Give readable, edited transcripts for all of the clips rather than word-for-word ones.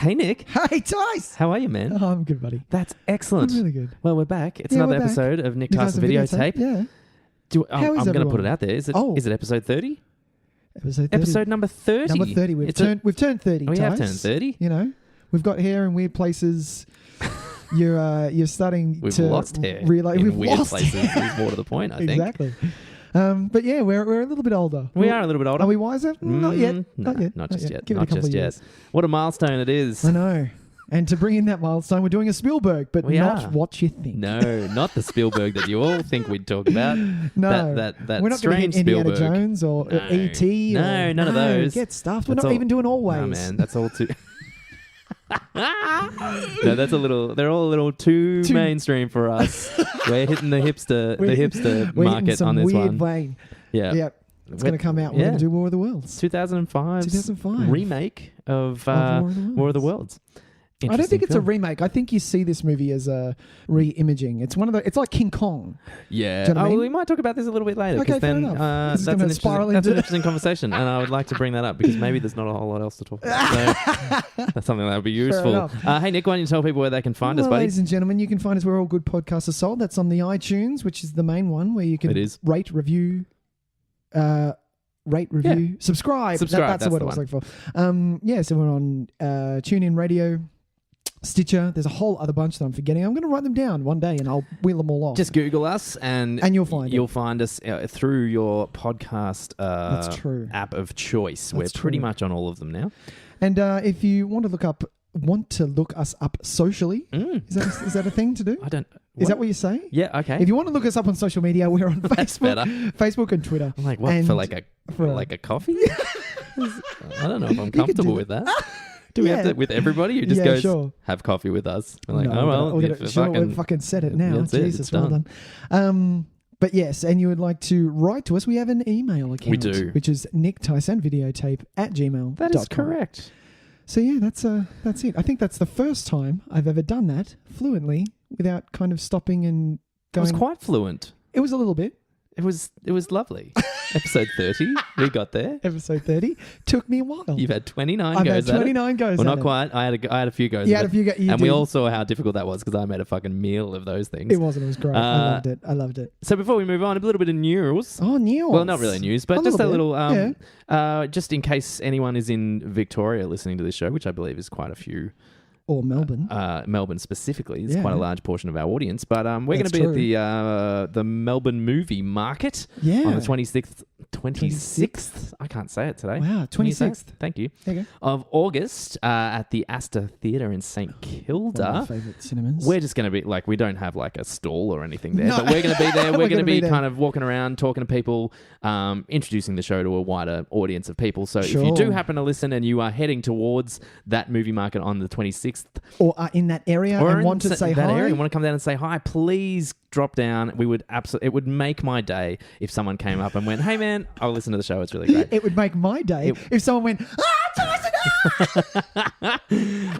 Hey, Nick. Hey, Tys. How are you, man? Oh, I'm good, buddy. That's excellent. I'm really good. Well, we're back. It's another episode of Nick, Tys and Videotape. Yeah. I'm going to put it out there. Is it episode 30? Episode 30. Episode number 30. Number 30. We've turned 30, We have Tys. turned 30. You know, we've got hair in weird places. You're starting We've to lost hair realize in we've weird lost places. hair. Is more to the point, I think. Exactly. But yeah, we're a little bit older. We are a little bit older. Are we wiser? Not yet. No, Not yet. not just yet. Give it Not a couple just of yet. years. What a milestone it is. I know. And to bring in that milestone, we're doing a Spielberg, but We not are. what you think. No, not the Spielberg that you all think we'd talk about. No. That we're not going strange to hit Indiana Spielberg. Jones or No. E.T. No, none of those. Get stuffed. We're That's not all- even doing Always. No, man, that's all too... No, that's a little... They're all a little too mainstream for us. We're hitting the hipster We're market hitting some on this weird one. vein. Yeah. Yep. It's going to come out. We're going to do War of the Worlds. 2005's 2005. remake of War of the Worlds. I don't think it's a Interesting remake. I think you see this movie as a re-imaging. It's it's like King Kong. Yeah. Do you know what I mean? We might talk about this a little bit later. Okay, fair then enough. This is that's gonna an spiral interesting, that's an into- interesting conversation, and I would like to bring that up because maybe there's not a whole lot else to talk about. So that's something that would be useful. enough. Hey, Nick, why don't you tell people where they can find us, Well, buddy? ladies and gentlemen, you can find us where all good podcasts are sold. That's on the iTunes, which is the main one, where you can It is. rate, review, subscribe. Subscribe, That's the word the I was one. looking for. So we're on TuneIn Radio, Stitcher. There's a whole other bunch that I'm forgetting. I'm going to write them down one day and I'll wheel them all off. Just Google us and you'll find you'll find us through your podcast That's true. app of choice. That's We're pretty true. much on all of them now. And if you want to look us up socially, is that a thing to do? I don't... Is that what you say? Yeah, okay. If you want to look us up on social media, we're on Facebook, better. Facebook and Twitter. I'm like, what, And for like a coffee? I don't know if I'm do comfortable with that. Do we have to, with everybody who just goes, sure. have coffee with us? We're like, No, oh, well, we're if gonna, sure, fucking... we've fucking said it now. That's it, Jesus, it's well done. done. But yes, and you would like to write to us, we have an email account. We do. Which is nicktysanvideotape@gmail.com. That is correct. So yeah, that's it. I think that's the first time I've ever done that fluently without kind of stopping and It going. was quite fluent. It was a little bit. It was lovely. Episode 30, we got there. Episode 30 took me a while. You've had 29 I've goes had at it. 29 goes Well, at not it. quite. I had a few goes. You at had it. a few go- you and we did. all saw how difficult that was because I made a fucking meal of those things. It was great. I loved it. So before we move on, a little bit of news. Oh, news. Well, not really news, but just a little little, bit. just in case anyone is in Victoria listening to this show, which I believe is quite a few. Or Melbourne. Melbourne specifically is Yeah. quite a large portion of our audience. But we're going to be at the Melbourne Movie Market on the 26th. 26th? I can't say it today. Wow, Can you say it? 26th. Thank you. There you go. Of August at the Astor Theatre in St Kilda. One of my favourite cinemas. We're just going to be like, we don't have like a stall or anything there, No. but we're going to be there. We're going to be there. kind of walking around, talking to people, introducing the show to a wider audience of people. So if you Sure. do happen to listen and you are heading towards that movie market on the 26th, Or are in that area or and in want to say that hi. area and want to come down and say hi, please drop down. We would absolutely, it would make my day if someone came up and went, hey man, I'll listen to the show. It's really great. It would make my day if someone went, Tyson,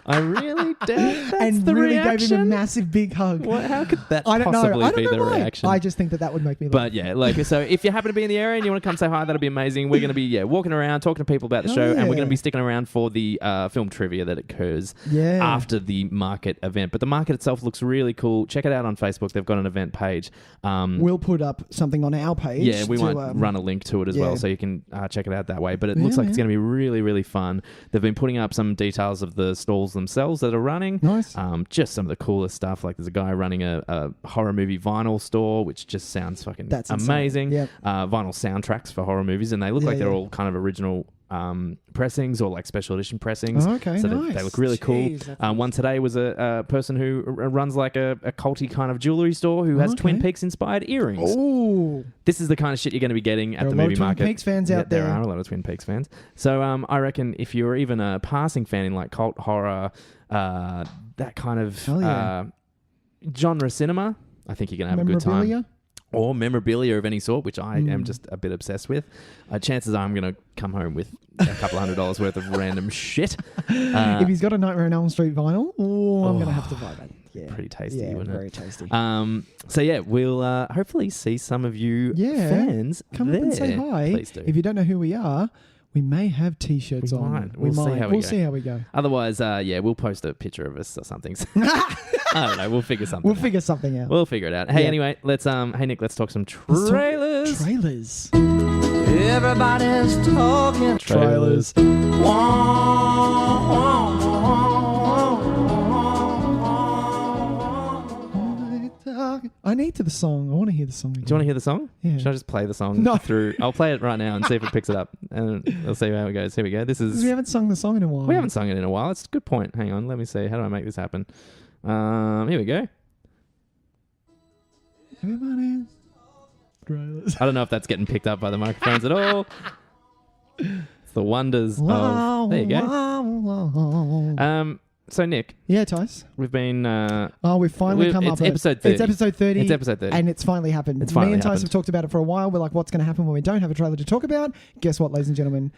I really did. That's and the really reaction. gave him a massive big hug. What, how could that I don't know. possibly I don't be know the why. reaction? I just think that would make me laugh. But yeah, like, so if you happen to be in the area and you want to come say hi, that'll be amazing. We're going to be, walking around, talking to people about the Oh, show, and we're yeah. going to be sticking around for the film trivia that occurs after the market event. But the market itself looks really cool. Check it out on Facebook. They've got an event page. We'll put up something on our page. Yeah, we might run a link to it as well, so you can check it out that way. But it looks like it's going to be really, really fun. They've been putting up some details of the stalls themselves that are running. Nice. Just some of the coolest stuff. Like there's a guy running a horror movie vinyl store, which just sounds fucking amazing. Yep. Vinyl soundtracks for horror movies, and they look like they're yeah. all kind of original pressings or like special edition pressings. Oh, okay, so nice. they look really Jeez, cool. One today was a person who runs like a culty kind of jewelry store who has Twin Peaks inspired earrings. Oh, This is the kind of shit you're going to be getting at the movie market. There are a lot of Twin Peaks fans out there. There are a lot of Twin Peaks fans. So I reckon if you're even a passing fan in like cult horror, that kind of genre cinema, I think you're going to have a good time. Memorabilia? Or memorabilia of any sort, which I am just a bit obsessed with. Chances are I'm going to come home with a couple $100 worth of random shit. If he's got a Nightmare on Elm Street vinyl, I'm going to have to buy that. Yeah. Pretty tasty, wouldn't very it? tasty. So yeah, we'll hopefully see some of you fans Come there. up and say hi. Please do. If you don't know who we are, We may have T-shirts We on. might. We'll see how we We'll go. see how we go. Otherwise, we'll post a picture of us or something. I don't know. We'll figure something We'll out. figure something out. We'll figure it out. Hey, Yeah. anyway, hey Nick, let's talk some Let's talk trailers. Trailers. Everybody's talking Trailers. I need to the song. I want to hear the song again. Do you want to hear the song? Yeah. Should I just play the song No. through? I'll play it right now and see if it picks it up, and we'll see how it goes. Here we go. This is. We haven't sung the song in a while. We haven't sung it in a while. It's a good point. Hang on. Let me see. How do I make this happen? Here we go. Everybody's trailers. I don't know if that's getting picked up by the microphones at all. It's the wonders of. There you go. So Nick, Yeah, Tys. we've been. We've finally come up It's with episode 30. It's episode 30. It's episode 30. And it's finally happened. It's finally Me and Tys happened. have talked about it for a while. We're like, what's going to happen when we don't have a trailer to talk about? Guess what, ladies and gentlemen?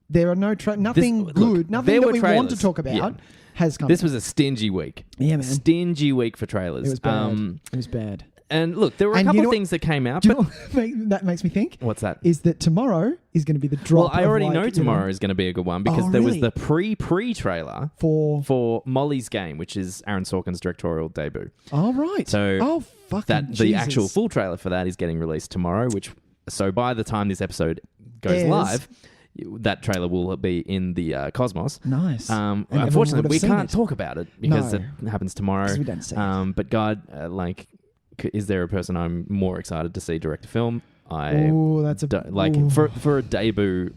There are nothing look, good, nothing there that were we want to trailers. talk about Yeah. has come. This was a stingy week. Yeah, man. Stingy week for trailers. It was bad. It was bad. And look, there were a And you couple know of things that came out. Do you But know what that makes me think? what's that? Is that tomorrow is going to be the drop. Well, I already of know tomorrow is going to be a good one because Oh, there was really? the pre trailer for Molly's Game, which is Aaron Sorkin's directorial debut. Oh, right. So oh, fucking That the Jesus. actual full trailer for that is getting released tomorrow. So by the time this episode goes Airs. live, that trailer will be in the Cosmos. Nice. And everyone would Unfortunately, have we seen can't it. talk about it because No. it happens tomorrow. 'Cause we don't see it. But God, is there a person I'm more excited to see direct a film? Oh, that's a ooh. For a debut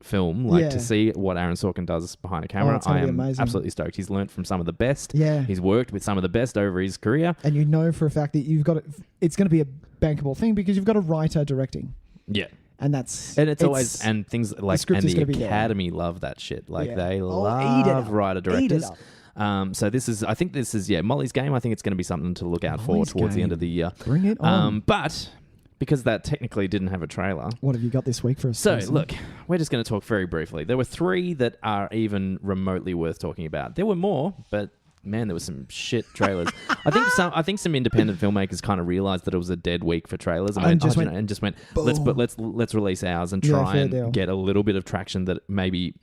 film, like Yeah. to see what Aaron Sorkin does behind a camera. it's gonna I be am amazing. absolutely stoked. He's learnt from some of the best. Yeah. He's worked with some of the best over his career. And you know for a fact that you've got it's going to be a bankable thing because you've got a writer directing, Yeah. and that's And it's and things like script and is the gonna be there. Academy love that shit. Like Yeah. they Eat it love up. writer Eat directors. it up. So I think this is Molly's Game. I think it's going to be something to look out Molly's for towards the Game. end of the year. Bring it on. But because that technically didn't have a trailer. What have you got this week for us? So, Jason? look, we're just going to talk very briefly. There were 3 that are even remotely worth talking about. There were more, but man, there was some shit trailers. I think some independent filmmakers kind of realized that it was a dead week for trailers and just went let's release ours and try fair and deal. get a little bit of traction that maybe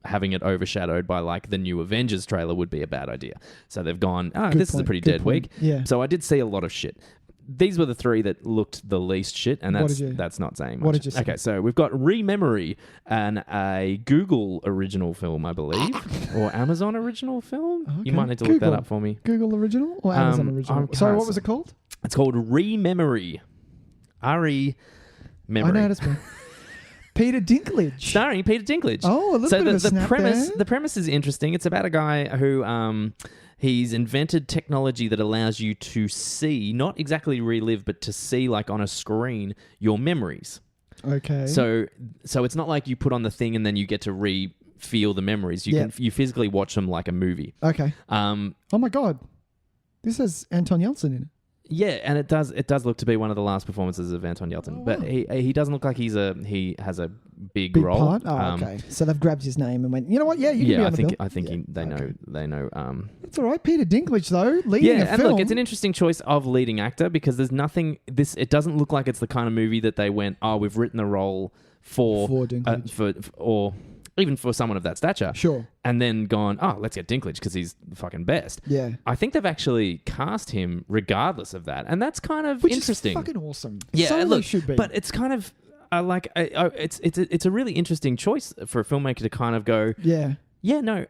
having it overshadowed by like the new Avengers trailer would be a bad idea. So they've gone, this is a pretty dead week. Yeah. So I did see a lot of shit. These were the 3 that looked the least shit, and What did you- that's not saying much. what did you see? Okay, so we've got Rememory, a Google original film, I believe, or Amazon original film. Okay. You might need to look that Google. up for me. Google original or Amazon original? I Sorry, can't what was it called? It's called Rememory. Memory. I know how to spell. Peter Dinklage. Starring Peter Dinklage. Oh, a little bit of a snap premise. there. The premise is interesting. It's about a guy who he's invented technology that allows you to see, not exactly relive, but to see like on a screen your memories. Okay. So it's not like you put on the thing and then you get to feel the memories. You Yep. you physically watch them like a movie. Okay. Oh my God. This has Anton Yelchin in it. Yeah, and it does look to be one of the last performances of Anton Yelchin. Oh, But wow. he doesn't look like he has a big Big role. part? Oh, okay. So they've grabbed his name and went, you know what? Yeah, you can be on the bill. I think Yeah. they know. Okay. They know. It's all right. Peter Dinklage, though, leading a And film. look, it's an interesting choice of leading actor because there's nothing. It doesn't look like it's the kind of movie that they went, we've written the role for Dinklage. or even for someone of that stature. Sure. And then gone, let's get Dinklage because he's the fucking best. Yeah. I think they've actually cast him regardless of that, and that's kind of Which interesting. is fucking awesome. Yeah, so look, should be. but it's kind of it's a really interesting choice for a filmmaker to kind of go, no,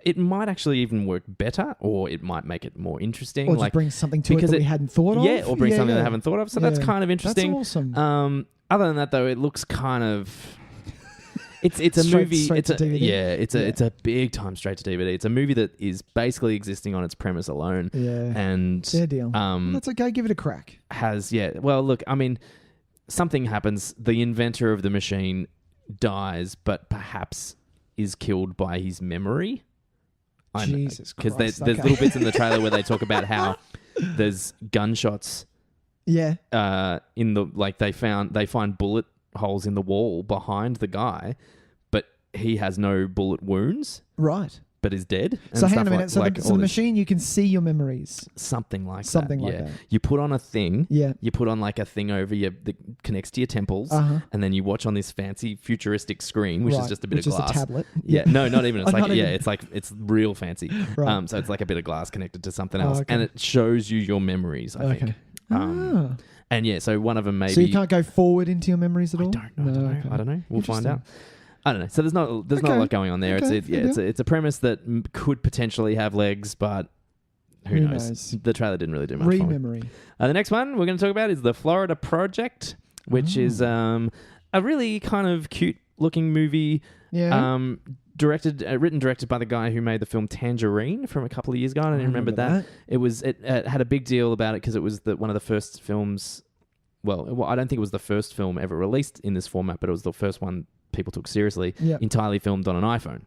it might actually even work better, or it might make it more interesting, or just bring something to it because that we hadn't thought of. or bring something that I haven't thought of. So that's kind of interesting. That's awesome. Other than that, though, it looks kind of. It's a movie. Straight to DVD. It's a big time straight to DVD. It's a movie that is basically existing on its premise alone. Yeah. And fair deal. That's okay. Give it a crack. Well, look, I mean, something happens. The inventor of the machine dies, but perhaps is killed by his memory. Jesus Christ. Because there's little bits in the trailer where they talk about how there's gunshots. Yeah. In the they find bullet holes in the wall behind the guy, but he has no bullet wounds. Right. but is dead. And So hang stuff on a minute. Like, So, like the all this- machine, you can see your memories. something like Something that. like yeah. that. You put on a thing. Yeah. You put on like a thing over that connects to your temples, and then you watch on this fancy futuristic screen, which is just a bit of glass. Just a tablet. Yeah, no, not even. It's Oh, like not even. it's real fancy. Right. So it's like a bit of glass connected to something else, okay. and it shows you your memories. I think. And yeah, so one of them maybe. So you can't go forward into your memories at all? I don't know. Okay. I don't know. We'll find out. Interesting. I don't know. So there's not a Okay. lot going on there. Okay, It's a premise that could potentially have legs, but who knows? The trailer didn't really do much for me. Re-memory. The next one we're going to talk about is the Florida Project, which is a really kind of cute looking movie. Yeah. Directed by the guy who made the film Tangerine from a couple of years ago. I don't even remember that. It had a big deal about it because it was one of the first films. Well, I don't think it was the first film ever released in this format, but it was the first one people took seriously. Yep. Entirely filmed on an iPhone.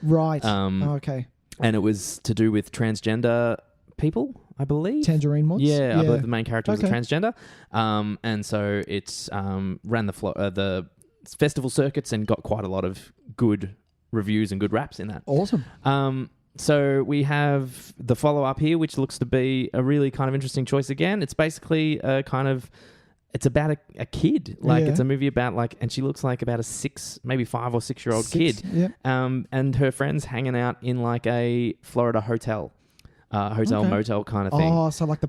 Right. Okay. And it was to do with transgender people, I believe. Tangerine was? Yeah, I believe the main character was a Okay. transgender. And so it's ran the festival circuits and got quite a lot of good reviews and good raps in that. Awesome. So we have the follow-up here, which looks to be a really kind of interesting choice again. It's basically it's about a kid. Like, it's a movie about, like, and she looks like about a maybe 5 or 6 year old kid. Yeah. And her friends hanging out in like a Florida hotel, motel kind of thing. Oh, so like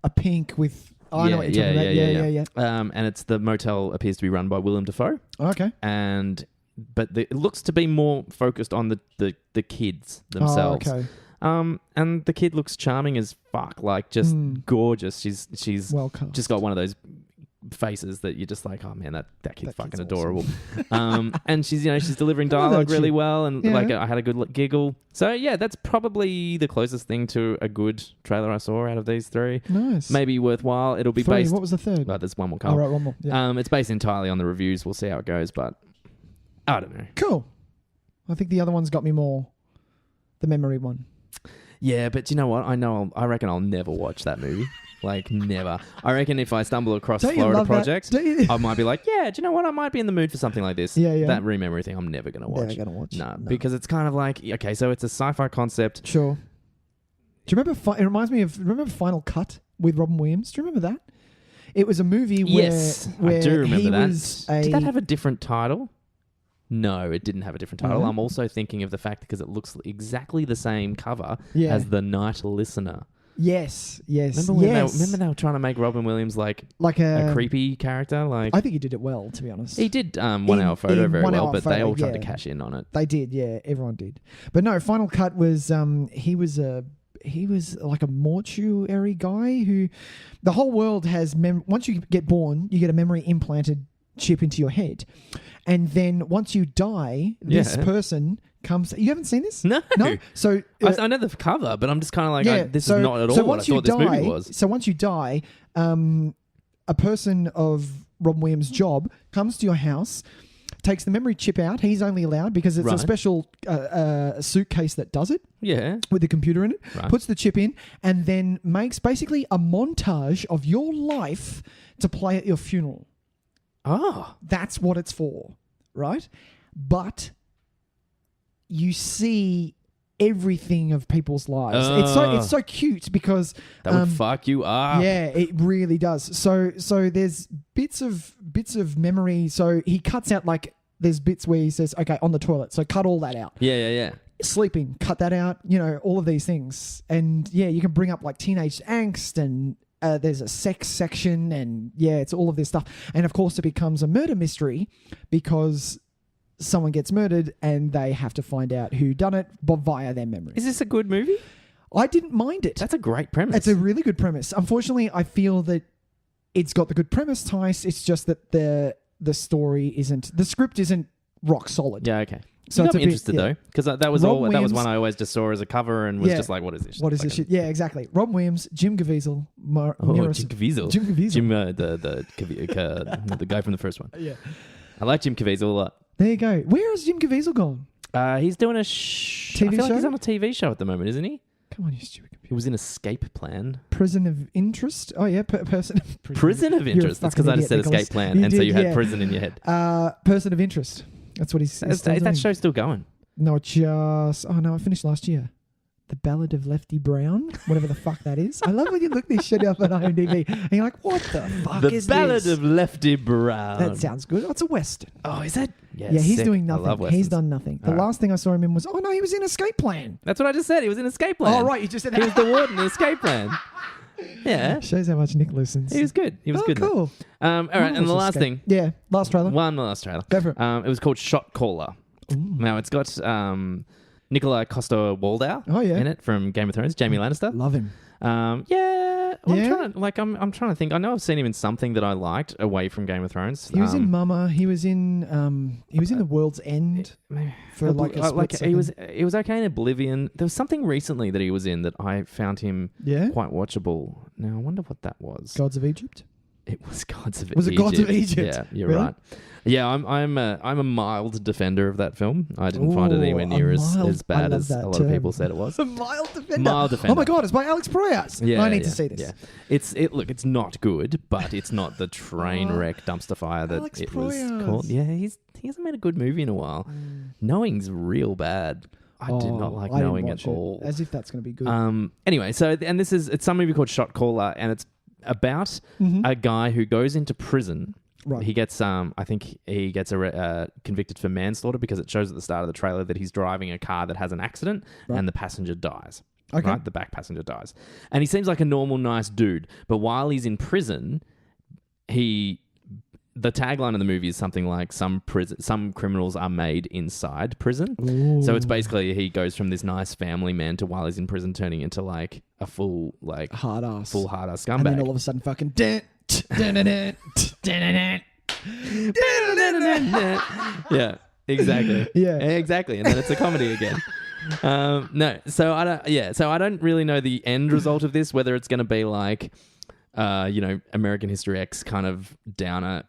a pink with... Oh, I know what you're talking about. Yeah. And the motel appears to be run by Willem Dafoe. Okay. But it looks to be more focused on the kids themselves. Oh, okay. And the kid looks charming as fuck, like just gorgeous. She's well cast. just got one of those faces that you're just like, oh man, that kid's fucking kid's adorable. And she's delivering I love dialogue that really shit. well, and Yeah. like I had a good giggle. So yeah, that's probably the closest thing to a good trailer I saw out of these three. Nice. Maybe worthwhile. It'll be 3. based. What was the third? There's one more Oh, coming. right, one more. Yeah. It's based entirely on the reviews. We'll see how it goes, but I don't know. Cool. I think the other one's got me more. The memory one. Yeah, but you know what? I reckon I'll never watch that movie. Like, never. I reckon if I stumble across Don't you Florida love that? Project, Don't you- I might be like, yeah, do you know what? I might be in the mood for something like this. Yeah. That re-memory thing, I'm never going to watch. Never gonna watch. No, because it's kind of like, okay, so it's a sci-fi concept. Sure. Do you remember? It reminds me of. Remember Final Cut with Robin Williams? Do you remember that? It was a movie Yes, where I do remember he that. was Did that have a different title? No, it didn't have a different title. No? I'm also thinking of the fact because it looks exactly the same cover Yeah. as The Night Listener. Yes. Remember when they were trying to make Robin Williams like a creepy character? Like, I think he did it well, to be honest. he did 1 hour photo in very 1 well, hour but they photo, all tried to yeah. cash in on it. They did, yeah. Everyone did. But no, Final Cut was he was like a mortuary guy who the whole world has once you get born, you get a memory implanted chip into your head. And then once you die, this person comes... You haven't seen this? No. So... I know the cover, but I'm just kind of like, this is not at all what I thought this movie was. So once you die, a person of Robin Williams' job comes to your house, takes the memory chip out. He's only allowed because it's a special suitcase that does it. Yeah. With the computer in it. Right. Puts the chip in and then makes basically a montage of your life to play at your funeral. Oh. That's what it's for, right? But you see everything of people's lives. It's so cute because that would fuck you up. Yeah, it really does. So there's bits of memory. So he cuts out, like, there's bits where he says, okay, on the toilet. So cut all that out. Yeah. Sleeping, cut that out. All of these things. And yeah, you can bring up like teenage angst and there's a sex section and yeah, it's all of this stuff. And of course it becomes a murder mystery because someone gets murdered and they have to find out who done it via their memory. Is this a good movie? I didn't mind it. That's a great premise. It's a really good premise. Unfortunately, I feel that it's got the good premise, Tys. It's just that the script isn't rock solid. Yeah, okay. So I'm interested though, because that was one I always just saw as a cover and was just like, what is this? What is this shit? Yeah, exactly. Robin Williams, Jim Caviezel, Jim Caviezel. Jim Caviezel. Jim, the guy from the first one. Yeah. I like Jim Caviezel a lot. There you go. Where has Jim Caviezel gone? He's doing a TV I feel show? like he's on a TV show at the moment, isn't he? Come on, you stupid computer. He was in Escape Plan. Prison of Interest? Oh, yeah. Person of Interest. That's because I just said Nicholas. Escape Plan, so you had prison in your head. Person of Interest. That's what he's Is that show still going? No, I finished last year. The Ballad of Lefty Brown, whatever the fuck that is. I love when you look this shit up on IMDb and you're like, what the fuck is this? The Ballad of Lefty Brown. That sounds good. It's a Western. Oh, is it? Yeah, he's sick. doing I love nothing. Westerns. He's done nothing. The last thing I saw him in was, he was in Escape Plan. That's what I just said. He was in Escape Plan. Oh, right, you just said that. He was the warden in Escape Plan. Yeah. Shows how much Nick listens. He was good. He was good. Cool. All right, and the last thing. Yeah, last trailer. The last trailer. Go for it. It was called Shot Caller. Ooh. Now, it's got Nikolai Coster-Waldau in it from Game of Thrones, Jamie Lannister. Love him. Yeah. I'm trying to think. I know I've seen him in something that I liked away from Game of Thrones. He was in Mama. He was in The World's End for like a split second. He was okay in Oblivion. There was something recently that he was in that I found him quite watchable. Now I wonder what that was. Gods of Egypt. It was Gods of Egypt. Was it Gods of Egypt? Yeah, you're really? right. Yeah, I'm a mild defender of that film. I didn't find it anywhere near as bad as a lot of people said it was. A mild defender. Mild defender. Oh my god, it's by Alex Proyas. Yeah, I need to see this. Yeah. It's not good, but it's not the train wreck dumpster fire that Alex it was Proyas. called. Yeah, he hasn't made a good movie in a while. Knowing's real bad. I did not like Knowing at all. As if that's going to be good. Anyway, it's some movie called Shot Caller, and it's about a guy who goes into prison. Right. He gets, I think he gets convicted for manslaughter because it shows at the start of the trailer that he's driving a car that has an accident and the passenger dies. Okay. Right? The back passenger dies. And he seems like a normal, nice dude. But while he's in prison, the tagline of the movie is something like some criminals are made inside prison. Ooh. So it's basically he goes from this nice family man to while he's in prison turning into like a full hard ass scumbag. And then all of a sudden fucking yeah, exactly. Yeah, exactly. And then it's a comedy again. So I don't really know the end result of this, whether it's going to be like American History X kind of downer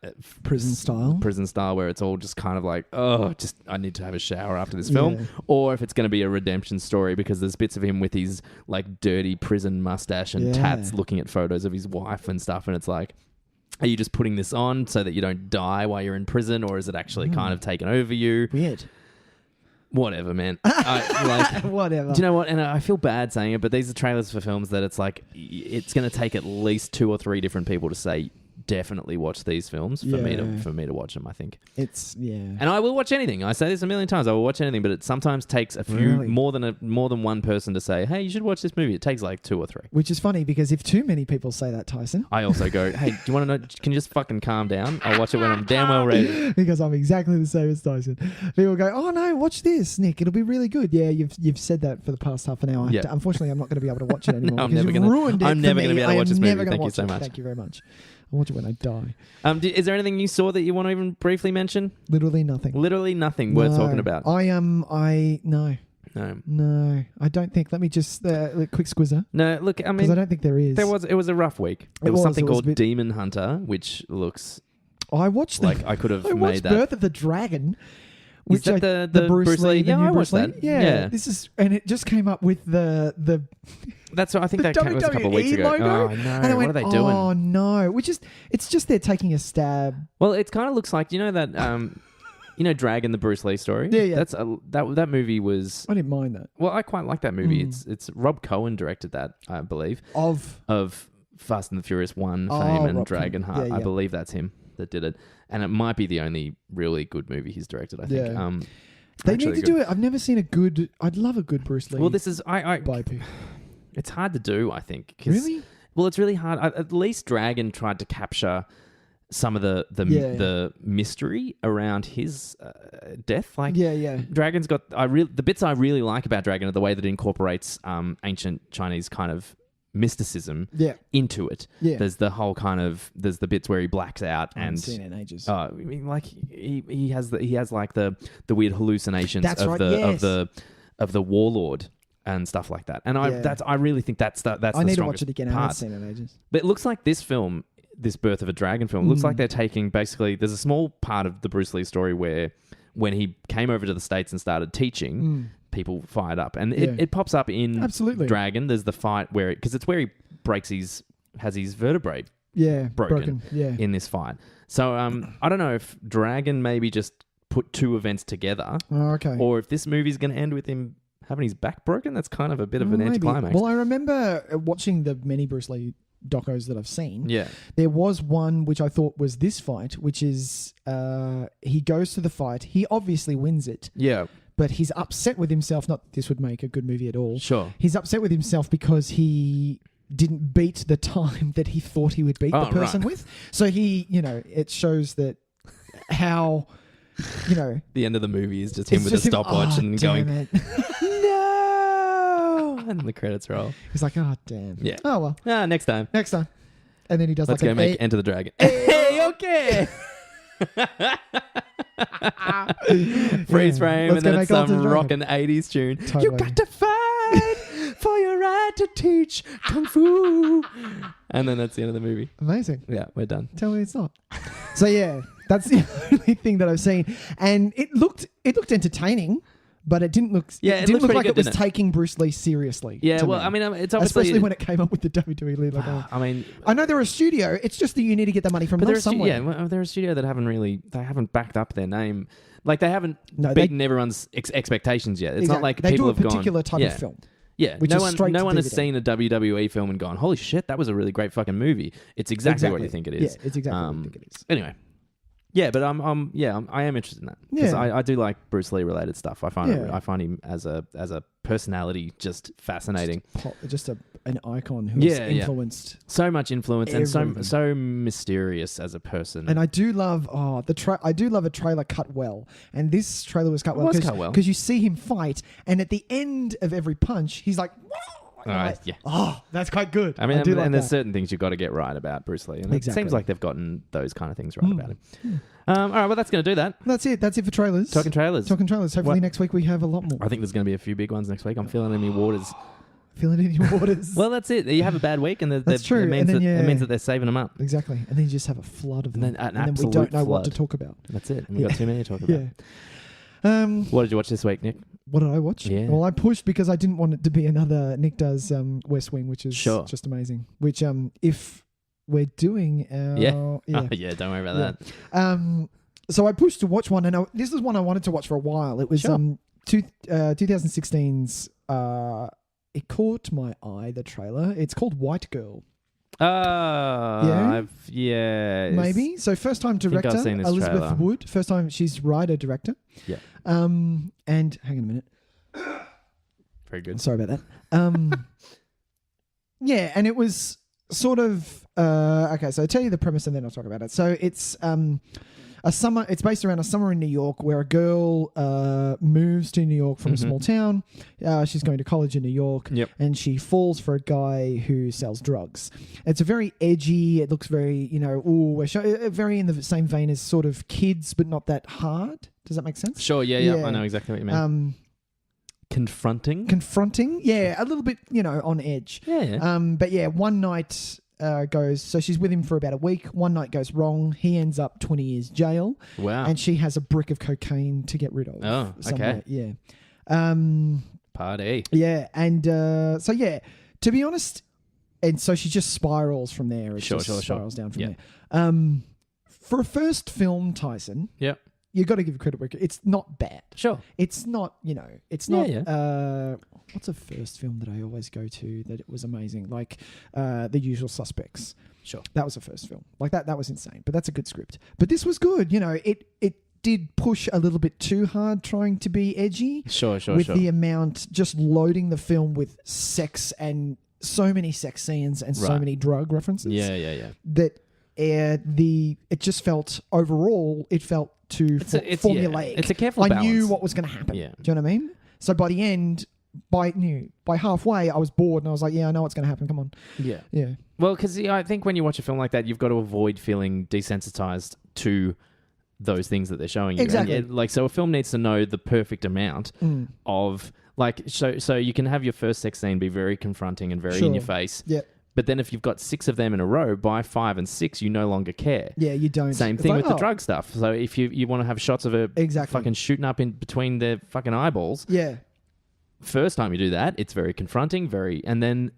prison style where it's all just kind of like, I need to have a shower after this film, or if it's going to be a redemption story because there's bits of him with his like dirty prison mustache and tats looking at photos of his wife and stuff, and it's like, are you just putting this on so that you don't die while you're in prison, or is it actually kind of taken over you? Weird. Whatever, man. Whatever. Do you know what? And I feel bad saying it, but these are trailers for films that it's like, it's going to take at least 2 or 3 different people to say, definitely watch these films for me to watch them, I think. And I will watch anything. I say this a million times. I will watch anything, but it sometimes takes a few more than one person to say, hey, you should watch this movie. It takes like 2 or 3. Which is funny because if too many people say that, Tyson, I also go, hey, do you want to know? Can you just fucking calm down? I'll watch it when I'm damn well ready. Because I'm exactly the same as Tyson. People go, oh no, watch this, Nick. It'll be really good. Yeah, you've said that for the past half an hour. Yeah. Unfortunately, I'm not going to be able to watch it anymore. No, because you've ruined it. I'm never going to be able to watch this movie. Thank you so it. much. Thank you very much. I'll watch it when I die. Is there anything you saw that you want to even briefly mention? Literally nothing. Literally nothing worth talking about. No, I don't think. Let me just quick squizzer. No, look, I mean, because I don't think there is. It was a rough week. There was something called Demon Hunter, which looks. I watched like I could have I made that. Birth of the Dragon. Is that the Bruce Lee? Yeah, I watched that. Yeah, this is, and it just came up with the. That's what I think that was a couple of weeks ago. Logo. Oh no! And what are they doing? Oh no! It's just they're taking a stab. Well, it kind of looks like that. Dragon, the Bruce Lee story. Yeah. That movie was. I didn't mind that. Well, I quite like that movie. It's Rob Cohen directed that, I believe. Of Fast and the Furious 1 fame and Dragonheart. I believe that's him that did it, and it might be the only really good movie he's directed. I think. Yeah. They need to do it. I've never seen a good. I'd love a good Bruce Lee. Well, this is biopic. It's hard to do, I think. Really? Well, it's really hard. At least Dragon tried to capture some of the mystery around his death. Like, Dragon's got the bits I really like about Dragon are the way that it incorporates ancient Chinese kind of mysticism into it. Yeah. There's the whole there's the bits where he blacks out and seen it in ages. I mean, like he has like the weird hallucinations of the warlord and stuff like that. And I really think that's the strongest I need to watch it again. I haven't seen it in ages. But it looks like this film, this Birth of a Dragon film, looks like they're taking basically, there's a small part of the Bruce Lee story where when he came over to the States and started teaching, people fired up. And it pops up in Dragon. There's the fight where, because it's where he has his vertebrae broken in this fight. So I don't know if Dragon maybe just put two events together. Oh, okay. Or if this movie's going to end with him having his back broken, that's kind of a bit of an Maybe. anticlimax. Well, I remember watching the many Bruce Lee docos that I've seen. Yeah. There was one which I thought was this fight, which is he goes to the fight. He obviously wins it. Yeah. But he's upset with himself. Not that this would make a good movie at all. Sure. He's upset with himself because he didn't beat the time that he thought he would beat the person with. So he, it shows that how, the end of the movie is just him with a just stopwatch and going, it. no! And the credits roll. He's like, oh, damn. Yeah. Oh, well. Next time. And then he does Let's like go make Enter the Dragon. Hey, okay! Freeze frame, Let's and go then it's make Enter the some Dragon. rockin' 80s tune. Totally. You got to fight for your right to teach Kung Fu. And then that's the end of the movie. Amazing. Yeah, we're done. Tell me it's not. So yeah, that's the only thing that I've seen. And it looked entertaining, but it didn't look Yeah, it didn't looked look like pretty it was good, taking Bruce Lee seriously. Yeah, to well, me. I mean, it's obviously... Especially when it came up with the WWE League. I mean... I know they're a studio. It's just that you need to get the money from But them they're somewhere. they're a studio that haven't backed up their name. Like, they haven't beaten everyone's expectations yet. It's not like they people do a have gone... particular type of film. Yeah, which no is one, straight no to one has DVD. seen a WWE film and gone, holy shit, that was a really great fucking movie. It's exactly what you think it is. Yeah, it's exactly what you think it is. Anyway, yeah, but I am interested in that because Yeah. I do like Bruce Lee related stuff. I find Yeah. I find him as a personality just fascinating. Just an icon who has Yeah. influenced. So much influence and Everything. so mysterious as a person. And I do love I do love a trailer cut well, and this trailer was cut well because you see him fight, and at the end of every punch, he's like, yeah. oh, that's quite good. I mean, do like and there's that. certain things you've got to get right about Bruce Lee. And Exactly. it seems like they've gotten those kind of things right about him. All right, well, that's going to do that. That's it. That's it for trailers. Talking trailers. Hopefully next week we have a lot more. I think there's going to be a few big ones next week. I'm feeling in my waters. Feeling it in your waters. Well, that's it. You have a bad week, and That's true. It means, And then, it means that they're saving them up. Exactly. And then you just have a flood of them. And then an and then we don't know absolute what to flood. talk about. That's it. And we've got too many to talk about. Yeah. What did you watch this week, Nick? What did I watch? Yeah. Well, I pushed because I didn't want it to be another Nick Does West Wing, which is just amazing. Which, if we're doing our... Yeah, don't worry about that. So I pushed to watch one, and this is one I wanted to watch for a while. It was 2016's... it caught my eye, the trailer. It's called White Girl. Yeah. Maybe. So first time director, I've seen this Elizabeth trailer. Wood. First time she's writer-director. Yeah. And hang on a minute. Very good. Sorry about that. Yeah, and it was sort of okay. So I'll tell you the premise, and then I'll talk about it. So it's a summer. It's based around a summer in New York where a girl moves to New York from a small town. She's going to college in New York, and she falls for a guy who sells drugs. It's a very edgy. It looks very, very in the same vein as sort of Kids, but not that hard. Does that make sense? Sure. Yeah. I know exactly what you mean. Confronting, yeah, a little bit, on edge. Yeah. But yeah, one night goes, so she's with him for about a week. One night goes wrong. He ends up 20 years jail. Wow. And she has a brick of cocaine to get rid of. Oh, somewhere. okay. Yeah. Party. Yeah, and so yeah, to be honest, and so she just spirals from there. It spirals down from there. For a first film, Tyson. Yep. You got to give credit where it's not bad. Sure. It's not, it's not, Yeah. What's a first film that I always go to that it was amazing? Like, The Usual Suspects. Sure. That was a first film. Like that was insane, but that's a good script. But this was good. It did push a little bit too hard trying to be edgy. Sure. With the amount, just loading the film with sex and so many sex scenes and so many drug references. Yeah. That it just felt, overall, it felt too formulaic. Yeah. It's a careful balance. I knew what was going to happen. Yeah. Do you know what I mean? So by the end, by halfway, I was bored and I was like, yeah, I know what's going to happen. Come on. Yeah. Yeah. Well, because I think when you watch a film like that, you've got to avoid feeling desensitized to those things that they're showing you. Exactly. And so a film needs to know the perfect amount of, so you can have your first sex scene be very confronting and very in your face. Yeah. But then if you've got 6 of them in a row, by 5 and 6, you no longer care. Yeah, you don't. Same thing with the drug stuff. So if you want to have shots of fucking shooting up in between their fucking eyeballs. Yeah. First time you do that, it's very confronting, and then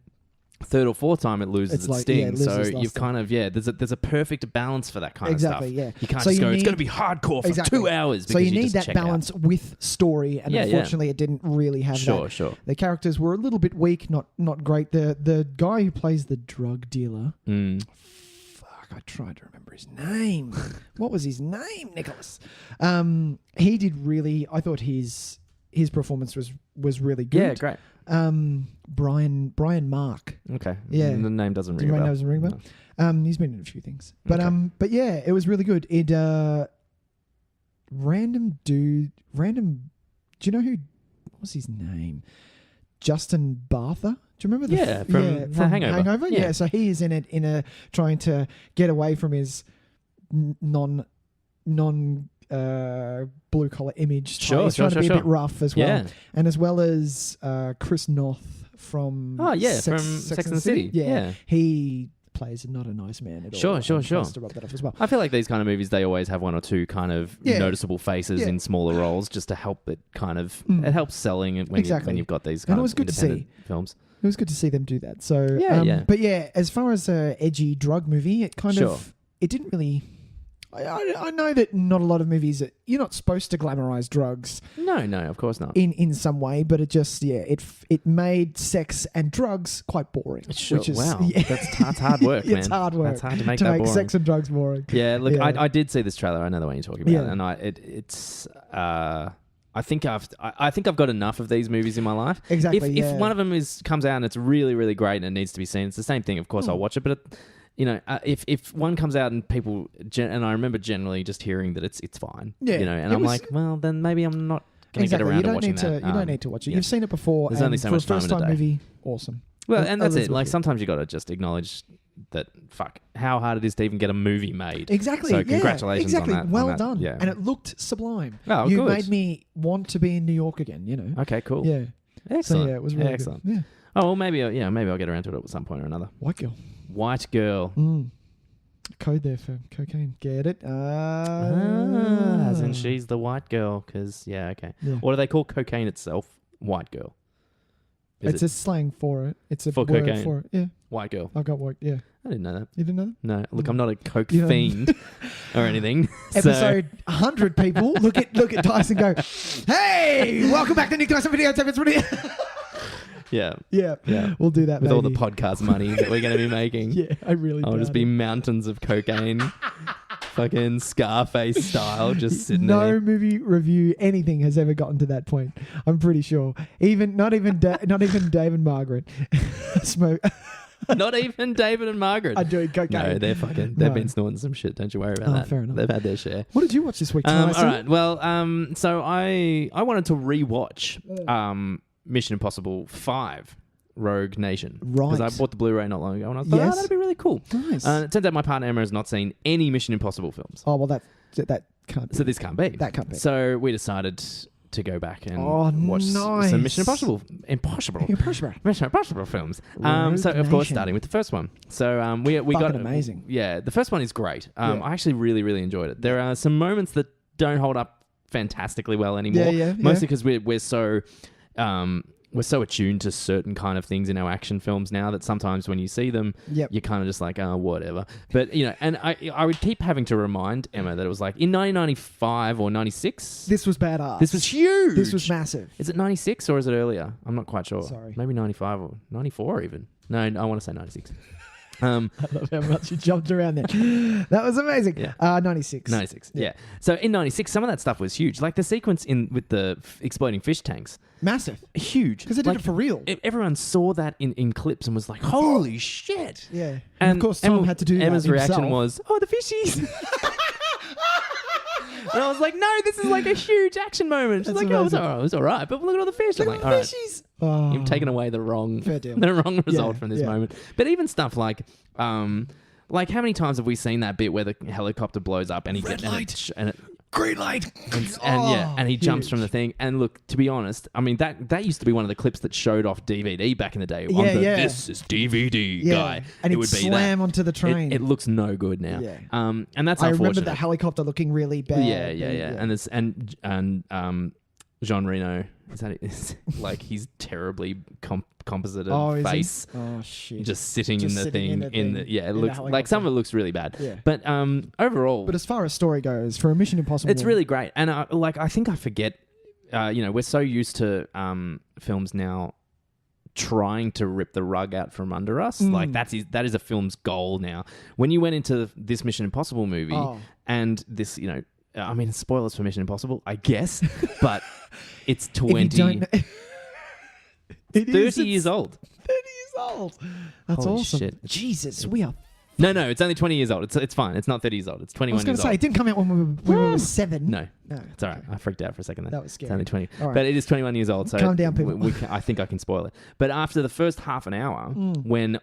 third or fourth time it loses its sting. it loses So its you've luster. kind of there's a perfect balance for that kind Exactly, of stuff. yeah. You can't So just you go, it's need- going to be hardcore for Exactly. 2 hours. So Because you need just that check balance with story, and unfortunately, it didn't really have Sure, that. sure. The characters were a little bit weak, not great. The guy who plays the drug dealer. I tried to remember his name. What was his name, Nicholas? He did really. I thought his performance was really good. Yeah, great. Brian Mark. Okay. Yeah. The name doesn't ring a Does bell. doesn't ring a bell? He's been in a few things, but Okay. but yeah, it was really good. It random. Do you know who? What was his name? Justin Bartha. Do you remember from Hangover. Yeah. So he is in it trying to get away from his non blue collar image. He's trying to be a bit rough as well, and as well as Chris North from from Sex and the City. Yeah. He plays not a nice man at all. Sure. Tries to rub that off as well. I feel like these kind of movies, they always have one or two kind of noticeable faces in smaller roles, just to help it kind of it helps selling it when you've got these kind of independent films. It was good to see them do that. So But yeah, as far as an edgy drug movie, it kind of it didn't really. I know that not a lot of movies you're not supposed to glamorize drugs. No, of course not. In some way, but it just it made sex and drugs quite boring. Sure. Which is, wow, that's hard work, man. It's hard work. That's hard to make that boring. Sex and drugs boring. Yeah, look, I did see this trailer. I know the one you're talking about, and it's. I think I've got enough of these movies in my life. Exactly. If one of them comes out and it's really, really great and it needs to be seen, it's the same thing. Of course, I'll watch it, but. If one comes out and people, and I remember generally just hearing that it's fine, and I'm like, well, then maybe I'm not going to get around to watching that. You don't need to watch it. You've seen it before. There's only so much time in a day. For a first-time movie, awesome. Well, and that's it. Like, sometimes you got to just acknowledge that, how hard it is to even get a movie made. Exactly. So congratulations on that. Well done. Yeah. And it looked sublime. Oh, you good. made me want to be in New York again, Okay, cool. Yeah. Excellent. So, yeah, it was really excellent. good. Yeah. Oh, well, maybe I'll get around to it at some point or another. White girl. Code there for cocaine. Get it? As in she's the white girl, because, okay. Yeah. What do they call cocaine itself? White girl. It's a slang for it. It's a for word cocaine. for it. Yeah. White girl. I got white, yeah. I didn't know that. You didn't know that? No. Look, I'm not a coke fiend or anything. Episode 100 people look at Tys and go, hey, welcome back to Nick Tys and Videotape. It's really... Yeah. We'll do that with maybe. all the podcast money that we're going to be making. Yeah, I really I'll just be mountains of cocaine. Fucking Scarface style, just sitting there. No movie review, anything has ever gotten to that point. I'm pretty sure. Not even Dave and Margaret smoke. Not even David and Margaret are doing cocaine. No, they've been snorting some shit. Don't you worry about that. Fair enough. They've had their share. What did you watch this week? All right. Well, so I wanted to rewatch Mission Impossible 5. Rogue Nation. Right. Because I bought the Blu-ray not long ago and I thought, that'd be really cool. Nice. It turns out my partner Emma has not seen any Mission Impossible films. Oh, well, that can't be. So this can't be. That can't be. So we decided to go back and watch some Mission Impossible films. So of course, starting with the first one. So we got amazing. Yeah, the first one is great. I actually really, really enjoyed it. There are some moments that don't hold up fantastically well anymore. Mostly because we're so we're so attuned to certain kind of things in our action films now that sometimes when you see them, you're kind of just like, oh, whatever. But, and I would keep having to remind Emma that it was like in 1995 or 96. This was badass. This was huge. This was massive. Is it 96 or is it earlier? I'm not quite sure. Sorry. Maybe 95 or 94 even. No, I want to say 96. I love how much you jumped around there. That was amazing. 96. 96, yeah. So in 96, some of that stuff was huge. Like the sequence with the exploding fish tanks. Massive. Huge. Because they did it for real. Everyone saw that in clips and was like, holy shit. Yeah. And of course, Tom had to do Emma's that himself. reaction was, oh, the fishies. And I was like, no, this is like a huge action moment. She's like, amazing. oh, it was all right. But look at all the fish. I'm like, all right. You've taken away the wrong result from this moment. But even stuff like how many times have we seen that bit where the helicopter blows up and he gets green light, and he jumps from the thing. And look, to be honest, I mean that used to be one of the clips that showed off DVD back in the day. This is DVD guy, and it would be slam onto the train. It looks no good now. Yeah. And that's I unfortunate. remember the helicopter looking really bad. Yeah. And Jean Reno. Is that it? Like he's terribly composited is he? face. Oh shit! Just sitting Just in the sitting thing. in the thing. It In looks the like some of it looks really bad. Yeah. But overall, But as far as story goes, for a Mission Impossible, it's really great. And I think I forget. We're so used to films now trying to rip the rug out from under us. Like that is a film's goal now. When you went into this Mission Impossible movie and this, I mean, spoilers for Mission Impossible, I guess, but it's 30 years old. 30 years old. That's Holy awesome. shit. Jesus, we are. No, it's only 20 years old. It's fine. It's not 30 years old. It's 21 I was going years to say, old. it didn't come out when we were 7. No, No, it's all right. I freaked out for a second there. That was scary. It's only 20. All right. But it is 21 years old. So Calm down, people. I think I can spoil it. But after the first half an hour, when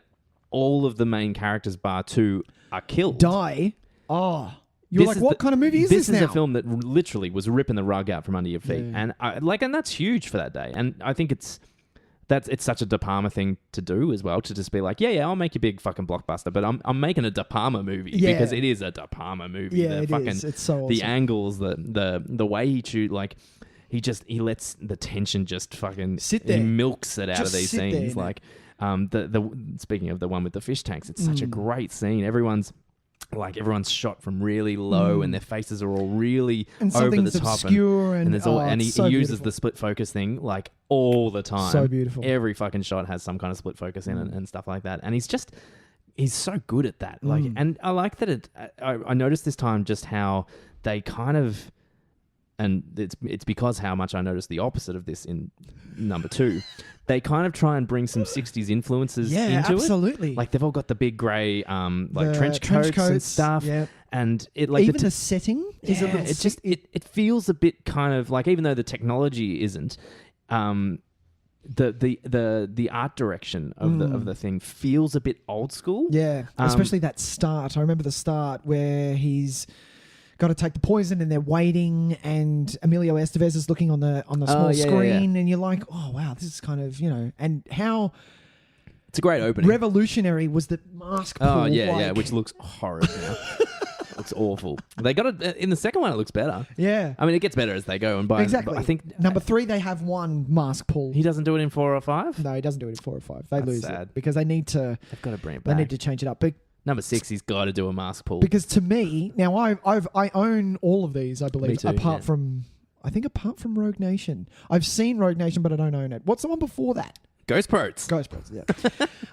all of the main characters bar 2 are killed. Die. Oh. You're like, what kind of movie is this now? This is a film that literally was ripping the rug out from under your feet. Yeah. And that's huge for that day. And I think it's such a De Palma thing to do as well, to just be like, yeah, I'll make a big fucking blockbuster, but I'm making a De Palma movie because it is a De Palma movie. Yeah, it is. It's so awesome. The angles, the way he shoots, like he lets the tension just fucking sit there. He milks it out Just of these sit scenes. there, Like speaking of the one with the fish tanks, it's such a great scene. Everyone's shot from really low, and their faces are all really and over the something's top, obscure, and there's all, and he so uses beautiful. the split focus thing like all the time. So beautiful. Every fucking shot has some kind of split focus in it and stuff like that. And he's so good at that. Like, and I like that I noticed this time just how they kind of, and it's because how much I noticed the opposite of this in number 2. They kind of try and bring some 60s influences into absolutely. it. Like they've all got the big grey The trench coats and stuff. Yeah. And it like even the setting is a little. It feels a bit kind of like, even though the technology isn't, the art direction of the thing feels a bit old school. Yeah, especially that start. I remember the start where he's got to take the poison and they're waiting, and Emilio Estevez is looking on the small screen, and you're like, oh wow, this is kind of, and how it's a great opening. Revolutionary was the mask pull. Oh yeah, which looks horrible now. Looks awful. They got it in the second one. It looks better. Yeah, I mean, it gets better as they go. And by exactly, I think number 3 they have one mask pull. He doesn't do it in 4 or 5. No, he doesn't do it in 4 or 5. They That's lose sad. it because they need to. They've got to bring it back. They need to change it up. But number 6, he's got to do a mask pull. Because to me, now I own all of these, I believe, Me too, apart from Rogue Nation. I've seen Rogue Nation, but I don't own it. What's the one before that? Ghost Protes. Yeah.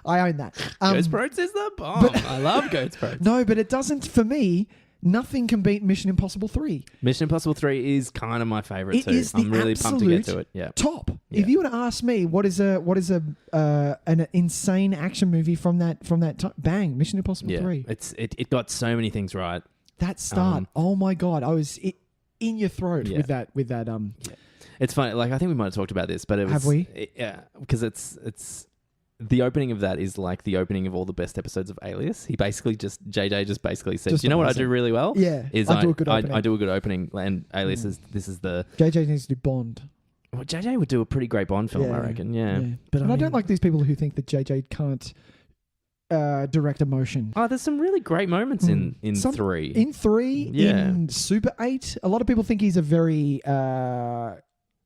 I own that. Ghost Protes is the bomb. I love Ghost Protes. No, but it doesn't, for me, nothing can beat Mission Impossible 3. Mission Impossible 3 is kind of my favorite too. Is the I'm really pumped to get to it. Yeah. Top. Yeah. If you were to ask me what is an insane action movie from that time, bang, Mission Impossible 3. It got so many things right. That start, oh my god, I was in your throat with that. Yeah. It's funny. Like, I think we might have talked about this, but it was... Have we? Yeah, because it's... The opening of that is like the opening of all the best episodes of Alias. He basically JJ just basically says, you know what I do really well? Yeah, I do a good opening. I do a good opening, and Alias this is the... JJ needs to do Bond. Well, JJ would do a pretty great Bond film, I reckon, yeah. But I don't like these people who think that JJ can't direct emotion. Oh, there's some really great moments in 3. In 3, in Super 8. A lot of people think he's a very...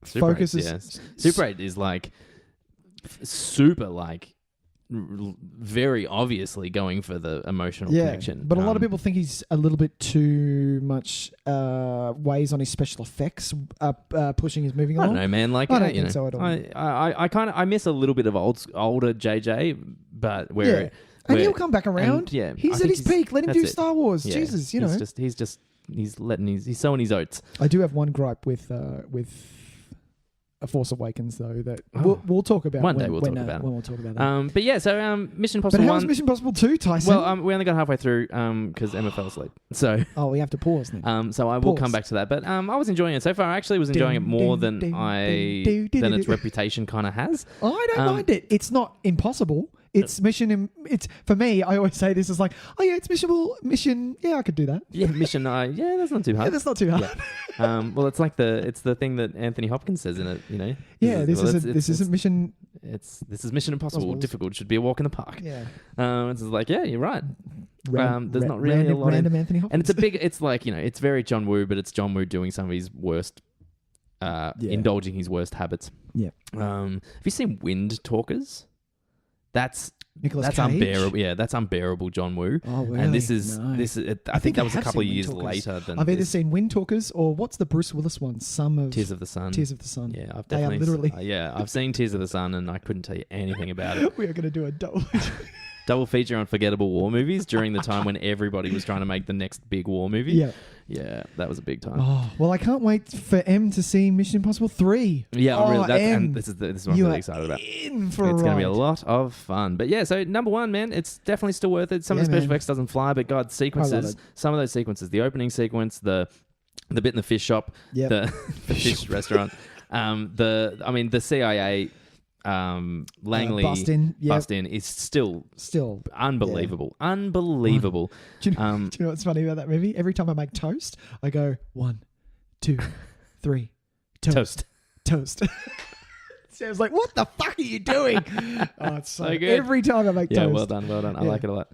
focuses... Super 8 is like... super like very obviously going for the emotional connection, but a lot of people think he's a little bit too much weighs on his special effects, pushing his moving along. I don't know, man. Like, I don't think so at all. I kind of miss a little bit of older JJ, but and he'll come back around. He's at his peak. Let him do Star Wars. Yeah, Jesus, he's sowing his oats. I do have one gripe with A Force Awakens, though, that we'll talk about one day. We'll talk about it. When we'll talk about that. But yeah, so Mission Impossible 1. But how's Mission Impossible 2, Tyson? Well, we only got halfway through because Emma fell asleep. So we have to pause then. So I will come back to that. But I was enjoying it so far. I actually was enjoying it more than its reputation kind of has. I don't mind it. It's not impossible. It's it's for me. I always say this is like, it's mission. Yeah, I could do that. Yeah, mission. That's not too hard. Yeah, that's not too hard. Yeah. Well, it's like the thing that Anthony Hopkins says in it. You know. Yeah, this isn't mission. This is Mission Impossible. Difficult. Should be a walk in the park. Yeah. It's like, yeah, you're right. There's not really random, a lot random Anthony Hopkins. And it's very John Woo, but it's John Woo doing some of his worst indulging his worst habits. Yeah. Have you seen Wind Talkers? That's Nicolas Cage? unbearable. Yeah, that's unbearable, John Woo. Oh, really? And this is No. I think that was a have couple of seen years Wind Talkers. later than I've either this. seen Wind Talkers or what's the Bruce Willis one? Tears of the Sun. Tears of the Sun. Yeah, I've They are definitely. literally- I've seen Tears of the Sun, and I couldn't tell you anything about it. We are going to do a Double feature on forgettable war movies during the time when everybody was trying to make the next big war movie. Yeah. Yeah, that was a big time. Oh, well, I can't wait for M to see Mission Impossible 3. Yeah, oh, really. M, And this is what I'm you really are excited about. in for It's a going to be a ride. lot of fun. But yeah, so number one, man, it's definitely still worth it. Some of the Yeah, special man. effects doesn't fly, but God, sequences, it. some of those sequences, the opening sequence, the bit in the fish shop, Yep. the fish restaurant, the CIA Langley bust in. Yep. bust in is still unbelievable. Unbelievable. Do you know what's funny about that movie? Every time I make toast, I go 1, 2, 3, toast. Sam's like, what the fuck are you doing? Oh, it's so So good. Every time I make Yeah, toast. well done. I Yeah. like it a lot.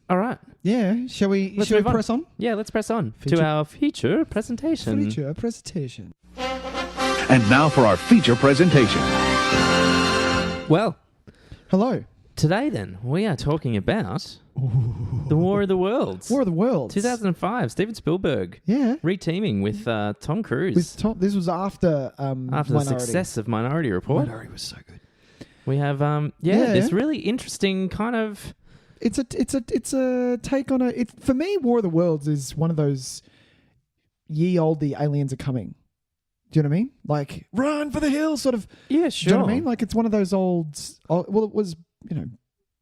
All right. Yeah, shall we Let's move on. press on? Yeah, let's press on Feature- to our feature presentation. Feature presentation. And now for our feature presentation. Well, Hello. today then, we are talking about The War of the Worlds. War of the Worlds. 2005, Steven Spielberg Yeah. reteaming with Tom Cruise With Tom, this was after after Minority. the success of Minority Report. Minority was so good. We have Yeah. this really interesting kind of It's a take on for me, War of the Worlds is one of those ye olde the aliens are coming. Do you know what I mean? Like run for the hills, sort of. yeah, Do sure. you know what I mean? Like it's one of those old. Well, it was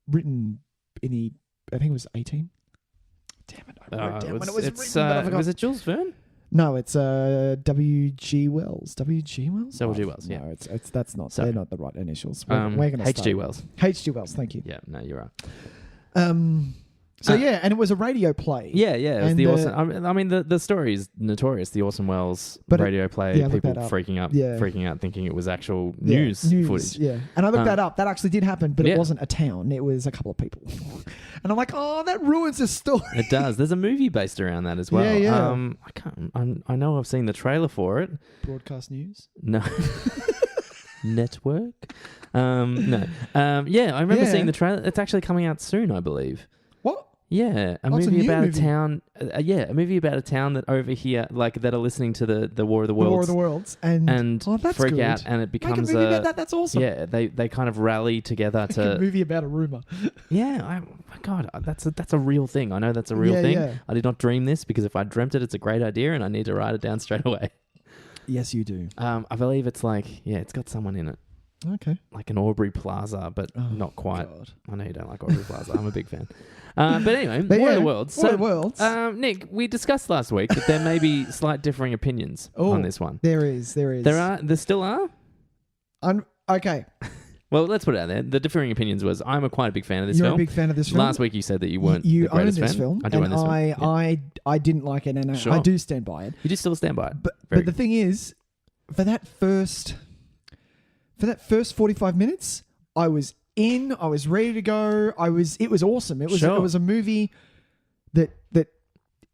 written in I think it was 18. Damn it! I wrote it down when it was written, but I forgot. was it Jules Verne? No, it's W.G. Wells. W.G. Wells. W.G. Wells, yeah. No, it's that's not. Sorry. They're not the right initials. We're going to H.G. Wells. H.G. Wells. Thank you. Yeah, no, you're right. So yeah, and it was a radio play. Yeah, it was And the the- awesome. I mean, the story is notorious. The Orson Welles But it- radio play, yeah, look people that up. freaking out, thinking it was actual Yeah, news footage. Yeah, and I looked that up. That actually did happen, but yeah. it wasn't a town. It was a couple of people. And I'm like, oh, that ruins the story. It does. There's a movie based around that as well. Yeah, yeah. I can't. I know I've seen the trailer for it. Broadcast news. No. Network. No. Yeah, I remember Yeah. seeing the trailer. It's actually coming out soon, I believe. What? Yeah, a Oh, it's a movie new about movie. a town. A movie about a town that over here, like that, are listening to the War of the The War of Worlds the Worlds. And oh, that's freak good. out, and it Make a becomes movie about that. That's awesome. Yeah, they kind of rally together Make a to. movie about a rumor. Yeah, my God, that's a real thing. I know that's a real Yeah, thing. yeah. I did not dream this because if I dreamt it, it's a great idea, and I need to write it down straight away. Yes, you do. I believe it's it's got someone in it. Okay. Like an Aubrey Plaza, but Oh, not quite. God. I know you don't like Aubrey Plaza. I'm a big fan. But anyway, But War of yeah, the Worlds. War of the Worlds. Nick, we discussed last week that there may be slight differing opinions on this one. There is. There still are? Okay. Well, let's put it out there. The differing opinions was I'm quite a big fan of this You're film. a big fan of this film. Last week you said that you weren't You the own greatest this fan. film. I do own and this film. Yeah. I didn't like it, and Sure. I do stand by it. You do still stand by it. But the thing is, for that first 45 minutes, I was in. I was ready to go. It was awesome. It was a movie that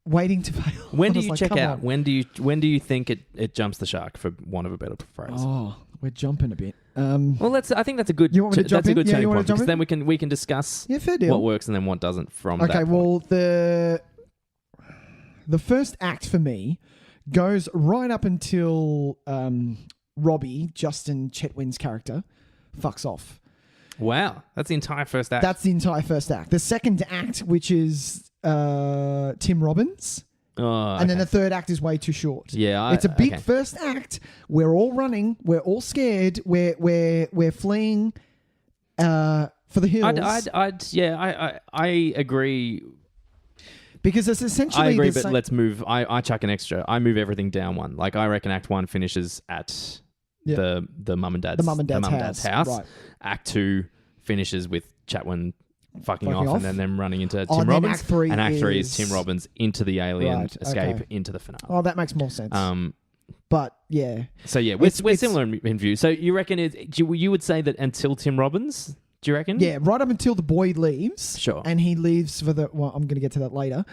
waiting to fail. When I do was you like, check come out? on. When do you think it jumps the shark, for want of a better phrase? Oh, we're jumping a bit. Well, I think that's a good. You want me to jump that's a in? good Yeah, turning you wanna point jump because in? then we can discuss Yeah, fair deal. what works and then what doesn't from that Okay, point. well, the first act for me goes right up until Robbie, Justin Chetwin's character, fucks off. Wow, that's the entire first act. That's the entire first act. The second act, which is Tim Robbins, and then the third act is way too short. Yeah, it's a big first act. We're all running. We're all scared. We're fleeing for the hills. I agree. Because it's essentially I agree, the but same- let's move. I chuck an extra. I move everything down one. Like I reckon Act 1 finishes at the mum and dad's house. Right. Act 2 finishes with Chatwin fucking off, off. and then them running into Oh, Tim and then Robbins. Act 3 and Act 3 is is- Tim Robbins into the alien Right, escape okay. into the finale. Oh, that makes more sense. But yeah, So yeah, we're It's- similar in view. So you reckon you would say that until Tim Robbins? Do you reckon? yeah, right up until the boy leaves. Sure. And he leaves for I'm going to get to that later.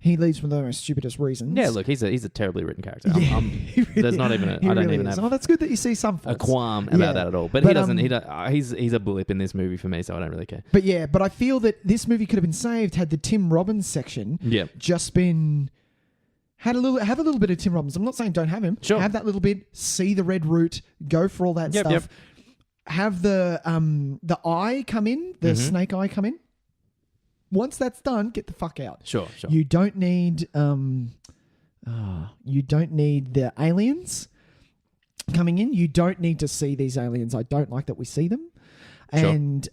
He leaves for the most stupidest reasons. Yeah, look, he's a terribly written character. Yeah, There's not even I don't even have that's good that you see some a faults. qualm about that at all. But he doesn't. He's a blip in this movie for me, so I don't really care. But I feel that this movie could have been saved had the Tim Robbins section just been have a little bit of Tim Robbins. I'm not saying don't have him. Sure. Have that little bit. See the red root. Go for all that stuff. Yep. Have the eye come in. The snake eye come in. Once that's done, get the fuck out. Sure. You don't need the aliens coming in. You don't need to see these aliens. I don't like that we see them. Sure. And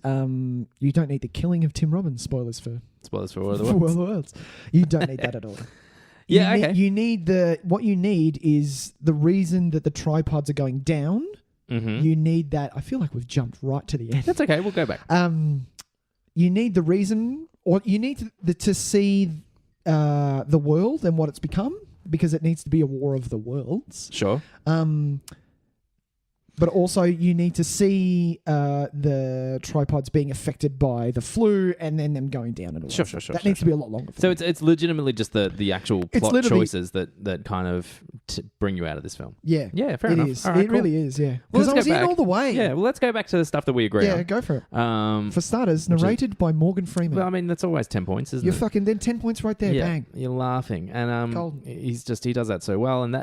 you don't need the killing of Tim Robbins. Spoilers for War of the Worlds. War of the Worlds. You don't need that at all. Okay. You need what you need is the reason that the tripods are going down. Mm-hmm. You need that. I feel like we've jumped right to the end. That's okay. We'll go back. You need the reason, or you need to see the world and what it's become, because it needs to be a war of the worlds. Sure. But also you need to see the tripods being affected by the flu and then them going down and all. Sure. That needs to be a lot longer. So it's legitimately just the actual plot choices that kind of bring you out of this film. Yeah. Yeah, fair enough. Is. All right, it really is, yeah. Because I was in all the way. Yeah, well, let's go back to the stuff that we agree on. Yeah, go for it. For starters, narrated by Morgan Freeman. Well, I mean, that's always 10 points, isn't You're it? fucking then 10 points right there, yeah, bang. You're laughing. And Golden. he does that so well. And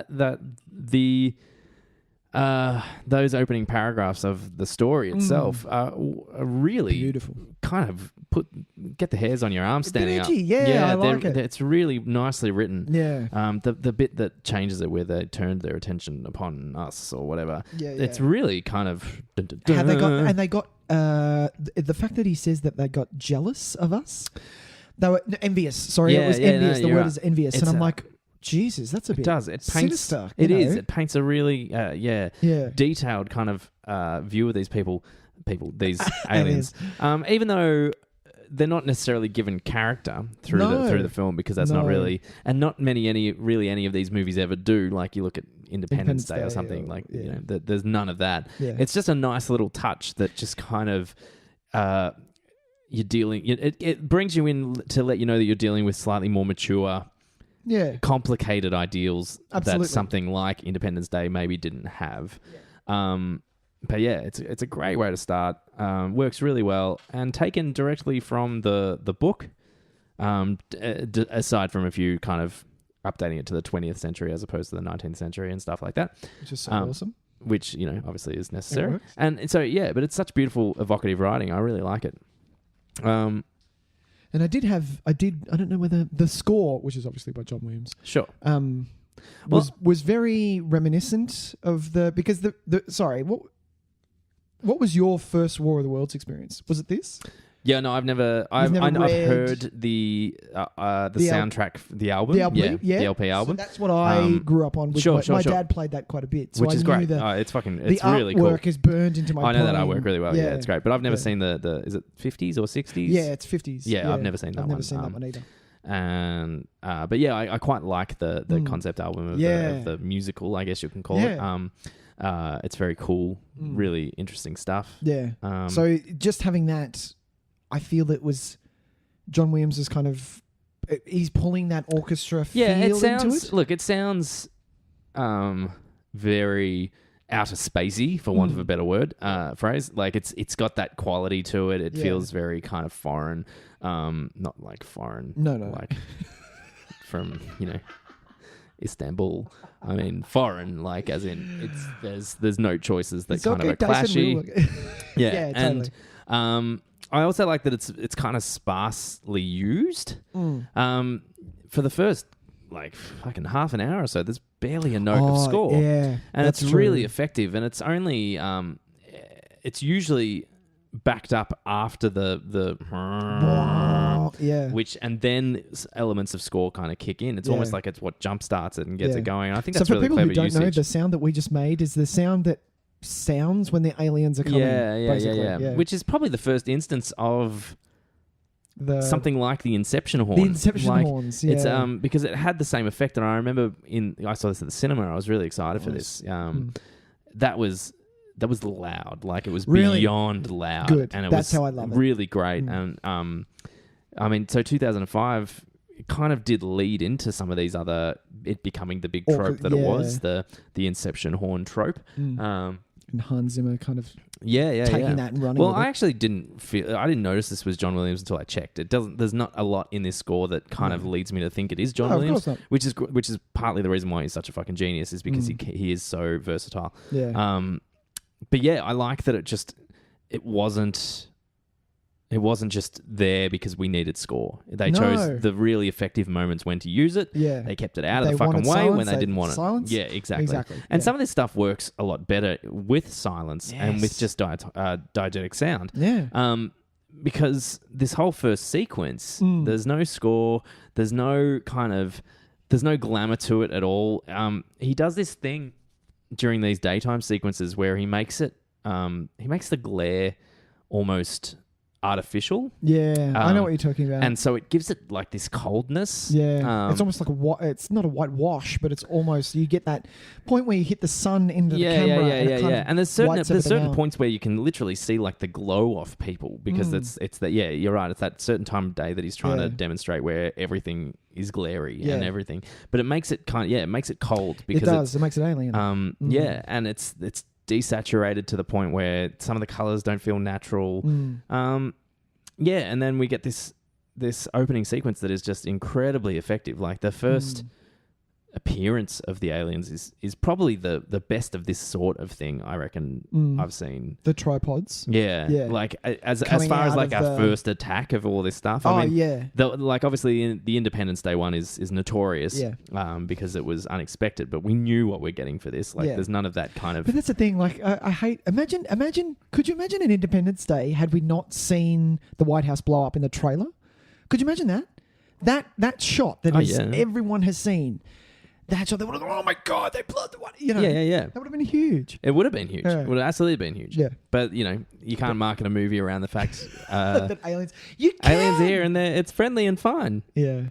those opening paragraphs of the story itself are really beautiful. Kind of get the hairs on your arm standing up. Yeah, I like it. It's really nicely written. Yeah. The bit that changes it where they turned their attention upon us or whatever. Yeah. It's really kind of they got the fact that he says that they got jealous of us. They were envious. Sorry, it was envious. The word is envious, and I'm like, Jesus, that's a bit. It does. It paints. Sinister. It is. It paints a really, detailed kind of view of these people, these aliens. Even though they're not necessarily given character through the film, because that's not really, and not any of these movies ever do. Like you look at Independence Day or something, there's none of that. Yeah. It's just a nice little touch that just kind of. You're dealing. It brings you in to let you know that you're dealing with slightly more mature. Yeah, complicated ideals Absolutely. that something like Independence Day maybe didn't have. But yeah, it's a great way to start. Works really well and taken directly from the book. Aside from a few kind of updating it to the 20th century as opposed to the 19th century and stuff like that, which is so awesome. Which obviously is necessary. And so but it's such beautiful evocative writing. I really like it. And I don't know whether the score, which is obviously by John Williams. Sure. Was very reminiscent of because what was your first War of the Worlds experience? Was it this? Yeah, no, I've heard the soundtrack, the album, the LP album. So that's what I grew up on. My dad played that quite a bit, so which is great. It's really cool. The artwork is burned into my. I know brain. that artwork really well. Yeah, it's great. But I've never seen the is it 50s or 60s? Yeah, it's 50s. Yeah, I've never seen that one. I've never seen that one either. And but yeah, I quite like the concept album of the musical, I guess you can call it. It's very cool, really interesting stuff. Yeah. So just having that. I feel that was John Williams is kind of he's pulling that orchestra feel into it. Look, it sounds very outer spacey, for want of a better word phrase. Like it's got that quality to it. It feels very kind of foreign, not like foreign, like from Istanbul. I mean foreign, like as in there's no choices that kind of are clashy. Totally. And I also like that it's kind of sparsely used. For the first fucking half an hour or so, there's barely a note of score. Yeah, and it's really effective. And it's only it's usually backed up after the which and then elements of score kind of kick in. It's almost like it's what jump starts it and gets it going. And I think that's really clever usage. So for people who don't know, the sound that we just made is the sound that sounds when the aliens are coming. Yeah. Which is probably the first instance of something like the Inception horn. The Inception horns, yeah. It's because it had the same effect, and I remember I saw this at the cinema. I was really excited for this. That was loud, like it was really beyond loud. Good. And that's how I love it. Really great. And I mean, so 2005. it kind of did lead into some of these other, it becoming the big trope that it yeah. was, the Inception horn trope. And Hans Zimmer kind of taking that and running Well, with I it. actually didn't notice this was John Williams until I checked. There's not a lot in this score that kind of leads me to think it is John Williams, of course not. which is partly the reason why he's such a fucking genius, is because he is so versatile. Yeah. But yeah, I like that it wasn't just there because we needed score. They chose the really effective moments when to use it. Yeah. They kept it out of They the fucking wanted way silence, when they didn't want it. silence? Yeah, exactly. Exactly, And yeah. some of this stuff works a lot better with silence and with Yes. just diegetic sound. Yeah. Because this whole first sequence, there's no score, there's no glamour to it at all. He does this thing during these daytime sequences where he makes the glare almost artificial. Yeah, I know what you're talking about. And so it gives it like this coldness. Yeah, it's almost like it's not a white wash, but it's almost, you get that point where you hit the sun into the camera. Yeah. And there's certain out. points where you can literally see like the glow off people because it's that, yeah, you're right. It's that certain time of day that he's trying to demonstrate where everything is glary and everything. But it makes it it makes it cold because it does. It makes it alien. Yeah, and it's desaturated to the point where some of the colors don't feel natural. And then we get this opening sequence that is just incredibly effective. Like the first appearance of the aliens is probably the best of this sort of thing I reckon I've seen. The tripods. Yeah. Like as Coming far as out like of our first attack of all this stuff. Like obviously the Independence Day one is notorious because it was unexpected, but we knew what we're getting for this. Like there's none of that kind of. But that's the thing. Like I hate. Imagine. Could you imagine an Independence Day had we not seen the White House blow up in the trailer? Could you imagine that? That shot that everyone has seen. That shot, they would have gone, oh my God, they blew the one. You know, that would have been huge. It would have been huge. It would have absolutely been huge. Yeah. But, you can't market a movie around the fact that aliens are here and it's friendly and fun. Yeah.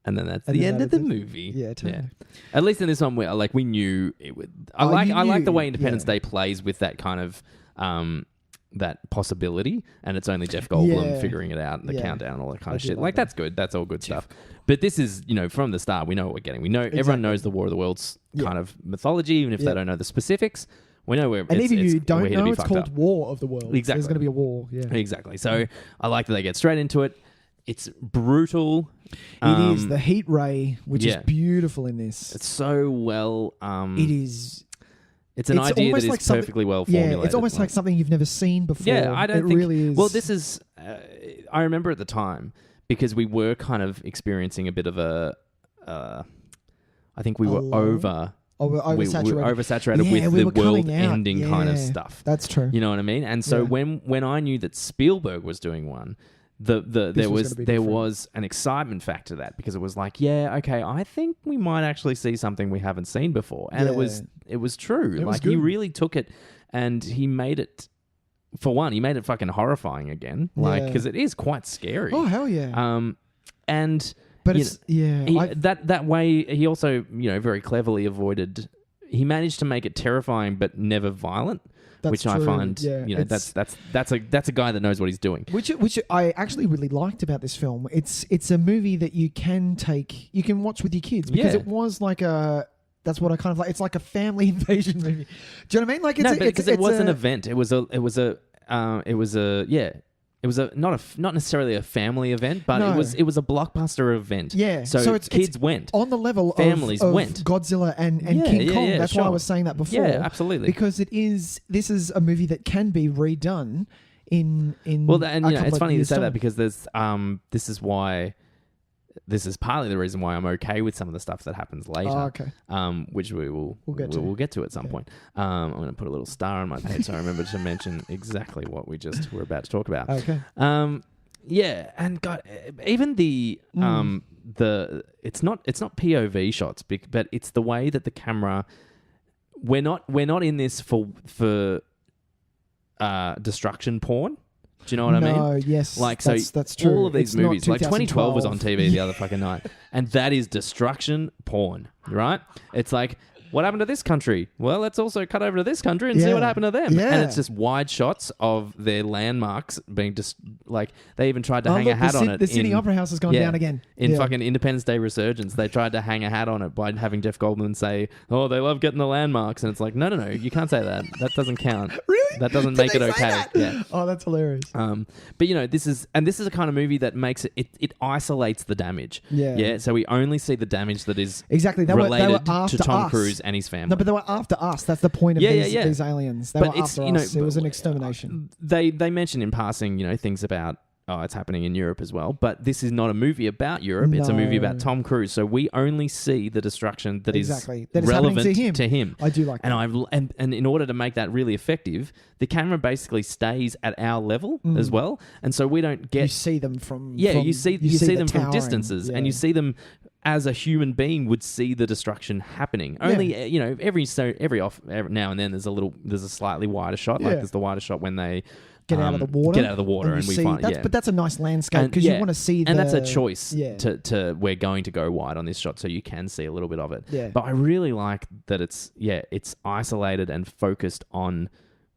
And then that's the end of the movie. Yeah, totally. Yeah. At least in this one, where like we knew it would. I like the way Independence Day plays with that kind of that possibility, and it's only Jeff Goldblum figuring it out and the countdown and all that kind of shit. Like that's good. That's all good stuff. But this is, from the start, we know what we're getting. We know everyone knows the War of the Worlds kind of mythology, even if they don't know the specifics. We know where. And even if you don't know, it's called up. War of the Worlds. Exactly. There's going to be a war. Yeah. Exactly. So I like that they get straight into it. It's brutal. It is the heat ray, which is beautiful in this. It's so well. It is. It's an idea that is perfectly well formulated. Yeah, it's almost like something you've never seen before. Yeah, I don't think... It really is. Well, this is... I remember at the time, because we were kind of experiencing a bit of a... I think we were oversaturated. We were oversaturated with the world-ending kind of stuff. That's true. You know what I mean? And so when I knew that Spielberg was doing one, there was an excitement factor to that, because it was like, I think we might actually see something we haven't seen before, and it was true. He really took it, and he made it. For one, he made it fucking horrifying again, because it is quite scary. Oh hell yeah! But that way he also very cleverly avoided. He managed to make it terrifying but never violent. Which true. I find, that's a guy that knows what he's doing. Which I actually really liked about this film. It's a movie that you can watch with your kids, because it was like that's what I kind of like. It's like a family invasion movie. Do you know what I mean? Like because it was an event. It was not necessarily a family event, but it was a blockbuster event. Yeah. So kids went. On the level families of went. Godzilla and King Kong. That's why I was saying that before. Yeah, absolutely. Because this is a movie that can be redone in it's funny you say that, because there's this is partly the reason why I'm okay with some of the stuff that happens later. Oh, okay. Which we'll get to at some point. I'm going to put a little star on my page so I remember to mention exactly what we just were about to talk about. Okay. And God, even the it's not POV shots, but it's the way that the camera. We're not in this for destruction porn. Do you know what I mean? No, yes. That's true. All of these movies, like 2012 was on TV the other fucking night, and that is destruction porn, right? It's like what happened to this country? Well, let's also cut over to this country and see what happened to them. Yeah. And it's just wide shots of their landmarks being just like they even tried to hang a hat on it. The Sydney Opera House has gone down again. In fucking Independence Day Resurgence, they tried to hang a hat on it by having Jeff Goldblum say, "Oh, they love getting the landmarks," and it's like, no, you can't say that. That doesn't count. Really? That doesn't make it okay. Yeah. Oh, that's hilarious. But you know, this is a kind of movie that makes it isolates the damage. Yeah. Yeah. So we only see the damage that is Exactly. They related were to after Tom us. Cruise and his family. No, but they were after us. That's the point of these aliens. They But were it's, after you know, us. It was an extermination. They mention in passing, you know, things about it's happening in Europe as well. But this is not a movie about Europe. It's a movie about Tom Cruise. So we only see the destruction that is relevant to him. I do like that. And in order to make that really effective, the camera basically stays at our level as well. And so we don't get... You see them from... you see them from towering. distances. Yeah. And you see them as a human being would see the destruction happening. Only, you know, every now and then there's a slightly wider shot. Like there's the wider shot when they... Get out of the water. And we find... But that's a nice landscape because you want to see And that's a choice to we're going to go wide on this shot so you can see a little bit of it. Yeah. But I really like that it's isolated and focused on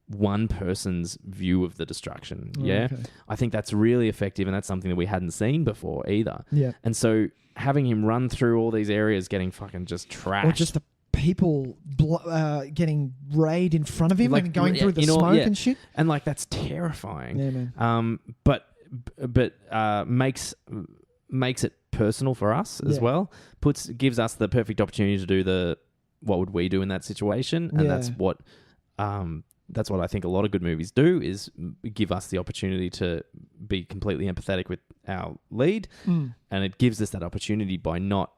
one person's view of the destruction. Okay. I think that's really effective, and that's something that we hadn't seen before either. Yeah. And so having him run through all these areas getting fucking just trashed. Or just the people getting raid in front of him and going through the smoke and shit. And like that's terrifying. Yeah, man. But makes it personal for us as well. Gives us the perfect opportunity to do what would we do in that situation, and that's what I think a lot of good movies do, is give us the opportunity to be completely empathetic with our lead, and it gives us that opportunity by not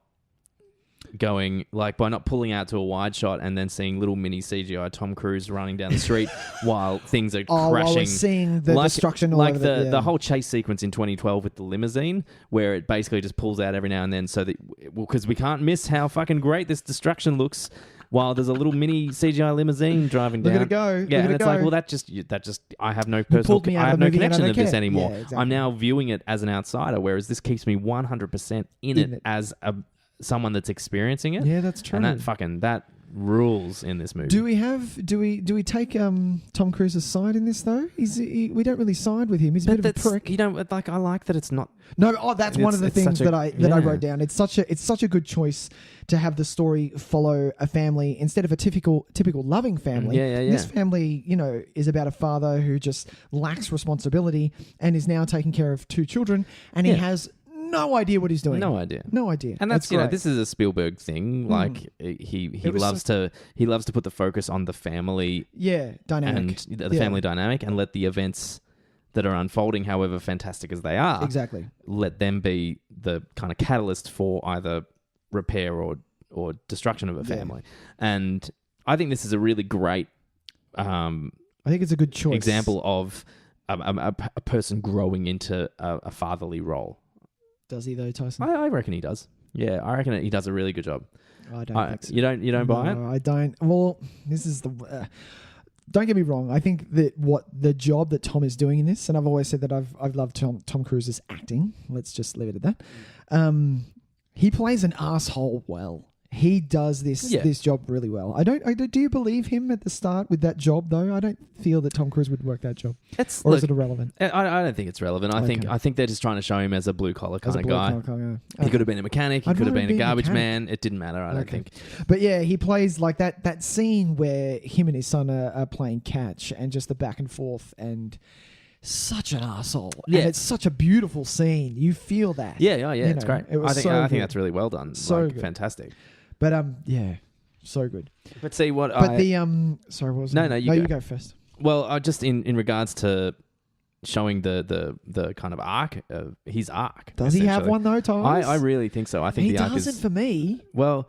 pulling out to a wide shot and then seeing little mini CGI Tom Cruise running down the street while things are crashing. While we're seeing the destruction all over the whole chase sequence in 2012 with the limousine, where it basically just pulls out every now and then because we can't miss how fucking great this destruction looks while there's a little mini CGI limousine driving down. Look at it go. Yeah, and it's like, well, that just I have no personal, I have no connection to this anymore. Yeah, exactly. I'm now viewing it as an outsider, whereas this keeps me 100% in it as someone that's experiencing it. Yeah, that's true. And that rules in this movie. Do we take Tom Cruise's side in this though? We don't really side with him. He's a bit of a prick. You don't like. I like that it's not. No, that's one of the things that I wrote down. It's such a good choice to have the story follow a family instead of a typical loving family. Yeah. This family, you know, is about a father who just lacks responsibility and is now taking care of two children, and he has no idea what he's doing. No idea. And that's this is a Spielberg thing. Like he loves to put the focus on the family dynamic and the family dynamic, and let the events that are unfolding, however fantastic as they are, let them be the kind of catalyst for either repair or destruction of a family. And I think this is a really great I think it's a good choice example of a person growing into a fatherly role. Does he though, Tyson? I reckon he does. Yeah, I reckon he does a really good job. I don't think so. You don't buy it? No, I don't. Well, this is the... don't get me wrong. I think that what the job that Tom is doing in this, and I've always said that I've loved Tom Cruise's acting. Let's just leave it at that. He plays an asshole well. He does this job really well. Do you believe him at the start with that job though? I don't feel that Tom Cruise would work that job. Is it irrelevant? I don't think it's relevant. I think they're just trying to show him as a blue collar kind of guy. He could have been a mechanic. He could have been a garbage man. It didn't matter. I don't think. But yeah, he plays like that scene where him and his son are playing catch and just the back and forth and. Such an asshole. Yeah. And it's such a beautiful scene. You feel that. Yeah, it's great. I think that's really well done. So good. Fantastic. But so good. But see what sorry, what was No, you go first. Well, just in regards to showing the kind of arc of his arc. Does he have one though, Tyler? I really think so. I think the arc is... He doesn't for me. Well,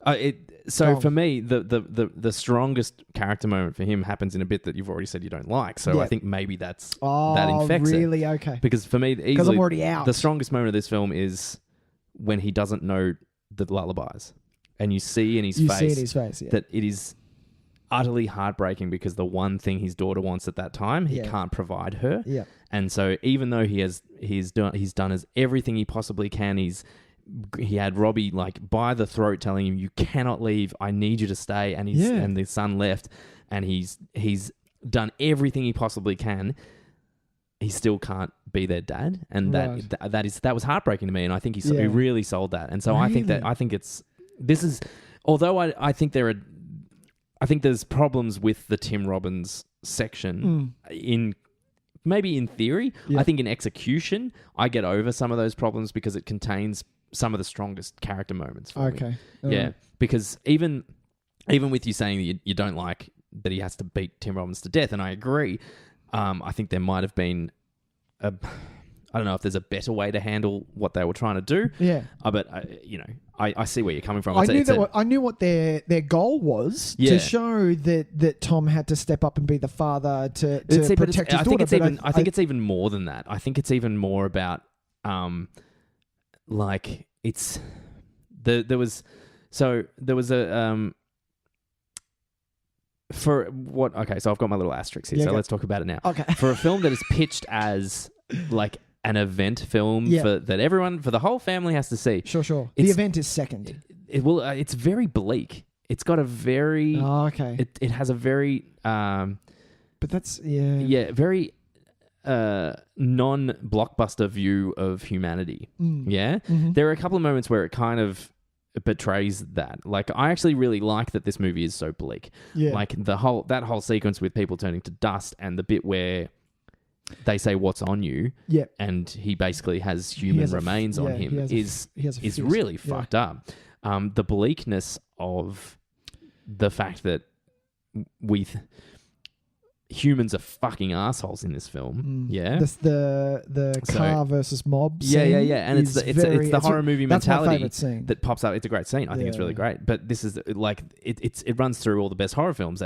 for me, the strongest character moment for him happens in a bit that you've already said you don't like. So I think maybe that infects really? it. Okay. Because for me, because I'm already out. The strongest moment of this film is when he doesn't know the lullabies, and you see in his face that it is utterly heartbreaking because the one thing his daughter wants at that time he can't provide her. Yeah. And so even though he's done as everything he possibly can, he's he had Robbie like by the throat, telling him, "You cannot leave. I need you to stay." And and the son left, and he's done everything he possibly can. He still can't be their dad, and that was heartbreaking to me. And I think he really sold that. And so I think although I think there's problems with the Tim Robbins section maybe in theory. I think in execution, I get over some of those problems because it contains some of the strongest character moments for me. Yeah, because even with you saying that you don't like that he has to beat Tim Robbins to death, and I agree, I think there might have been I don't know if there's a better way to handle what they were trying to do. Yeah. But I see where you're coming from. I knew what their goal was to show that Tom had to step up and be the father to protect his daughter. I think it's even more than that. I think it's even more about there was a for what? Okay, so I've got my little asterisk here. So let's talk about it now. Okay. For a film that is pitched as like an event film for the whole family has to see. Sure. The event is second. It's very bleak. It's got a very okay. It has a very but that's very non-blockbuster view of humanity. Yeah, there are a couple of moments where it kind of betrays that. Like, I actually really like that this movie is so bleak. Yeah. Like that whole sequence with people turning to dust, and the bit where they say what's on you, and he basically has human remains on him is really fucked up. The bleakness of the fact that humans are fucking assholes in this film. Yeah, the car versus mob scene. And it's the horror movie mentality that pops up. It's a great scene. I think it's really great. But this is like it runs through all the best horror films.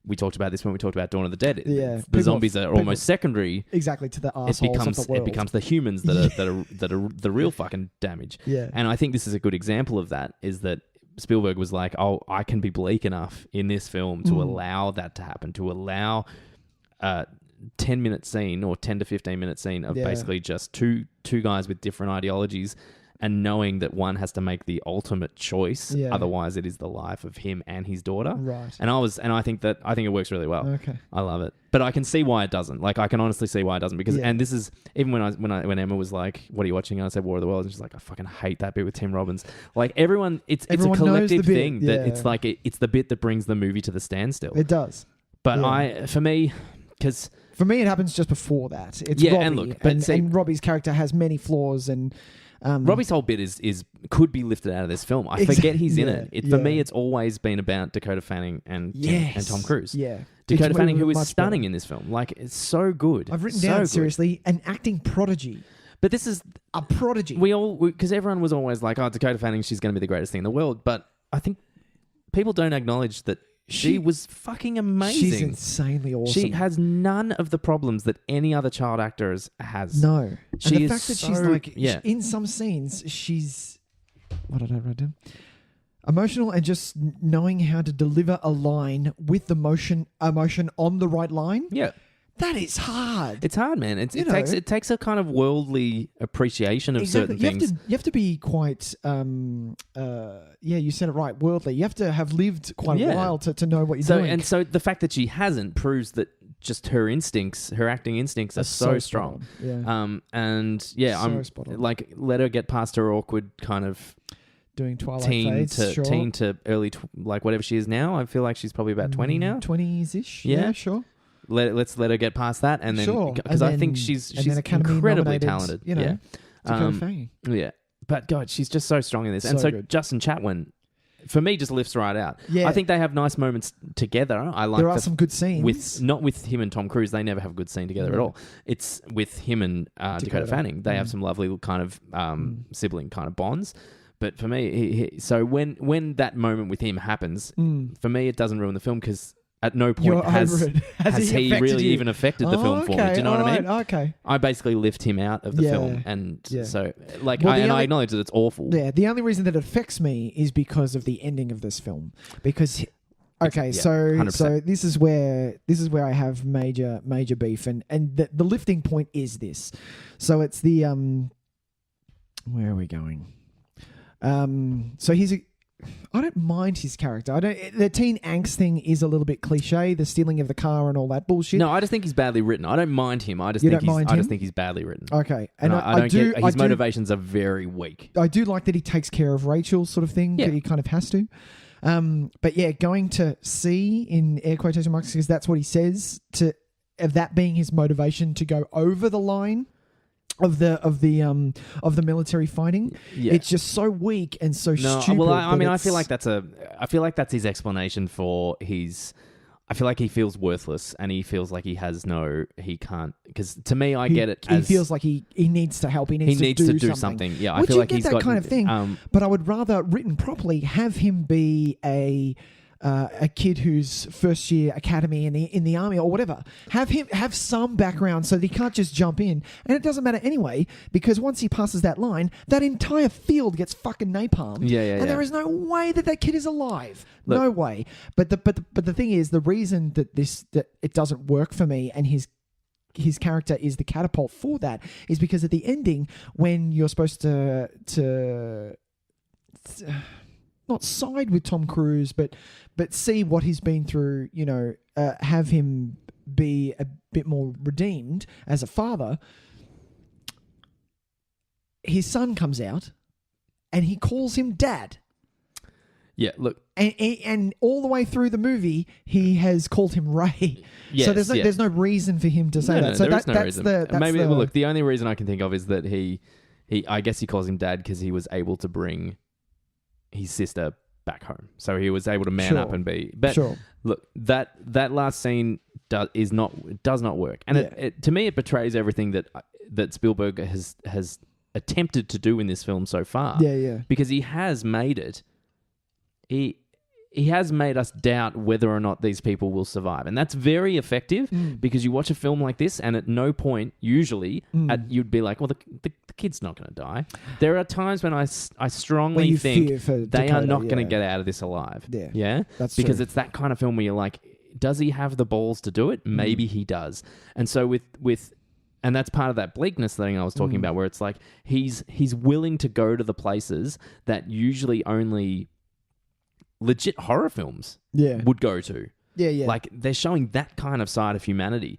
We talked about this when we talked about Dawn of the Dead. Yeah, the zombies are almost secondary. Exactly, to the assholes of the world. It becomes the humans that are the real fucking damage. Yeah, and I think this is a good example of that. Is that Spielberg was like, "Oh, I can be bleak enough in this film to allow that to happen, to allow a 10-minute scene or 10 to 15-minute scene of basically just two guys with different ideologies, and knowing that one has to make the ultimate choice, otherwise it is the life of him and his daughter." Right. And I think it works really well. Okay. I love it, but I can see why it doesn't. Like, I can honestly see why it doesn't, because and this is even when Emma was like, "What are you watching?" And I said War of the Worlds, and she's like, "I fucking hate that bit with Tim Robbins." Like, everyone it's a collective thing that it's like it's the bit that brings the movie to the standstill. It does. But for me, it happens just before that. It's Robbie, and Robbie's character has many flaws, and Robbie's whole bit is could be lifted out of this film. I forget he's in it. For me, it's always been about Dakota Fanning and Tom Cruise. Yeah, Dakota Fanning, who is stunning in this film. Like, it's so good. I've written down, seriously, an acting prodigy. But this is a prodigy. Because everyone was always like, "Oh, Dakota Fanning, she's going to be the greatest thing in the world." But I think people don't acknowledge that she was fucking amazing. She's insanely awesome. She has none of the problems that any other child actor has. No. The fact that she's like, in some scenes, she's... What did I write down? Emotional, and just knowing how to deliver a line with the emotion on the right line. Yeah. That is hard. It's hard, man. It takes a kind of worldly appreciation of certain things. You have to be quite, you said it right, worldly. You have to have lived quite a while to know what you're doing. And so the fact that she hasn't proves that just her acting instincts are so strong. Yeah. I'm like, let her get past her awkward kind of doing Twilight teen fades, to early, like whatever she is now. I feel like she's probably about 20 now. 20s-ish. Yeah, sure. Let's let her get past that, and then because I think she's incredibly talented. Dakota Fanning. Yeah, but God, she's just so strong in this, and so good. Justin Chatwin, for me, just lifts right out. Yeah. I think they have nice moments together. I like there are some good scenes not with him and Tom Cruise. They never have a good scene together at all. It's with him and Dakota Fanning. They have some lovely kind of sibling kind of bonds. But for me, so when that moment with him happens, for me, it doesn't ruin the film, because at no point has he really even affected the film for me. Do you know what I mean? Okay. I basically lift him out of the film, and so like, I acknowledge that it's awful. Yeah, the only reason that it affects me is because of the ending of this film. Because so this is where I have major beef, and the lifting point is this. So it's the Where are we going? So I don't mind his character. The teen angst thing is a little bit cliche, the stealing of the car and all that bullshit. No, I just think he's badly written. I don't mind him. I just think he's badly written. Okay. And I don't get his motivations are very weak. I do like that he takes care of Rachel sort of thing. Yeah. He kind of has to. But yeah, going to C in air quotation marks, because that's what he says, of that being his motivation to go over the line of the military fighting. Yeah. It's just so weak and so stupid. Well, I feel like that's his explanation for his. I feel like he feels worthless and he feels like he can't. Because to me, I get it. He feels like he needs to help. He needs to do something. Yeah, Which I feel like he's got that kind of thing. But I would rather, written properly, have him be a kid who's first year academy in the army or whatever. Have some background so that he can't just jump in. And it doesn't matter anyway, because once he passes that line, that entire field gets fucking napalmed. And there is no way that kid is alive. Look, no way. But the thing is, the reason that it doesn't work for me and his character is the catapult for that is because at the ending, when you're supposed to not side with Tom Cruise, but see what he's been through, have him be a bit more redeemed as a father. His son comes out and he calls him dad. Yeah, look. And all the way through the movie, he has called him Ray. Yes, so there's no reason for him to say that. So that's no reason. Look, the only reason I can think of is that he I guess he calls him dad because he was able to bring his sister back home, so he was able to man up and be. But look, that last scene does not work, and it to me it betrays everything that Spielberg has attempted to do in this film so far. Because he has made it. He has made us doubt whether or not these people will survive. And that's very effective because you watch a film like this and at no point, usually, you'd be like, well, the kid's not going to die. There are times when I strongly think they are not going to get out of this alive. Yeah? That's because true. It's that kind of film where you're like, does he have the balls to do it? Maybe he does. And so and that's part of that bleakness thing I was talking about, where it's like he's willing to go to the places that usually only legit horror films would go to. Like, they're showing that kind of side of humanity.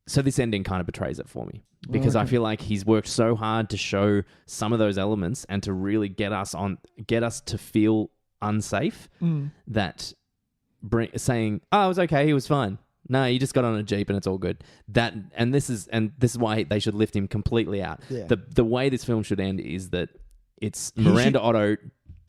So this ending kind of betrays it for me. Because I feel like he's worked so hard to show some of those elements and to really get us to feel unsafe that saying, oh, it was okay, he was fine. No, he just got on a Jeep and it's all good. This is why they should lift him completely out. The way this film should end is that it's Miranda Otto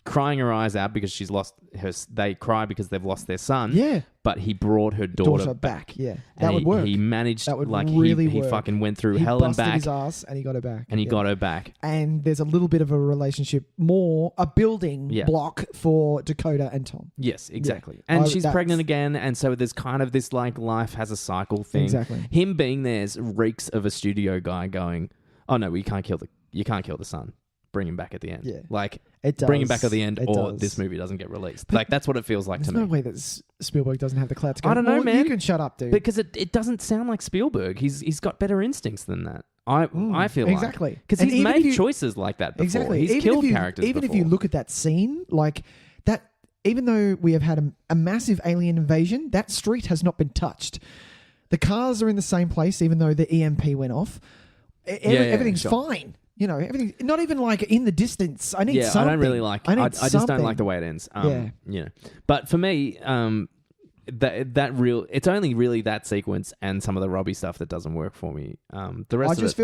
crying her eyes out because she's lost her. They cry because they've lost their son. But he brought her daughter back. That would work. He managed. That would really he work. Fucking went through hell and back. He busted his ass and he got her back. And he got her back. And there's a little bit of a relationship, a building block for Dakota and Tom. Yes, exactly. And she's pregnant again, and so there's kind of this like life has a cycle thing. Exactly. Him being there reeks of a studio guy going, "Oh no, you can't kill the son. Bring him back at the end." Like, it does. Bring him back at the end, or this movie doesn't get released. Like, that's what it feels like to me. There's no way that Spielberg doesn't have the clout to go, I don't know, man. You can shut up, dude. Because it doesn't sound like Spielberg. He's got better instincts than that. I feel exactly. Like. Because he's made choices like that before. Exactly. He's killed characters even before. If you look at that scene, like that, even though we have had a massive alien invasion, that street has not been touched. The cars are in the same place, even though the EMP went off. Everything's fine. Everything, not even like in the distance. I need something. I don't really like. I just don't like the way it ends. But for me, it's only really that sequence and some of the Robbie stuff that doesn't work for me. The rest is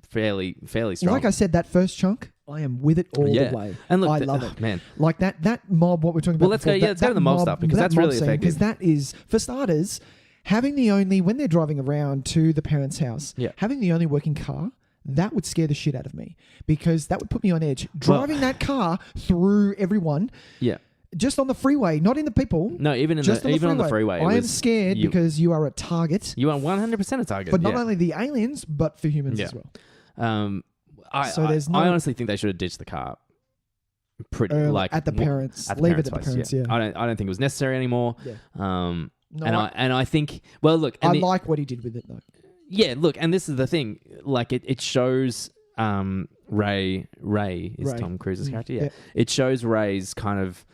fairly strong. Like I said, that first chunk, I am with it all the way. And look, I love it, man. Like that mob. What we're talking about. Well, let's go to the mob stuff because that's really effective. Because that is, for starters, having when they're driving around to the parents' house, having the only working car. That would scare the shit out of me because that would put me on edge. Driving that car through everyone, just on the freeway, not in the people. No, even on the freeway. I am scared because you are a target. You are 100% a target. But not only the aliens, but for humans as well. I honestly think they should have ditched the car. At the parents. Leave it at the parents. Yeah. I don't think it was necessary anymore. I think. Well, look. I like what he did with it though. Yeah, look, and this is the thing. Like, it shows Ray is Ray. Tom Cruise's character. Yeah. Yeah. It shows Ray's kind of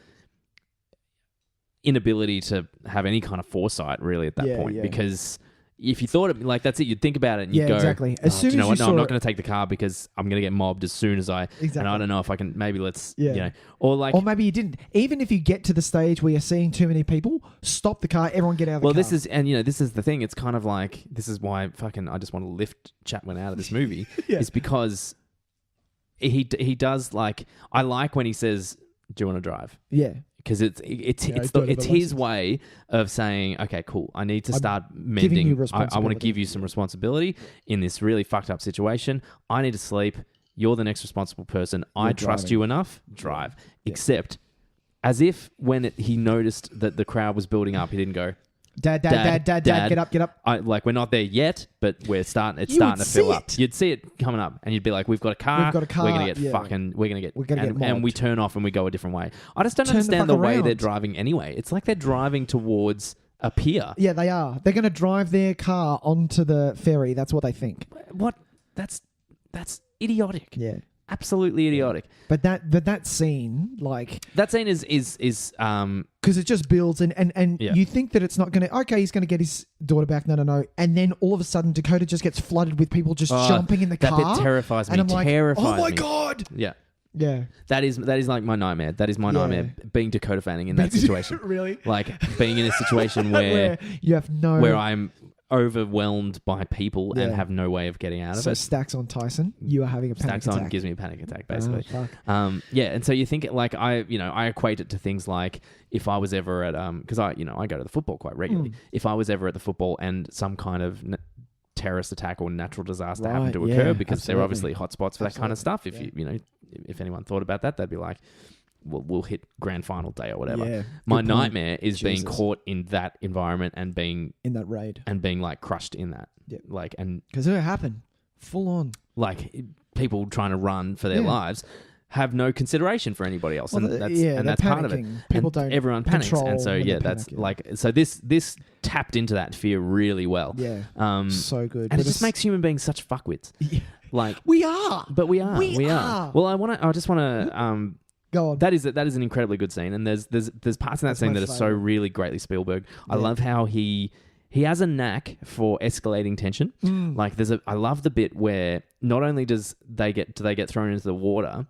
inability to have any kind of foresight really at that Yeah, point yeah. because if you thought it like that's it, you'd think about it and you'd Yeah, go, exactly. As As soon do you as know what? you No, I'm saw not it- going to take the car because I'm going to get mobbed as soon as I. Exactly. And I don't know if I can. Maybe let's. Yeah. You know, or like. Or maybe you didn't. Even if you get to the stage where you're seeing too many people, stop the car. Everyone get out of the car. Well, this is this is the thing. It's kind of like this is why I just want to lift Chapman out of this movie. Yeah. Is because he does like I like when he says, "Do you want to drive?" Yeah. Because it's don't have a his license. way of saying, okay, cool. I need to start giving you mending. I want to responsibility. give you some responsibility in this really fucked up situation. I need to sleep. You're the next responsible person. I You're trust driving. you enough. Drive. Except, as if when he noticed that the crowd was building up, he didn't go, Dad, get up. we're not there yet, but we're starting. It's You starting would to fill see up. it. You'd see it coming up, and you'd be like, "We've got a car. We've got a car, We're gonna get yeah. fucking. We're gonna get. mobbed. And we turn off and we go a different way. I just don't Turn the understand fuck the way around. they're driving anyway. It's like they're driving towards a pier. Yeah, they are. They're going to drive their car onto the ferry. That's what they think. What? That's idiotic. Yeah. Absolutely idiotic. But that scene, like, That scene is because it just builds and Yeah. you think that it's not going to, okay, he's going to get his daughter back. No. And then all of a sudden Dakota just gets flooded with people just jumping in the car. That bit terrifies me. And I'm like, terrifies oh my me. God. Yeah. Yeah. That is like my nightmare. That is my nightmare. Being Dakota fanning in that situation. Really? Like being in a situation where you have no... where I'm overwhelmed by people and Yeah. have no way of getting out of So it. Stacks on Tyson, you are having a panic Stacks on attack. gives me a panic attack, basically. Oh, fuck. Yeah, and so you think it like I equate it to things like if I was ever at because I go to the football quite regularly. If I was ever at the football and some kind of terrorist attack or natural disaster happened to Right, occur yeah, because they're obviously hotspots for that kind of stuff. If Absolutely, if anyone thought about that, they'd be like, we'll hit grand final day or whatever. Yeah, My good point. nightmare is being Jesus. caught in that environment and being In that raid. like crushed in that. Yeah. Like and Because it happened. Full on. like people trying to run for their Yeah. lives have no consideration for anybody else, Well, and that's yeah, and they're that's part of it. panicking. People And don't everyone panics, control and so when yeah, they that's panic, yeah. like so this tapped into that fear really well. Yeah. And So good. it But just it's- makes human beings such fuckwits. Yeah. Like, We are. but we are. We are. Well, I just want to. Go on. That is an incredibly good scene, and there's parts in that That's scene my that are so favourite. really greatly Spielberg. I Yeah. love how he has a knack for escalating tension. Like I love the bit where not only do they get thrown into the water,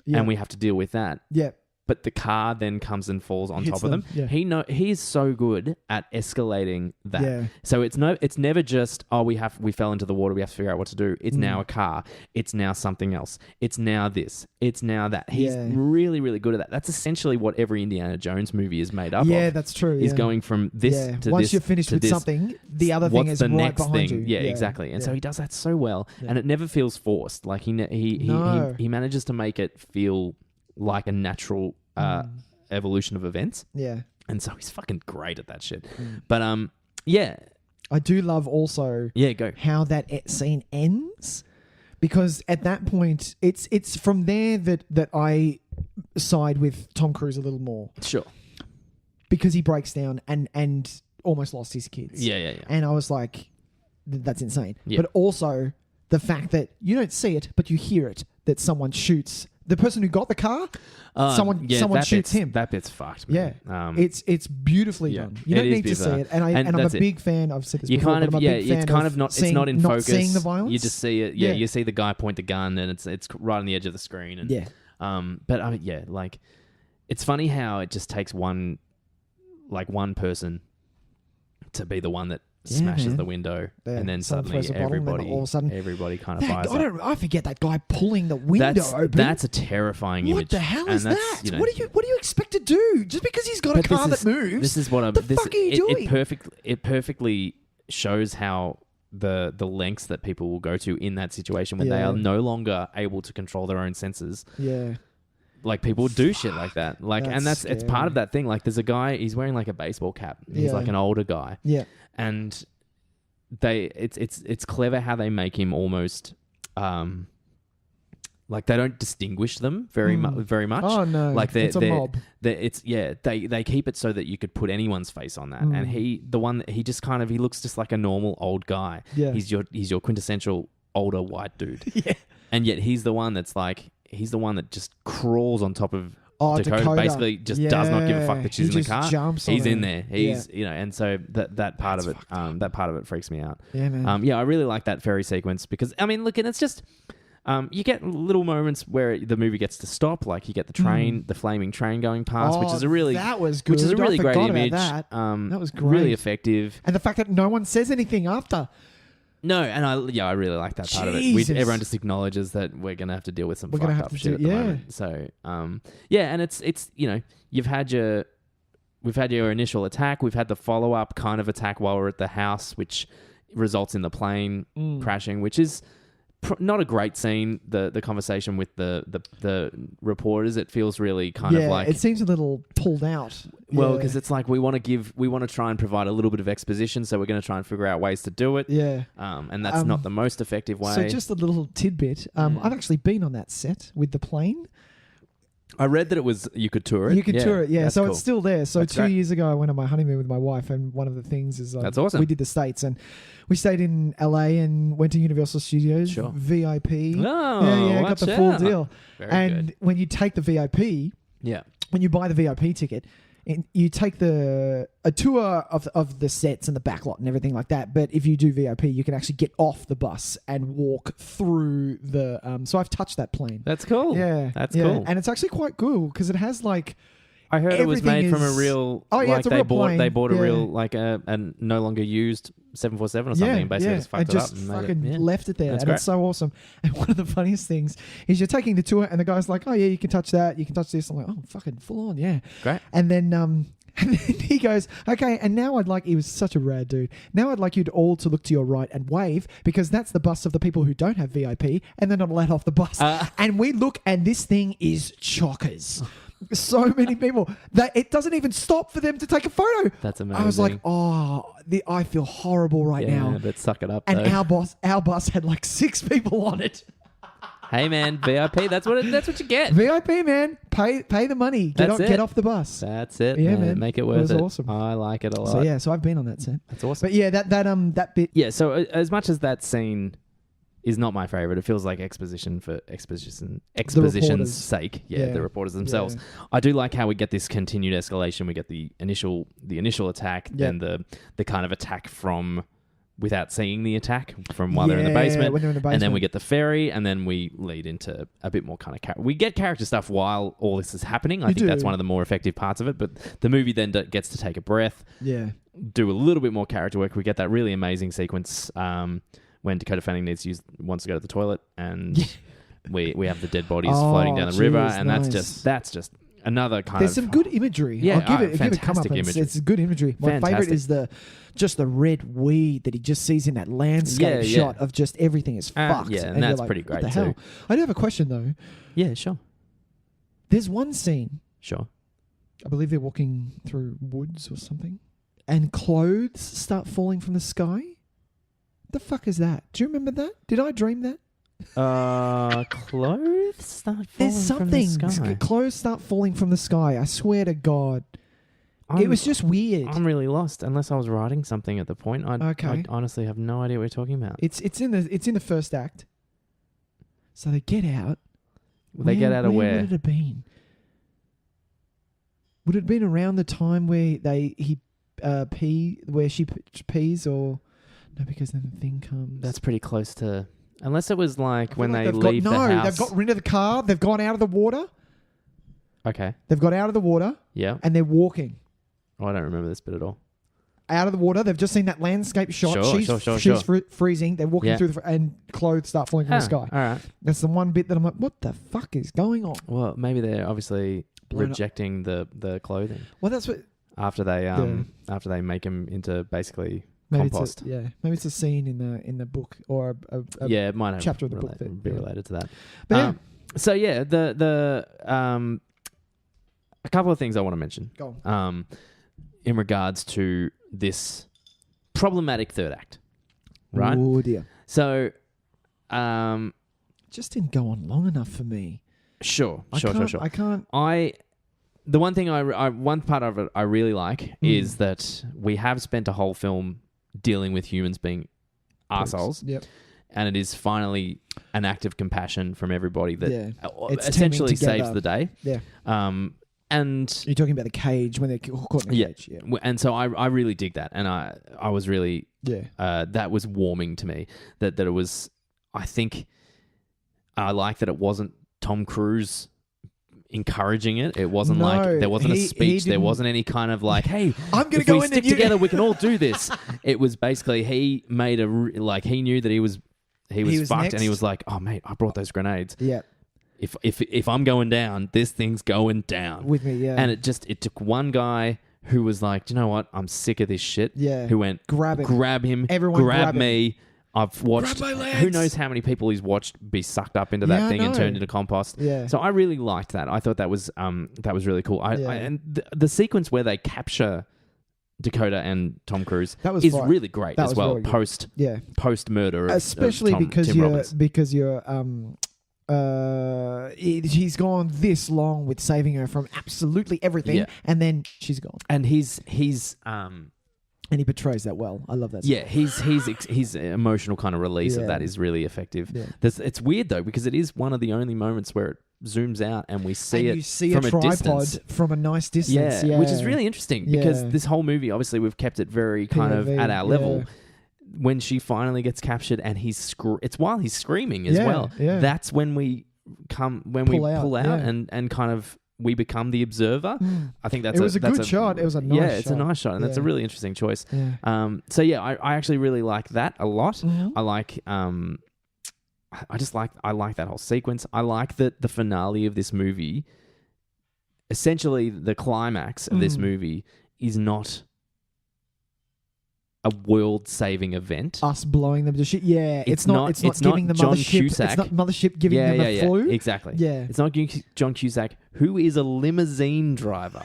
Yeah. and we have to deal with that, Yeah. but the car then comes and falls on Hits top of them. them, yeah. He is so good at escalating that. Yeah. So it's never just we fell into the water, we have to figure out what to do. It's now a car. It's now something else. It's now this. It's now that. He's Yeah. really really good at that. That's essentially what every Indiana Jones movie is made up of. Yeah, that's true. Is yeah. going from this yeah. to Once this you're finished to with this. something, the other thing What's is the right next behind thing? you. Yeah, exactly. And so he does that so well, Yeah. and it never feels forced. Like No. he manages to make it feel like a natural evolution of events, Yeah. and so he's fucking great at that shit. Mm. But yeah, I do love also go. how that scene ends, because at that point it's from there that I side with Tom Cruise a little more, Sure. because he breaks down and almost lost his kids. Yeah. And I was like, that's insane. Yeah. But also the fact that you don't see it, but you hear it, that someone shoots the person who got the car. Someone that shoots bit's, him. That bit's fucked. Yeah, Man. it's beautifully yeah. done. You It don't is need to see beautiful. it, and I'm that's a it. big fan. I've said this You before, kind but of I'm a big fan it's kind of of not seeing, it's not in focus. seeing the violence. You just see it. Yeah, you see the guy point the gun, and it's right on the edge of the screen. And, Yeah. But I mean, yeah, like it's funny how it just takes one person to be the one that smashes man. the window, Yeah. and then Someone suddenly throws a bottle, and then everybody all of a sudden, everybody kind of That, fires up. I forget that guy pulling the window open. That's a terrifying image. What the hell And is that's, that? you know, What do you expect to do? Just because he's got a but car this that moves? This is what I'm. The this, fuck are you doing? It perfectly shows how the lengths that people will go to in that situation when they Yeah. are no longer able to control their own senses. Yeah. Like people do shit like that. Like, and That's it's scary. part of that thing. Like, there's a guy. He's wearing like a baseball cap. He's Yeah. like an older guy, Yeah. and it's clever how they make him almost. Like they don't distinguish them very much. Oh no! Like it's a mob. They keep it so that you could put anyone's face on that, Mm. and he just kind of he looks just like a normal old guy. Yeah. He's your quintessential older white dude. Yeah. And yet he's the one that just crawls on top of Dakota. Basically, just does not give a fuck that she's in the car. He's in there. He's and so that part of it freaks me out. Yeah, man. I really like that ferry sequence because I mean, look, and it's just. You get little moments where the movie gets to stop, like you get the train, the flaming train going past, which is a really great image. That was great, really effective, and the fact that no one says anything after. No, and I really like that part of it. Everyone just acknowledges that we're gonna have to deal with some fucked up shit at the moment. So, and it's we've had your initial attack, we've had the follow up kind of attack while we're at the house, which results in the plane crashing, which is. Not a great scene. The conversation with the reporters, it feels really kind of like it seems a little pulled out. Well, because it's like we want to try and provide a little bit of exposition, so we're going to try and figure out ways to do it. Yeah, and that's not the most effective way. So just a little tidbit. I've actually been on that set with the plane. I read that you could tour it. You could tour it, yeah. So cool. It's still there. So that's 2 great. years ago, I went on my honeymoon with my wife, and one of the things is that's awesome. We did the States, and we stayed in LA and went to Universal Studios, VIP. Oh, got the full deal. Very good. When you take the VIP, when you buy the VIP ticket, you take a tour of the sets and the backlot and everything like that. But if you do VIP, you can actually get off the bus and walk through the. So I've touched that plane. That's cool. Yeah, that's cool. And it's actually quite cool because it has like. I heard it was made from a real. Oh yeah, it's a real plane. They bought a real a no longer used 747 or something, and basically just fucked it up and fucking left it there. That's and great. It's so awesome. And one of the funniest things is you're taking the tour, and the guy's like, "Oh yeah, you can touch that, you can touch this." I'm like, "Oh, fucking full on, yeah." Great. And then he goes, "Okay, and now he was such a rad dude. Now I'd like you all to look to your right and wave because that's the bus of the people who don't have VIP, and they're not allowed off the bus." And we look, and this thing is chockers. So many people that it doesn't even stop for them to take a photo. That's amazing. I was like, I feel horrible right now. Yeah, but suck it up. And though. our bus had like 6 people on it. Hey man, VIP. That's what you get. VIP, man. Pay the money. Get off the bus. That's it. Yeah, man. Make it worth it. It was awesome. I like it a lot. So I've been on that set. That's awesome. But yeah, that bit. Yeah. So as much as that scene is not my favorite, it feels like exposition's sake. The reporters themselves. Yeah. I do like how we get this continued escalation. We get the initial attack, then the kind of attack from without seeing the attack from while they're in the basement. When they're in the basement. And then we get the ferry, and then we lead into a bit more kind of we get character stuff while all this is happening. I think that's one of the more effective parts of it. But the movie then gets to take a breath, do a little bit more character work. We get that really amazing sequence when Dakota Fanning wants to go to the toilet, and we have the dead bodies floating down the river, and that's just another kind There's some good imagery. Yeah, I'll give it come up. imagery. It's good imagery. My favorite is the red weed that he just sees in that landscape shot of just everything is fucked. Yeah, and that's pretty great what the hell? too. I do have a question though. Yeah, sure. There's one scene. Sure. I believe they're walking through woods or something, and clothes start falling from the sky. The fuck is that? Do you remember that? Did I dream that? Clothes start falling There's something. from the sky. Clothes start falling from the sky. I swear to God. It was just weird. I'm really lost. Unless I was writing something at the point. I honestly have no idea what you're talking about. It's in the first act. So they get out. They get out of where? Where would it have been? Would it have been around the time where where she pees, or no? Because then the thing comes. That's pretty close to. Unless it was like when they leave the house. No, they've got rid of the car. They've gone out of the water. Okay. They've got out of the water. Yeah. And they're walking. Oh, I don't remember this bit at all. Out of the water. They've just seen that landscape shot. She's freezing. They're walking through and clothes start falling from the sky. All right. That's the one bit that I'm like, what the fuck is going on? Well, maybe they're obviously rejecting the clothing. Well, that's what... After they make him into basically compost. Maybe it's a scene in the book or a it might have chapter of the book that be related to that. But so yeah, a couple of things I want to mention. Go on. In regards to this problematic third act, right? Oh dear. So, just didn't go on long enough for me. Sure. I can't. The one thing one part of it I really like is that we have spent a whole film dealing with humans being arseholes. Yep. and it is finally an act of compassion from everybody that It's essentially teaming saves the day. Yeah. And you're talking about the cage when they're caught in the cage. Yeah. And so I really dig that, and I was really that was warming to me that it was. I think I like that it wasn't Tom Cruise encouraging it. It wasn't like there wasn't a speech. There wasn't any kind of like, hey, I'm gonna if go we in stick and together, we can all do this. It was basically he made he knew that he was fucked, next. and he was like, oh mate, I brought those grenades. Yeah. If I'm going down, this thing's going down with me. Yeah. And it took one guy who was like, do you know what? I'm sick of this shit. Yeah. Who went grab him, everyone grab him. Me. I've watched. Grab my legs. Who knows how many people he's watched be sucked up into that thing and turned into compost. Yeah. So I really liked that. I thought that was really cool. And the sequence where they capture Dakota and Tom Cruise is really great as well. Really post murder, especially of because Tim Robbins. He's gone this long with saving her from absolutely everything, and then she's gone. And he's and he portrays that well. I love that. Yeah, his emotional kind of release of that is really effective. Yeah. It's weird though because it is one of the only moments where it zooms out and we see and it you see from a a tripod distance. From a nice distance. Yeah, which is really interesting because this whole movie, obviously, we've kept it very kind of at our level. When she finally gets captured and it's while he's screaming as well. Yeah. That's when we pull out and kind of we become the observer. I think that's it was a good shot. It was a nice shot. Yeah, it's a nice shot, and that's a really interesting choice. Yeah. So yeah, I actually really like that a lot. Mm-hmm. I like I like that whole sequence. I like that the finale of this movie, essentially the climax of this movie, is not a world-saving event. Us blowing them to shit. Yeah, it's not giving the John mothership. Cusack. It's not mothership giving them a flu. Exactly. Yeah, it's not John Cusack, who is a limousine driver,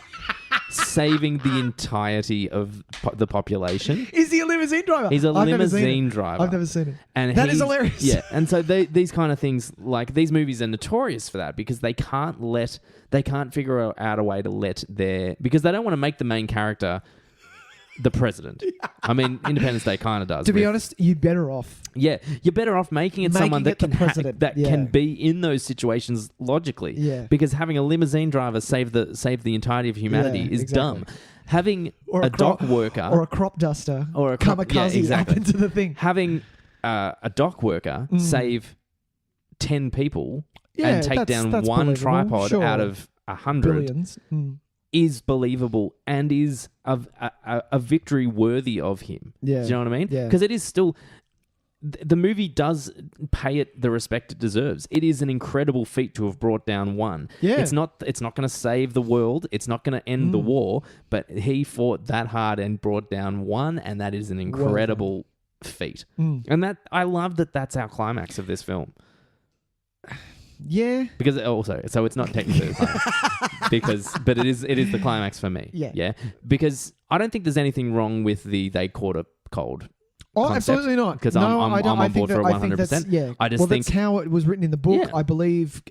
saving the entirety of the population. Is he a limousine driver? He's a limousine driver. I've never seen it. And that is hilarious. Yeah, and so these kind of things, like these movies, are notorious for that because they can't figure out a way to because they don't want to make the main character the president. I mean, Independence Day kind of does. To be honest, you're better off. Yeah, you're better off making it someone that can be in those situations logically. Yeah. Because having a limousine driver save the entirety of humanity is dumb. Having a dock worker or a crop duster or a kamikaze up into the thing. Having a dock worker save 10 people and take down one tripod out of 100 billions. Is believable and is a victory worthy of him. Yeah. Do you know what I mean? Yeah. Because it is still... The movie does pay it the respect it deserves. It is an incredible feat to have brought down one. Yeah. It's not going to save the world. It's not going to end the war. But he fought that hard and brought down one, and that is an incredible feat. And that I love that that's our climax of this film. Yeah. Because so it's not technically the climax. But it is the climax for me. Yeah. Yeah. Because I don't think there's anything wrong with they caught a cold. Oh, concept, absolutely not. Because I'm on board for it 100%. Yeah. I just think that's how it was written in the book. Yeah. I believe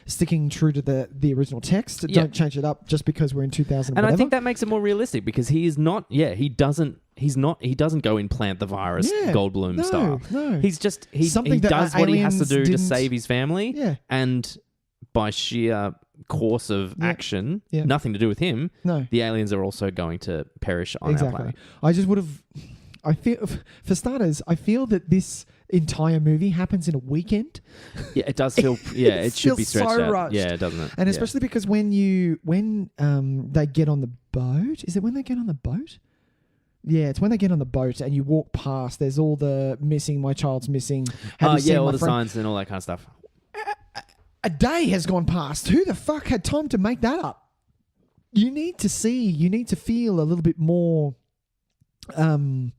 sticking true to the original text. Don't change it up just because we're in 2000. And I think that makes it more realistic because he is not. Yeah, he doesn't go implant the virus Goldblum style. No, he does what he has to do to save his family. Yeah. And by sheer course of action, nothing to do with him. No, the aliens are also going to perish on our planet. I just would have. I feel, for starters, I feel that this entire movie happens in a weekend. Yeah, it does feel. Yeah, it should be stretched so out. Rushed. Yeah, doesn't it? And especially because when they get on the boat, is it when they get on the boat? Yeah, it's when they get on the boat and you walk past. There's all the missing. My child's missing. All the signs and all that kind of stuff. A day has gone past. Who the fuck had time to make that up? You need to feel a little bit more. Of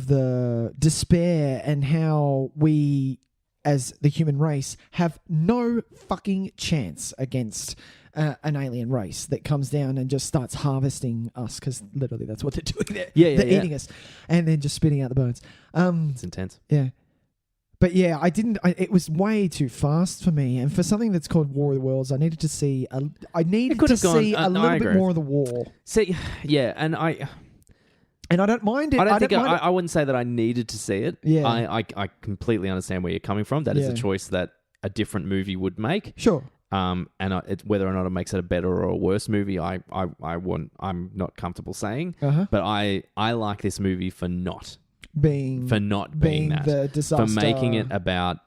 the despair and how we, as the human race, have no fucking chance against an alien race that comes down and just starts harvesting us, because literally that's what they're doing. They're eating us and then just spitting out the bones. It's intense. Yeah. But yeah, it was way too fast for me, and for something that's called War of the Worlds, I needed to see a little bit more of the war. See, yeah, and And I don't mind it. I wouldn't say that I needed to see it. Yeah. I completely understand where you're coming from. That is a choice that a different movie would make. Sure. Whether or not it makes it a better or a worse movie, I'm not comfortable saying. But I like this movie for not being that, the disaster, for making it about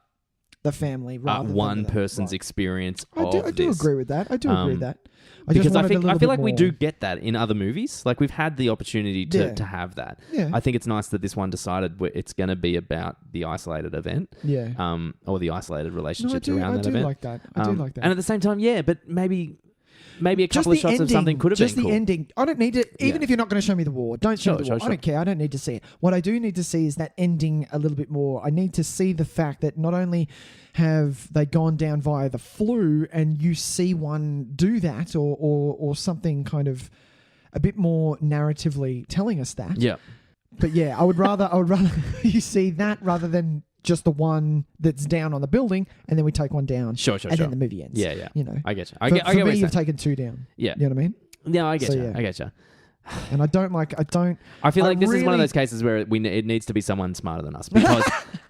the family, rather than one person's experience. I do agree with that. I do agree with that. I feel like we do get that in other movies. Like we've had the opportunity to have that. Yeah. I think it's nice that this one decided it's going to be about the isolated event. Yeah. Or the isolated relationships around that event. I do like that. I do like that. And at the same time, but maybe a couple of shots of something could have been cool. Just the ending. I don't need it. Even if you're not going to show me the war, don't show me the war. I don't care. I don't need to see it. What I do need to see is that ending a little bit more. I need to see the fact that not only have they gone down via the flu and you see one do that or something kind of a bit more narratively telling us that. Yeah. But yeah, I would rather you see that rather than just the one that's down on the building, and then we take one down. Sure. Then the movie ends. Yeah. You know, I get you. For me, you've taken two down. Yeah. You know what I mean? Yeah, I get you. I get you. And I feel like this is one of those cases where it needs to be someone smarter than us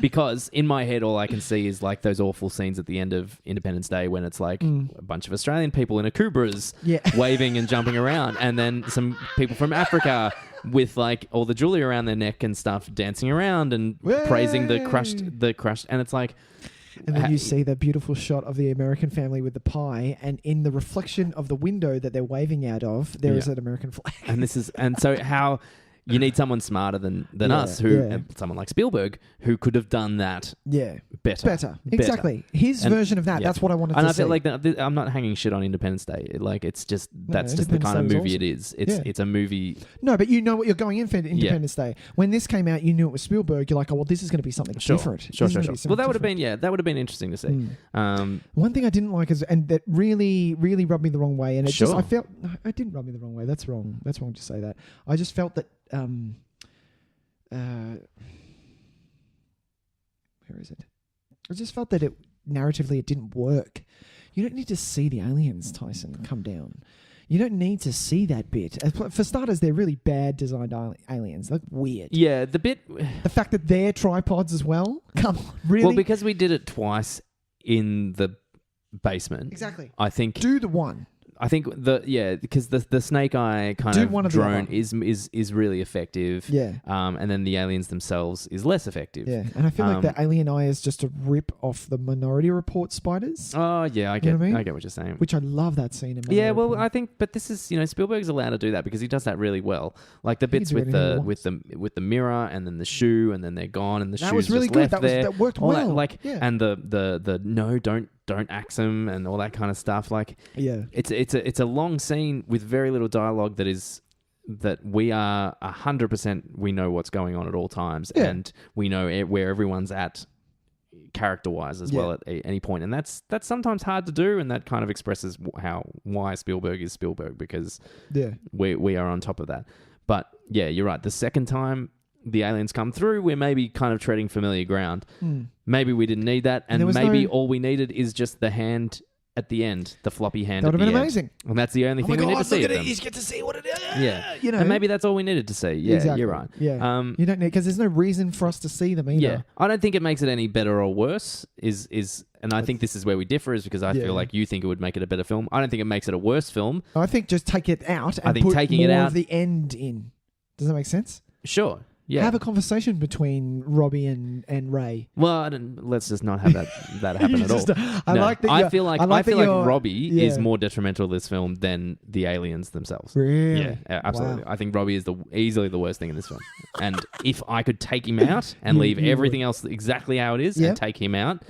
because in my head all I can see is like those awful scenes at the end of Independence Day when it's like a bunch of Australian people in a Kubras waving and jumping around, and then some people from Africa with like all the jewelry around their neck and stuff dancing around and praising the crushed, and it's like. And then you see the beautiful shot of the American family with the pie, and in the reflection of the window that they're waving out of, there is an American flag. And so how you need someone smarter than us, someone like Spielberg, who could have done that better. Exactly. His version of that, that's what I wanted to see. And I feel like I'm not hanging shit on Independence Day. Like, it's just, that's just the kind of movie it is. It's a movie. No, but you know what you're going in for Independence Day. When this came out, you knew it was Spielberg. You're like, oh, well, this is going to be something different. Sure. Well, that would have been interesting to see. One thing I didn't like is, and that really, really rubbed me the wrong way. And it just, I felt, no, it didn't rub me the wrong way. That's wrong. That's wrong to say that. I just felt that, where is it? I just felt that narratively it didn't work. You don't need to see the aliens, Tyson, come down. You don't need to see that bit. For starters, they're really bad designed aliens. They're weird. Yeah, the fact that they're tripods as well. Come on, really? Well, because we did it twice in the basement. Exactly. I think do the one. I think because the snake eye kind of drone is really effective. Yeah. And then the aliens themselves is less effective. Yeah. And I feel like the alien eye is just a rip off the Minority Report spiders. Oh yeah, I get what you're saying. Which I love that scene in Minority Report. I think, but this is Spielberg's allowed to do that because he does that really well. Like the bits with the mirror and then the shoe and then they're gone and the shoe's was really just good. left there. That worked well. And the no, don't axe them and all that kind of stuff. Like it's a long scene with very little dialogue that we are 100% we know what's going on at all times and we know where everyone's at character wise as well at any point, and that's sometimes hard to do, and that kind of expresses why Spielberg is Spielberg, because we are on top of that. But yeah, you're right, the second time the aliens come through, we're maybe kind of treading familiar ground. Maybe we didn't need that, and maybe all we needed is just the hand at the end, the floppy hand. That would have been amazing. And that's the only thing we need to see. You get to see what it is. Yeah, and maybe that's all we needed to see. Yeah, exactly. You're right. Yeah, you don't need, because there's no reason for us to see them either. Yeah, I don't think it makes it any better or worse. And I think this is where we differ, is because I feel like you think it would make it a better film. I don't think it makes it a worse film. I think just take it out and put more of the end in. Does that make sense? Sure. Yeah. Have a conversation between Robbie and Ray. Well, let's just not have that happen at all. I feel like Robbie is more detrimental to this film than the aliens themselves. Really? Yeah, absolutely. Wow. I think Robbie is easily the worst thing in this film. And if I could take him out and leave everything else exactly how it is and take him out,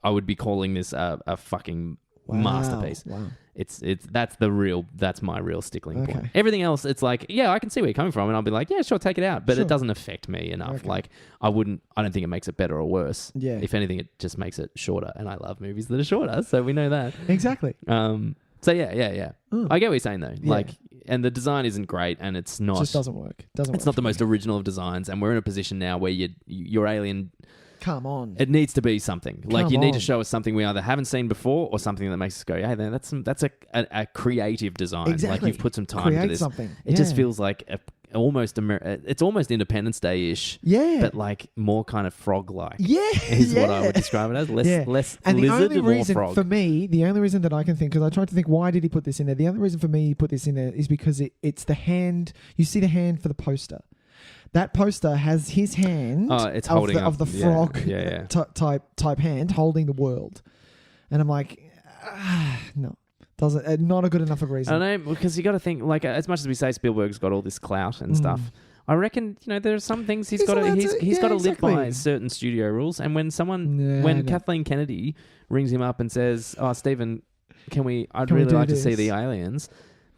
I would be calling this a fucking masterpiece. Wow. That's my real stickling point. Everything else, it's like, I can see where you're coming from, and I'll be like, yeah, sure, take it out, but it doesn't affect me enough. Okay. Like, I don't think it makes it better or worse. Yeah. If anything, it just makes it shorter, and I love movies that are shorter, so we know that. Exactly. So yeah. I get what you're saying though. Yeah. Like, and the design isn't great, and it's not. It just doesn't work. It's not the most original of designs, and we're in a position now where your alien. Come on. It needs to be something. Like, you need to show us something we either haven't seen before or something that makes us go, hey, that's a creative design. Exactly. Like, you've put some time into this. Something. It just feels like almost it's almost Independence Day-ish. Yeah. But like more kind of frog-like. Yeah. Is what I would describe it as. Less and the lizard only and more reason frog. for me, the only reason that I can think, because I tried to think, why did he put this in there? The only reason for me he put this in there is because it's the hand. You see the hand for the poster. That poster has his hand. Oh, it's holding of the frog type hand holding the world, and I'm like, no, doesn't not a good enough of a reason. I don't know, because you got to think, like, as much as we say Spielberg's got all this clout and stuff, I reckon, there are some things he's got to live by certain studio rules. And when Kathleen Kennedy rings him up and says, "Oh, Steven, I'd really like to see the aliens."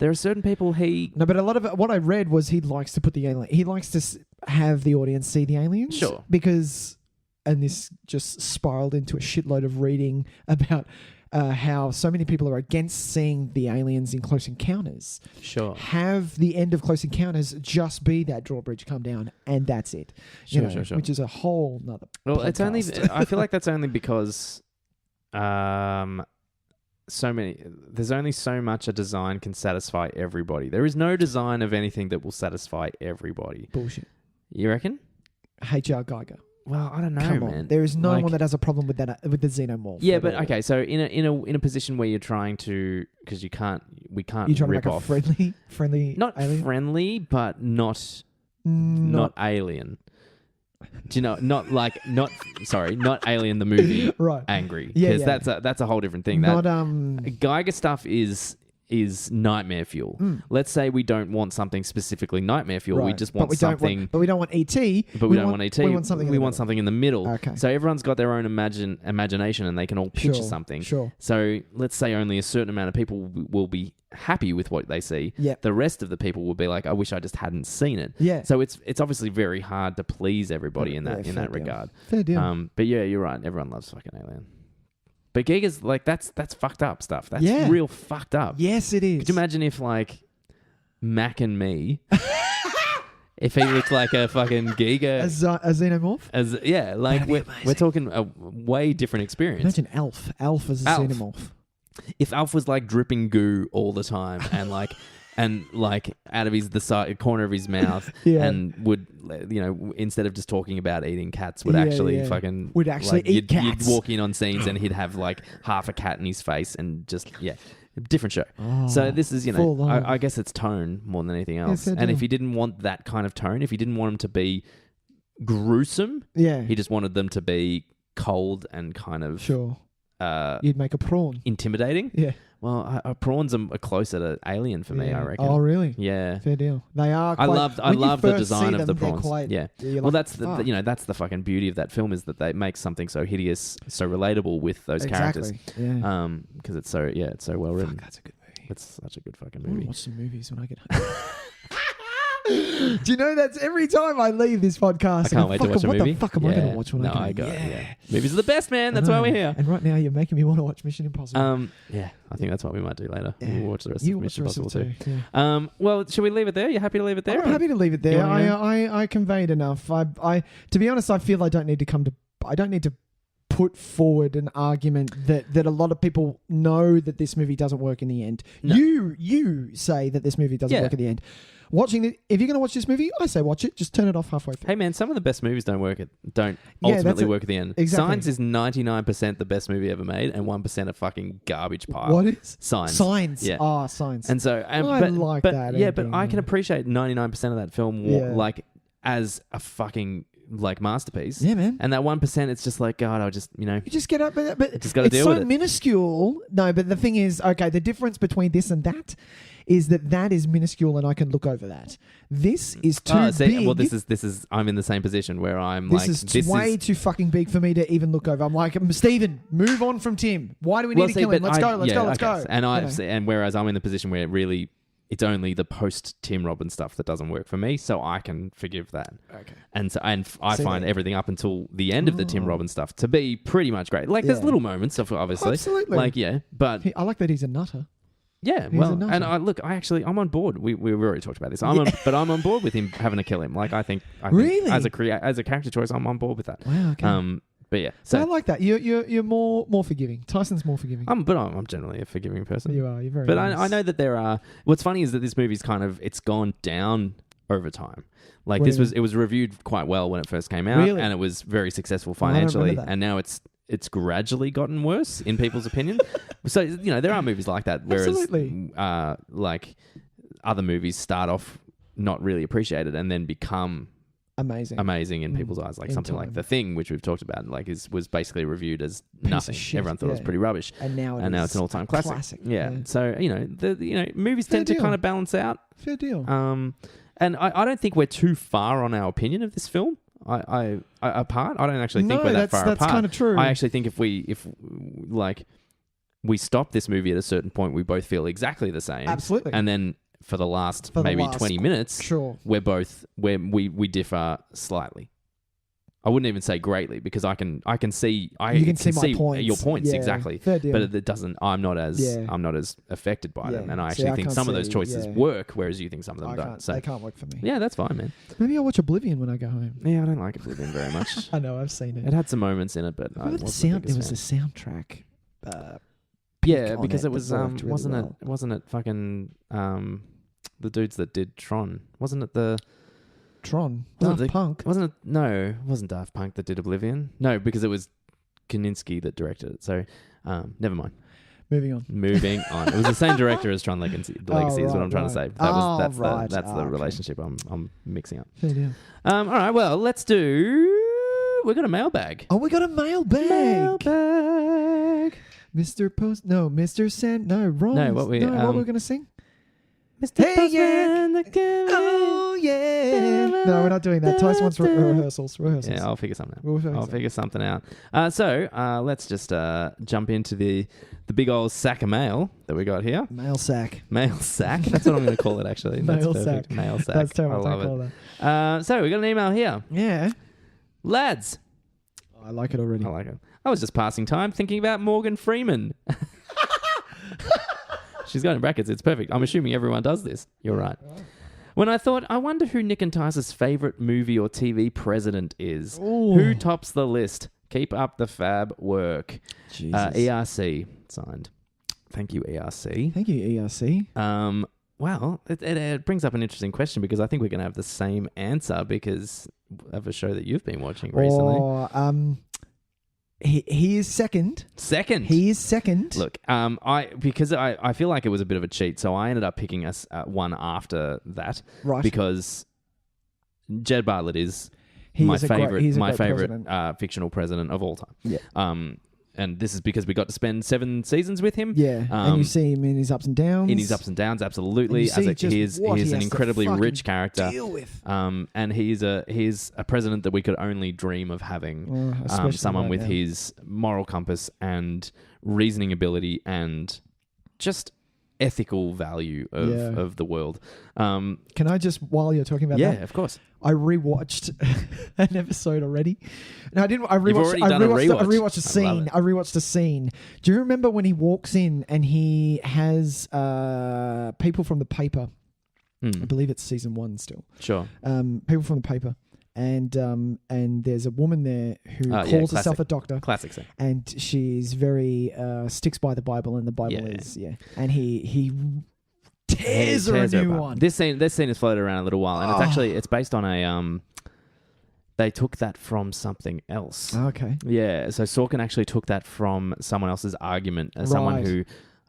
There are certain people No, but a lot of it, what I read was he likes to put the alien. He likes to have the audience see the aliens. Sure. Because, and this just spiraled into a shitload of reading about how so many people are against seeing the aliens in Close Encounters. Sure. Have the end of Close Encounters just be that drawbridge come down, and that's it. Sure. Which is a whole nother. Well, podcast. it's only. I feel like that's only because, there's only so much a design can satisfy everybody. There is no design of anything that will satisfy everybody. Bullshit. You reckon? H.R. Geiger. Well, I don't know, Come on. man. There is no one that has a problem with that with the xenomorph. Yeah, but okay. So in a position where you're trying to, because we can't you're trying to rip make off a friendly, not alien? friendly, but not alien. Do you know? Not Alien the movie. Right. Angry. Yeah, Because that's a whole different thing. Not Geiger stuff is nightmare fuel. Let's say we don't want something specifically nightmare fuel. Right. We just want something. But we don't want ET. But we don't want ET. We want something. We want something in the middle. Okay. So everyone's got their own imagination, and they can all picture something. Sure. So let's say only a certain amount of people will be happy with what they see. Yeah. The rest of the people will be like, "I wish I just hadn't seen it." Yeah. So it's obviously very hard to please everybody in that regard. Fair deal. But yeah, you're right. Everyone loves fucking Alien. But Giga's like that's fucked up stuff. That's real fucked up. Yes, it is. Could you imagine if like Mac and me, if he looked like a fucking Giga, a xenomorph? We're talking a way different experience. Imagine Alf. Alf as a xenomorph. If Alf was like dripping goo all the time and like. And like out of the corner of his mouth, and would instead of just talking about eating cats, would actually fucking eat cats. You'd walk in on scenes and he'd have like half a cat in his face and just different show. Oh, so this is I guess it's tone more than anything else. And if he didn't want that kind of tone, if he didn't want them to be gruesome, he just wanted them to be cold and kind of you'd make a prawn intimidating. Yeah. Well, prawns are closer to Alien for me, I reckon. Oh, really? Yeah. Fair deal. They are. I love the design of the prawns. Well, that's that's the fucking beauty of that film, is that they make something so hideous, so relatable with those characters. Yeah. Because it's so well written. Fuck, that's a good movie. It's such a good fucking I movie. watch some movies when I get home. Do you know that's every time I leave this podcast? I can't wait to watch a movie. What the fuck am I going to watch when I get home? Movies are the best, man. That's why we're here. And right now you're making me want to watch Mission Impossible. I think that's what we might do later. Yeah. We'll watch the rest of Mission Impossible too. Yeah. Well, should we leave it there? You happy to leave it there? I'm happy to leave it there. I conveyed enough. I to be honest, I feel I don't need to put forward an argument that a lot of people know that this movie doesn't work in the end. No. You say that this movie doesn't work in the end. Watching it, if you're going to watch this movie, I say watch it. Just turn it off halfway through. Hey man, some of the best movies don't ultimately work at the end. Exactly. Signs is 99% the best movie ever made, and 1% a fucking garbage pile. What is Signs? Signs. Yeah. Ah, Signs. And so, I like that. Yeah, but I can appreciate 99% of that film like as a fucking like masterpiece. Yeah, man. And that 1%, it's just like, God, I'll just you just get up, but just got to deal with it. It's so minuscule. No, but the thing is, okay, the difference between this and that is that is minuscule, and I can look over that. This is too big. Well, this is. I'm in the same position where I'm this is way too fucking big for me to even look over. I'm like, Steven, move on from Tim. Why do we need to kill him? Let's go. And whereas I'm in the position where it's only the post Tim Robbins stuff that doesn't work for me, so I can forgive that. Okay. And I find everything up until the end of the Tim Robbins stuff to be pretty much great. Like there's little moments of obviously, absolutely. But I like that he's a nutter. Yeah, and I'm on board. We've already talked about this. But I'm on board with him having to kill him. Like I think really as a character choice, I'm on board with that. Wow. Okay. But yeah, so I like that. You're more forgiving. Tyson's more forgiving. But I'm generally a forgiving person. You are. You're very. But nice. I know that there are. What's funny is that this movie's it's gone down over time. Like What do you it was reviewed quite well when it first came out, Really? and it was very successful I don't remember financially, that. and now it's gradually gotten worse in people's opinion. So, there are movies like that, whereas Absolutely. like other movies start off not really appreciated and then become amazing in people's eyes. Like in something like time. The Thing, which we've talked about, like was basically reviewed as Piece of nothing. shit, Everyone thought it was yeah. pretty rubbish. And now It's an all-time classic. Yeah. Yeah. So, movies Fair tend to deal. kind of balance out. Fair deal. And I don't think we're too far on our opinion of this film. I apart. I don't actually think No, we're that far that's apart. kinda true. I actually think if we stop this movie at a certain point, we both feel exactly the same. Absolutely. And then for the last maybe 20 minutes, Sure. we differ slightly. I wouldn't even say greatly because I can see You can see my points. your points Yeah, exactly. fair deal. But it doesn't. I'm not as affected by them, Yeah. and I See, actually I think can't some of those see- choices yeah. work, whereas you think some of them I don't. can't, So they can't work for me. yeah, that's fine, man. Maybe I'll watch Oblivion when I go home. Yeah, I don't like Oblivion very much. I know, I've seen it. It had some moments in it, but I Remember wasn't the the biggest sound? There fan. was a soundtrack. Yeah, on because it it was that worked really well. wasn't it fucking the dudes that did Tron? Wasn't it the Tron. Wasn't Daft it- Punk. wasn't it no, it wasn't Daft Punk that did Oblivion? No, because it was Kaninsky that directed it. So never mind. Moving on. Moving on. It was the same director as Tron Legacy is what I'm trying to say. That's the okay. relationship I'm mixing up. Fair deal. All right, well, we've got a mailbag. Oh, we got a mailbag. Mailbag. Mr. Post. No, Mr. Sand. No, wrong. No, what we what we're going to sing? Mr. Hey, Postman, yeah. the game. Oh, yeah. No, we're not doing that. Tyson wants rehearsals. Yeah, I'll figure something out. We'll figure something out. So let's just jump into the big old sack of mail that we got here. Mail sack. Mail sack. That's what I'm going to call it, actually. That's Mail perfect. sack. Mail sack. That's terrible. I Don't call love that. it. So we got an email here. Yeah. Lads. I like it already. I like it. I was just passing time thinking about Morgan Freeman. She's got in brackets. It's perfect. I'm assuming everyone does this. You're right. When I thought, I wonder who Nick and Tys's favorite movie or TV president is. Ooh. Who tops the list? Keep up the fab work. Jesus. ERC signed. Thank you, ERC. Thank you, ERC. Well, it brings up an interesting question because I think we're going to have the same answer because of a show that you've been watching recently. Or, he is second. Second. He is second. Look, because I feel like it was a bit of a cheat, so I ended up picking us one after that, Right. Because Jed Bartlett is He my is a great- favorite, he's a my great favorite president. fictional president of all time. Yeah. And this is because we got to spend 7 seasons with him. Yeah. and you see him in his ups and downs. In his ups and downs, absolutely. And you see just He is what he an has to incredibly fucking rich character. deal with. And he's a president that we could only dream of having. Especially Someone right with now. his moral compass and reasoning ability and just ethical value of the world. Can I just, while you're talking about Yeah, that, of course. I rewatched an episode already. No, I didn't. I rewatched. already done a I rewatch. rewatched a I love scene. it. I rewatched a scene. Do you remember when he walks in and he has people from the paper? I believe it's season 1 still. Sure. People from the paper, and there's a woman there who calls classic. herself a doctor. Classic scene. And she's very sticks by the Bible, and the Bible is and he tears her a new apart. one. This scene has floated around a little while, and it's based on a they took that from something else. Okay. Yeah, so Sorkin actually took that from someone else's argument, someone Right. who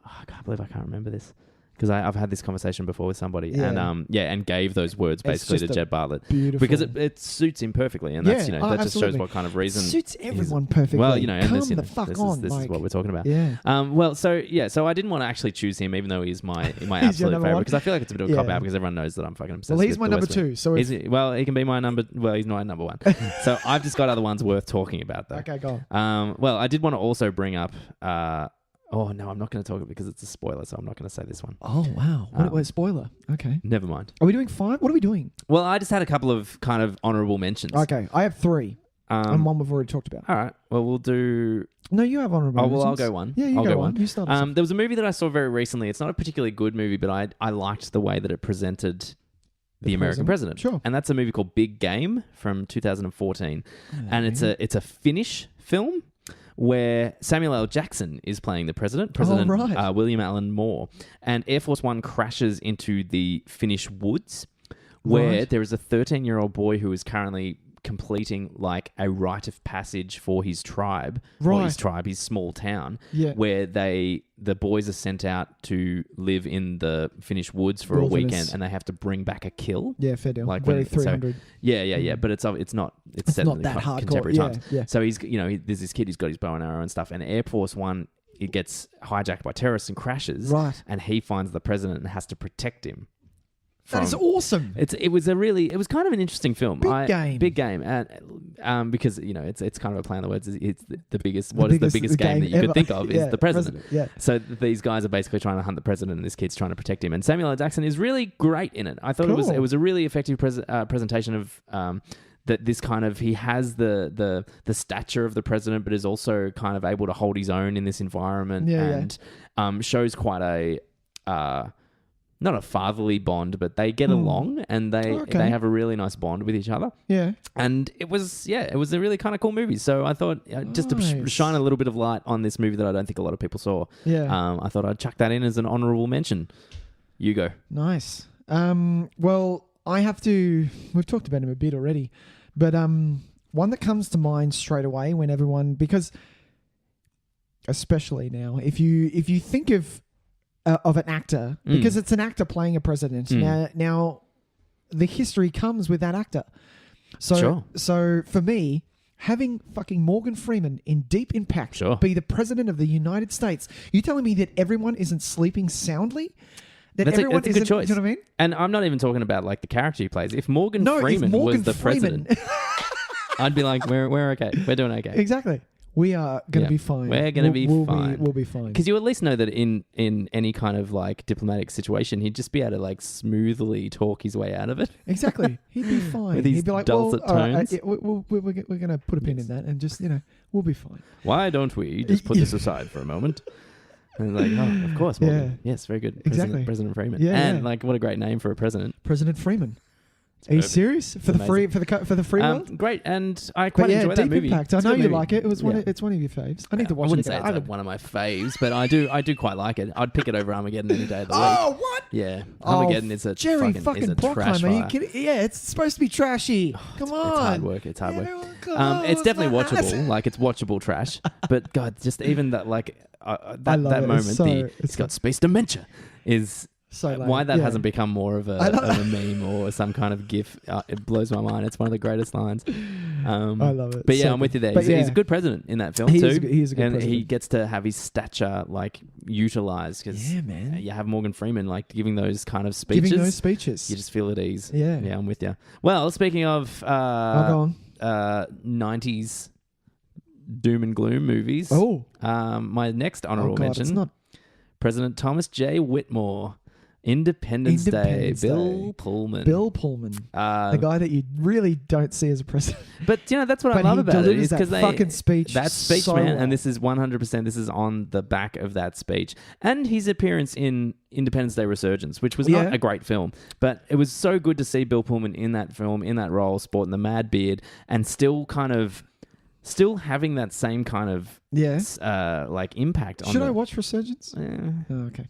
I can't believe I can't remember this. Because I've had this conversation before with somebody, Yeah. and gave those words It's basically to just a Jed Bartlett beautiful- because it suits him perfectly, and that's that just shows absolutely. what kind of reason Suits he's- everyone perfectly. Well, and Come this, the fuck this on. is like, what we're talking about. Yeah. So I didn't want to actually choose him, even though he's my He's your absolute number favorite, one? because I feel like it's a bit of a cop Yeah. out because everyone knows that I'm fucking obsessed. Well, he's with my The number West Wing. 2. So Is he? Well, he can be my number. Well, he's my number 1. So I've just got other ones worth talking about, though. okay, go on. Well, I did want to also bring up. Oh no, I'm not going to talk it because it's a spoiler, so I'm not going to say this one. Oh wow! What spoiler? Okay. Never mind. Are we doing 5? What are we doing? Well, I just had a couple of kind of honourable mentions. Okay, I have 3, and one we've already talked about. All right. Well, we'll do. No, you have honourable. Oh well, I'll mentions. go one. Yeah, you I'll go one. You start. There was a movie that I saw very recently. It's not a particularly good movie, but I liked the way that it presented the American president. Sure. And that's a movie called Big Game from 2014, and it's a Finnish film where Samuel L. Jackson is playing the President right. William Allen Moore, and Air Force One crashes into the Finnish woods, where Right. there is a 13-year-old boy who is currently completing like a rite of passage for his tribe, or his small town, Yeah. where the boys are sent out to live in the Finnish woods for a Wilderness. weekend, and they have to bring back a kill. Yeah, fair deal. Like Very when- so- 300. Yeah, but it's not set not in that the hardcore. contemporary Yeah, times. yeah. So he's there's this kid who's got his bow and arrow and stuff, and Air Force One, it gets hijacked by terrorists and crashes, Right. and he finds the president and has to protect him. That is awesome. It was kind of an interesting film. Big game, and because it's kind of a play on the words. It's the biggest. What is the biggest game that you ever. could think of? Yeah, Is the president. Yeah. So these guys are basically trying to hunt the president, and this kid's trying to protect him. And Samuel L. Jackson is really great in it. I thought Cool. it was a really effective presentation of. That this kind of he has the stature of the president, but is also kind of able to hold his own in this environment, and shows quite a not a fatherly bond, but they get along and they have a really nice bond with each other. Yeah. And it was a really kind of cool movie. So I thought just to shine a little bit of light on this movie that I don't think a lot of people saw. Yeah. I thought I'd chuck that in as an honorable mention. You go. Nice. Well, we've talked about him a bit already, but one that comes to mind straight away when everyone, because especially now, if you think of an actor, because it's an actor playing a president. Now the history comes with that actor. So for me, having fucking Morgan Freeman in Deep Impact be the president of the United States, you telling me that everyone isn't sleeping soundly? That's a good choice. You know what I mean? And I'm not even talking about like the character he plays. If Morgan Freeman was the president, I'd be like, we're okay. We're doing okay. Exactly. We are going to be fine. We're going to be fine. We'll be fine. Because you at least know that in any kind of like diplomatic situation, he'd just be able to like smoothly talk his way out of it. Exactly. He'd be fine. With his He'd be like, dulcet tones. we're going to put a pin in that and just, we'll be fine. Why don't we just put this aside for a moment? And like, oh, of course, Morgan. Yes, very good. Exactly. President Freeman. Yeah, and like, what a great name for a president. President Freeman. Are you serious for the free world? Great, and I quite enjoy that Deep movie. Impact. I know you like it. It's one of your faves. I need to watch it. I wouldn't say it's one of my faves, but I do quite like it. I'd pick it over Armageddon any day of the week. Oh, what? Yeah, Armageddon is a Jerry fucking is a Bruckheimer, trash are you fire. kidding? Yeah, it's supposed to be trashy. Come on, It's hard work. It's definitely watchable. Like it's watchable trash. But God, just even that like that moment, it's got space dementia is. So why that hasn't become more of a meme or some kind of gif, it blows my mind. It's one of the greatest lines. I love it. But yeah, I'm with you there. He's a good president in that film too. He is a good and president. he gets to have his stature like utilized because you have Morgan Freeman like giving those kind of speeches. You just feel at ease. Yeah, I'm with you. Well, speaking of 90s doom and gloom movies. My next honorable mention. President Thomas J. Whitmore. Independence Day. Bill Pullman. The guy that you really don't see as a president. But that's what I love about it is because fucking speech. That speech, so man, well. and this is 100%. This is on the back of that speech, and his appearance in Independence Day Resurgence, which was not a great film, but it was so good to see Bill Pullman in that film, in that role, sporting the mad beard, and still having that same kind of like impact on Should I watch Resurgence? Okay.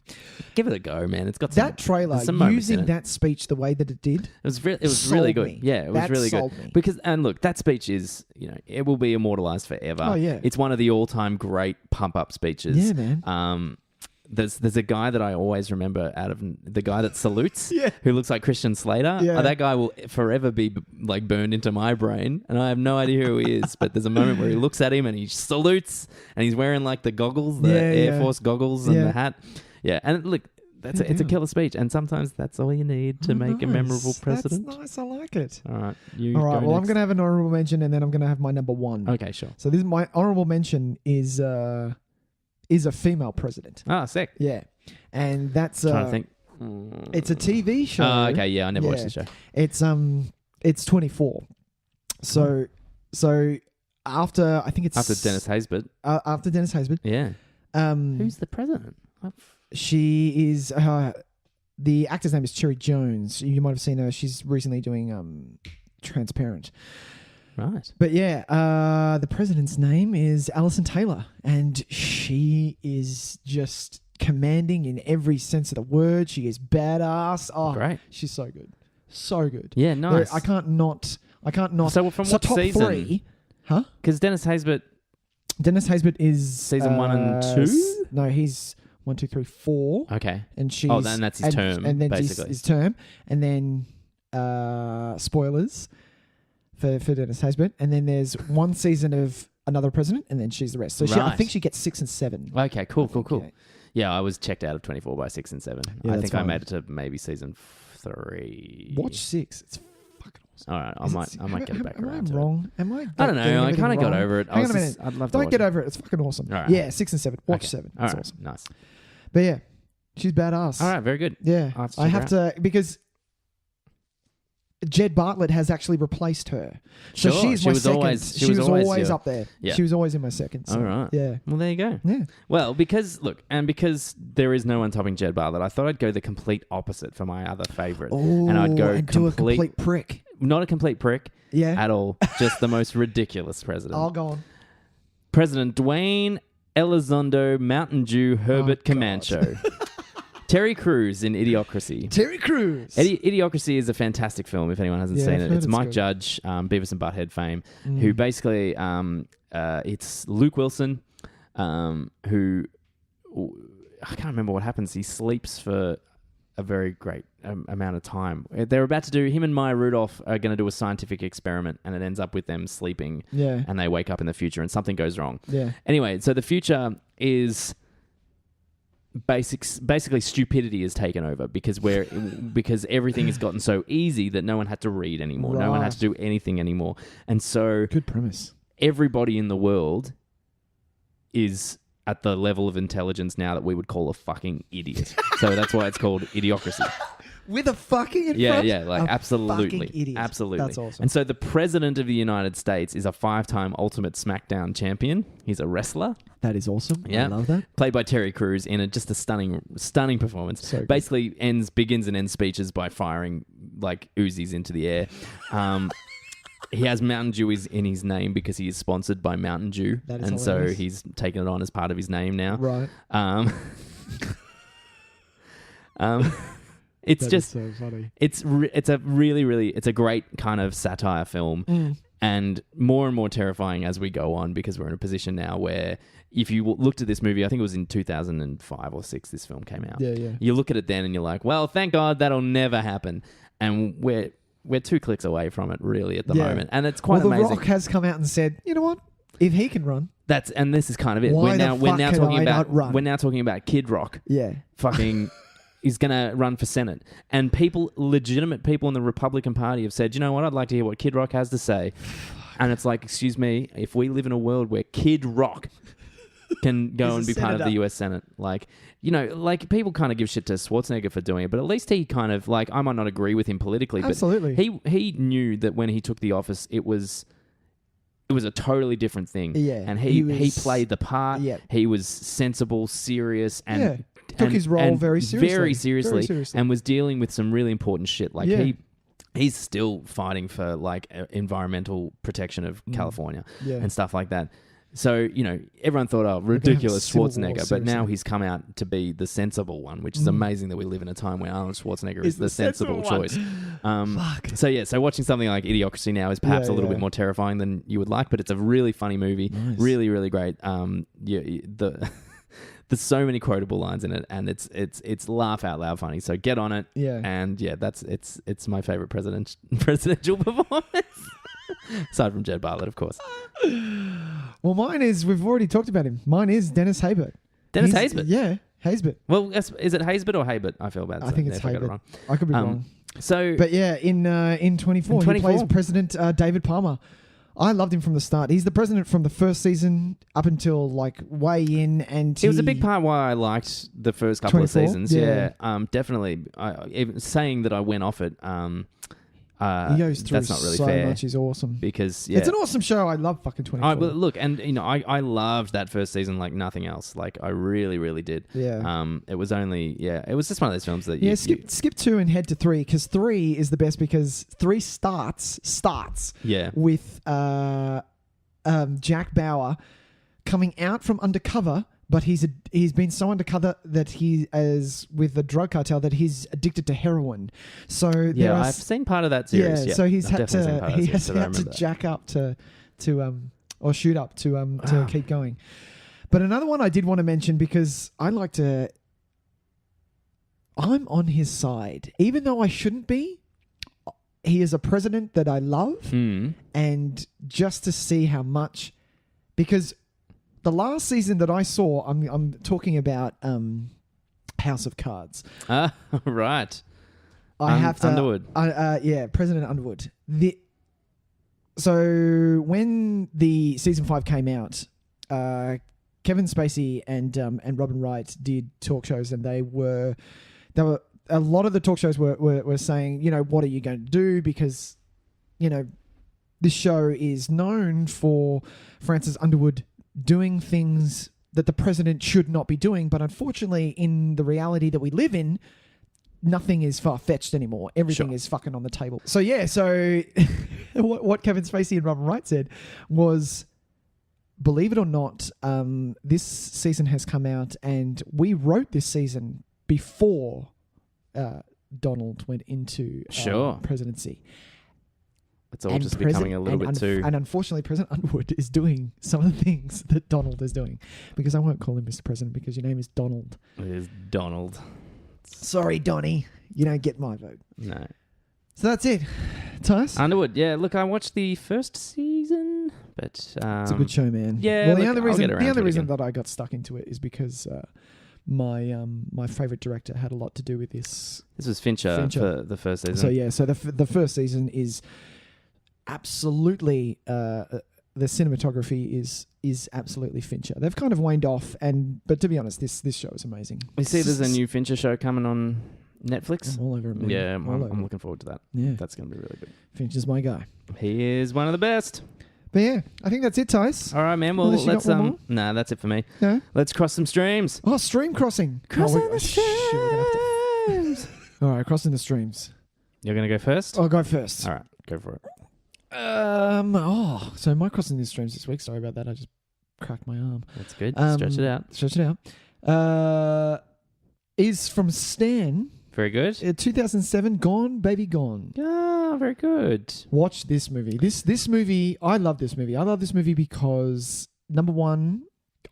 Give it a go, man. It's got that trailer using that speech the way that it did. It was really good. Me. Yeah, it was really good. Because look, that speech is, it will be immortalized forever. Oh yeah. It's one of the all-time great pump-up speeches. Yeah, man. There's a guy that I always remember out of the guy that salutes, Yeah. who looks like Christian Slater. Yeah. That guy will forever be like burned into my brain, and I have no idea who he is. But there's a moment where he looks at him and he salutes, and he's wearing like the goggles, the Air Force goggles, and the hat. Yeah, and look, it's a killer speech, and sometimes that's all you need to make a memorable president. That's nice. I like it. All right, well, I'm going to have an honorable mention, and then I'm going to have my number one. Okay, sure. So this is my honorable mention is a female president. Ah, sick. Yeah. And that's trying to think. It's a TV show. Oh, okay, yeah, I never watched the show. It's 24. So after I think it's after Dennis Haysbert. After Dennis Haysbert. Yeah. Who's the president? She is the actor's name is Cherry Jones. You might have seen her. She's recently doing Transparent. Right. But yeah, the president's name is Alison Taylor, and she is just commanding in every sense of the word. She is badass. Oh, great. She's so good. So good. Yeah, nice. I can't not. So from what top season? 3, huh? Because Dennis Haysbert is season 1 and 2. No, he's 1, 2, 3, 4. Okay. And she's then that's his term, and then basically. his term, and then spoilers for Dennis Haysbert, and then there's one season of Another President, and then she's the rest. So I think she gets 6 and 7. Okay, cool. Yeah. Yeah, I was checked out of 24 by 6 and 7. Yeah, I that's think I fine. made it to maybe season 3. Watch 6. It's fucking awesome. All right, I might get back around to Am I wrong? Am I? I don't know. I kind of got over it. Hang on a minute. I'd love to Don't watch get it. over it. It's fucking awesome. All right. Yeah, 6 and 7. Watch Okay. 7. All It's right, awesome. nice. But yeah, she's badass. All right, very good. Yeah, I'll have to I check have her to because Jed Bartlett has actually replaced her. So Sure, she's she my was second. always- She was always your- up there. Yeah. She was always in my second. So, All right. Yeah. Well, there you go. Yeah. Well, because there is no one topping Jed Bartlett, I thought I'd go the complete opposite for my other favorite, and I'd go do a complete prick. not a complete prick Yeah. at all, just the most ridiculous president. I'll go on. President Dwayne Elizondo Mountain Dew Herbert God. Camacho. Terry Crews in Idiocracy. Terry Crews. Idiocracy is a fantastic film if anyone hasn't Yeah, seen I've it. heard It's it's Mike good. Judge, Beavis and Butthead fame, who basically, it's Luke Wilson, who, I can't remember what happens. He sleeps for a very great amount of time. They're about to do, him and Maya Rudolph are going to do a scientific experiment, and it ends up with them sleeping, Yeah. and they wake up in the future and something goes wrong. Yeah. Anyway, so the future is basically stupidity is taken over because everything has gotten so easy that no one had to read anymore. No one had to do anything anymore. And so Good premise. everybody in the world is at the level of intelligence now that we would call a fucking idiot. So that's why it's called Idiocracy. With a fucking in Yeah, front? yeah, like A absolutely. fucking idiot. Absolutely. That's awesome. And so the president of the United States is a 5-time Ultimate SmackDown champion. He's a wrestler. That is awesome. Yeah. I love that. Played by Terry Crews in just a stunning performance. So good. Basically begins and ends speeches by firing like Uzis into the air. He has Mountain Dew in his name because he is sponsored by Mountain Dew. That is and hilarious. so he's taken it on as part of his name now. Right. It's That just is so funny. it's a great kind of satire film, and more terrifying as we go on because we're in a position now where if you looked at this movie, I think it was in 2005 or 6 this film came out. Yeah, yeah. You look at it then and you're like, well, thank God that'll never happen, and we're 2 clicks away from it really at the moment, and it's quite well, amazing. The Rock has come out and said, you know what? If he can run, And this is kind of it. Why We're the now fuck can talking I about not run? we're now talking about Kid Rock. yeah. Fucking is going to run for Senate. And legitimate people in the Republican Party have said, you know what, I'd like to hear what Kid Rock has to say. And it's like, excuse me, if we live in a world where Kid Rock can go and be part of the US Senate, like, you know, like people kind of give shit to Schwarzenegger for doing it, but at least he kind of, like, I might not agree with him politically, Absolutely. but he knew that when he took the office, it was a totally different thing. Yeah, And he was- played the part. Yeah. He was sensible, serious, and took his role very seriously. Very seriously. Very seriously. And was dealing with some really important shit. Like Yeah. he's still fighting for like environmental protection of California Yeah. and stuff like that. So, you know, everyone thought, oh, ridiculous Civil War, Schwarzenegger, but now seriously. he's come out to be the sensible one, which is amazing that we live in a time where Arnold Schwarzenegger is the sensible sensible one. choice. Fuck. So watching something like Idiocracy now is perhaps Yeah, a little yeah. bit more terrifying than you would like, but it's a really funny movie, Nice. really, really great. There's so many quotable lines in it, and it's laugh out loud funny. So get on it, Yeah. and yeah, it's my favorite presidential performance. Aside from Jed Bartlett, of course. Well, mine is, we've already talked about him. Mine is Dennis Haysbert. Dennis He's- Haysbert? Yeah, Haysbert. Well, is it Haysbert or Haybert? I feel bad. I think it's if I got it Haysbert. wrong. I could be wrong. So, But yeah, in 24, In 24. he plays President David Palmer. I loved him from the start. He's the president from the first season up until like way in, and it was a big part why I liked the first couple of 24? seasons. Yeah. Definitely. Even saying that I went off it. He goes through that's not really so fair much. He's awesome. because yeah. It's an awesome show. I love fucking 24. Well, look, and you know, I loved that first season like nothing else. Like I really, really did. Yeah. It was just one of those films that Yeah, skip 2 and head to 3 because 3 is the best because 3 starts Yeah. with Jack Bauer coming out from undercover but he's been so undercover that he is with the drug cartel that he's addicted to heroin. So yeah, I've seen part of that series. Yeah, so he's I've had to jack up to or shoot up to keep going. But another one I did want to mention because I'm on his side, even though I shouldn't be. He is a president that I love, and just to see how much, because the last season that I saw, I'm talking about House of Cards. Right. I have to Underwood. President Underwood. So when the season 5 came out, Kevin Spacey and Robin Wright did talk shows, and they were. A lot of the talk shows were saying, what are you going to do? Because, this show is known for Francis Underwood doing things that the president should not be doing. But unfortunately, in the reality that we live in, nothing is far-fetched anymore. Everything is fucking on the table. So, what Kevin Spacey and Robin Wright said was, believe it or not, this season has come out, and we wrote this season before Donald went into presidency. It's all just becoming a little bit too... And unfortunately, President Underwood is doing some of the things that Donald is doing. Because I won't call him Mr. President because your name is Donald. It is Donald. Sorry, Donnie. You don't get my vote. No. So that's it. Tys? Underwood, yeah. Look, I watched the first season, but... it's a good show, man. Yeah, well, the only reason that I got stuck into it is because... my favorite director had a lot to do with this. This was Fincher. For the first season. So the first season is absolutely the cinematography is absolutely Fincher. They've kind of waned off, but to be honest, this show is amazing. You see, there's a new Fincher show coming on Netflix. I'm all over it, man. Yeah, I'm looking forward to that. Yeah, that's going to be really good. Fincher's my guy. He is one of the best. But yeah, I think that's it, Tys. All right, man. Well, let's nah, that's it for me. No? Let's cross some streams. Oh, stream crossing. Crossing the streams. All right, crossing the streams. You're going to go first? I'll go first. All right, go for it. So my crossing the streams this week. Sorry about that. I just cracked my arm. That's good. Stretch it out. Is from Stan. Very good. 2007, Gone, Baby Gone. Ah, very good. Watch this movie. This movie, I love this movie. I love this movie because, number one,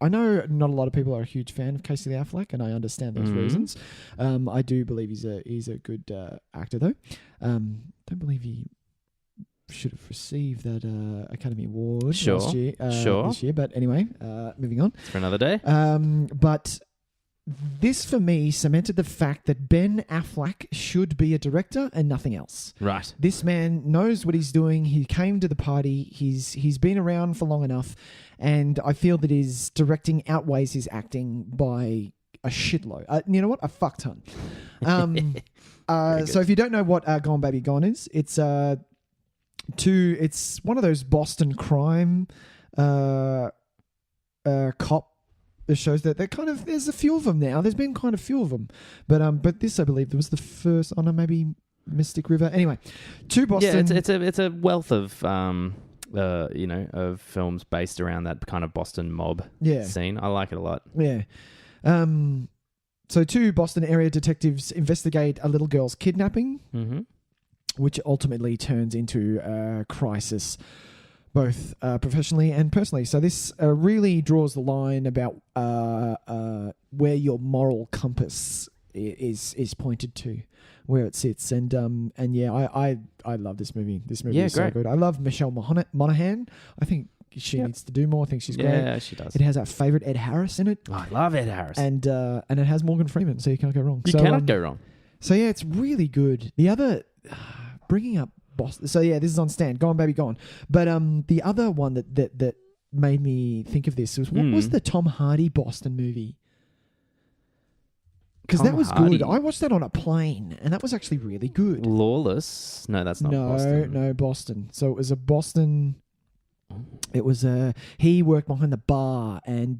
I know not a lot of people are a huge fan of Casey Affleck, and I understand those reasons. I do believe he's a good actor, though. Don't believe he should have received that Academy Award last year, this year. But anyway, moving on. It's for another day. But this, for me, cemented the fact that Ben Affleck should be a director and nothing else. Right. This man knows what he's doing. He came to the party. He's been around for long enough, and I feel that his directing outweighs his acting by a shitload. You know what? A fuck ton. So if you don't know what Gone Baby Gone is, it's it's one of those Boston crime cop shows that they're kind of, there's a few of them now. There's been quite a few of them, but this, I believe, was the first. Oh no, maybe Mystic River. Anyway, to Boston. Yeah, it's a wealth of of films based around that kind of Boston mob scene. I like it a lot. Yeah. So two Boston area detectives investigate a little girl's kidnapping, which ultimately turns into a crisis, both professionally and personally. So this really draws the line about where your moral compass is pointed to, where it sits. And yeah, I love this movie. This movie is so good. I love Michelle Monaghan. I think she needs to do more. I think she's great. Yeah, she does. It has our favourite Ed Harris in it. Oh, I love Ed Harris. And it has Morgan Freeman, so you can't go wrong. You cannot go wrong. So yeah, it's really good. The other, bringing up Boston. So yeah, this is on Stan. Gone Baby Gone. But the other one that made me think of this was, what was the Tom Hardy Boston movie? Because that was good. I watched that on a plane, and that was actually really good. Lawless? No, that's not Boston. No, Boston. So it was a Boston. It was he worked behind the bar, and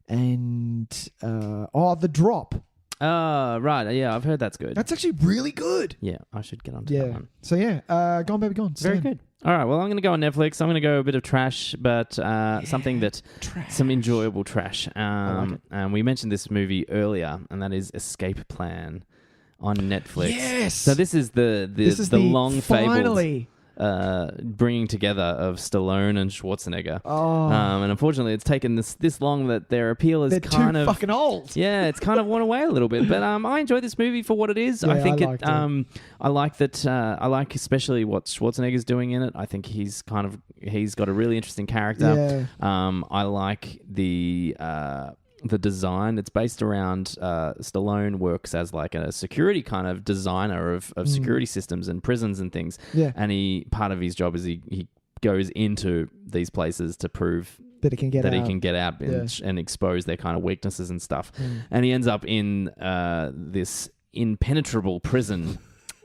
The Drop. Right. Yeah, I've heard that's good. That's actually really good. Yeah, I should get onto that one. So yeah, Gone Baby Gone. Very good. All right, well, I'm going to go on Netflix. I'm going to go a bit of trash, but something that some enjoyable trash. And we mentioned this movie earlier, and that is Escape Plan on Netflix. Yes. So this is the long finally bringing together of Stallone and Schwarzenegger. Oh. And unfortunately, it's taken this long that their appeal is They're kind too of fucking old. Yeah, it's kind of worn away a little bit. But I enjoyed this movie for what it is. Yeah, I think I liked it. I like especially what Schwarzenegger's doing in it. I think he's got a really interesting character. Yeah. I like the design. It's based around Stallone works as like a security kind of designer of security systems and prisons and things. Yeah. And part of his job is he goes into these places to prove that he can get out. And expose their kind of weaknesses and stuff. And he ends up in this impenetrable prison.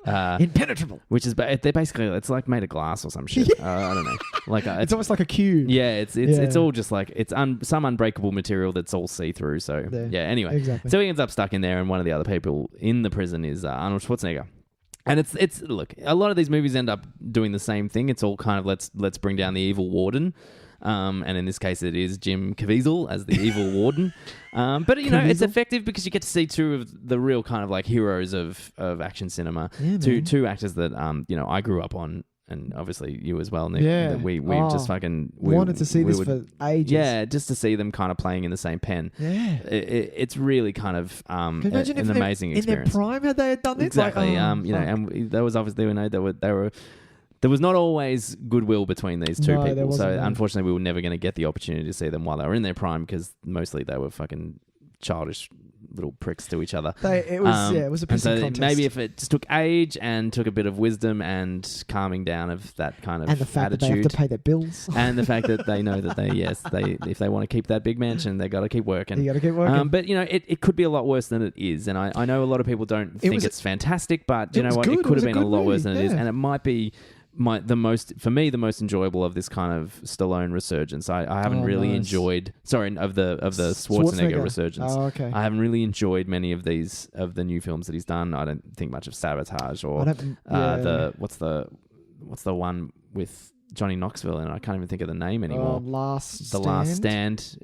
Impenetrable, which is it's like made of glass or some shit. I don't know. Like it's almost like a cube. Yeah, it's all just like some unbreakable material that's all see through. So anyway, exactly. So he ends up stuck in there, and one of the other people in the prison is Arnold Schwarzenegger. And it's look, a lot of these movies end up doing the same thing. It's all kind of let's bring down the evil warden. And in this case, it is Jim Caviezel as the evil warden. But, it's effective because you get to see two of the real kind of like heroes of action cinema. Yeah, two actors that, I grew up on. And obviously you as well, Nick. Yeah. We just fucking... wanted to see this for ages. Yeah, just to see them kind of playing in the same pen. Yeah. It's really kind of an amazing experience. In their prime, had they done this? Exactly. And there was obviously, there was not always goodwill between these two people. So unfortunately, we were never going to get the opportunity to see them while they were in their prime because mostly they were fucking childish little pricks to each other. It was a pissing contest. Maybe if it just took age and took a bit of wisdom and calming down of that kind of and the fact attitude, that they have to pay their bills, and the fact that they know that if they want to keep that big mansion, they got to keep working. You got to keep working. But it could be a lot worse than it is, and I know a lot of people don't think it's fantastic, but you know what, it could have been a lot worse than it is, and it might be. The most enjoyable of this kind of Stallone resurgence. I haven't really enjoyed of the Schwarzenegger resurgence. Oh, okay. I haven't really enjoyed many of the new films that he's done. I don't think much of Sabotage or what's the one with Johnny Knoxville, and I can't even think of the name anymore. Last Stand.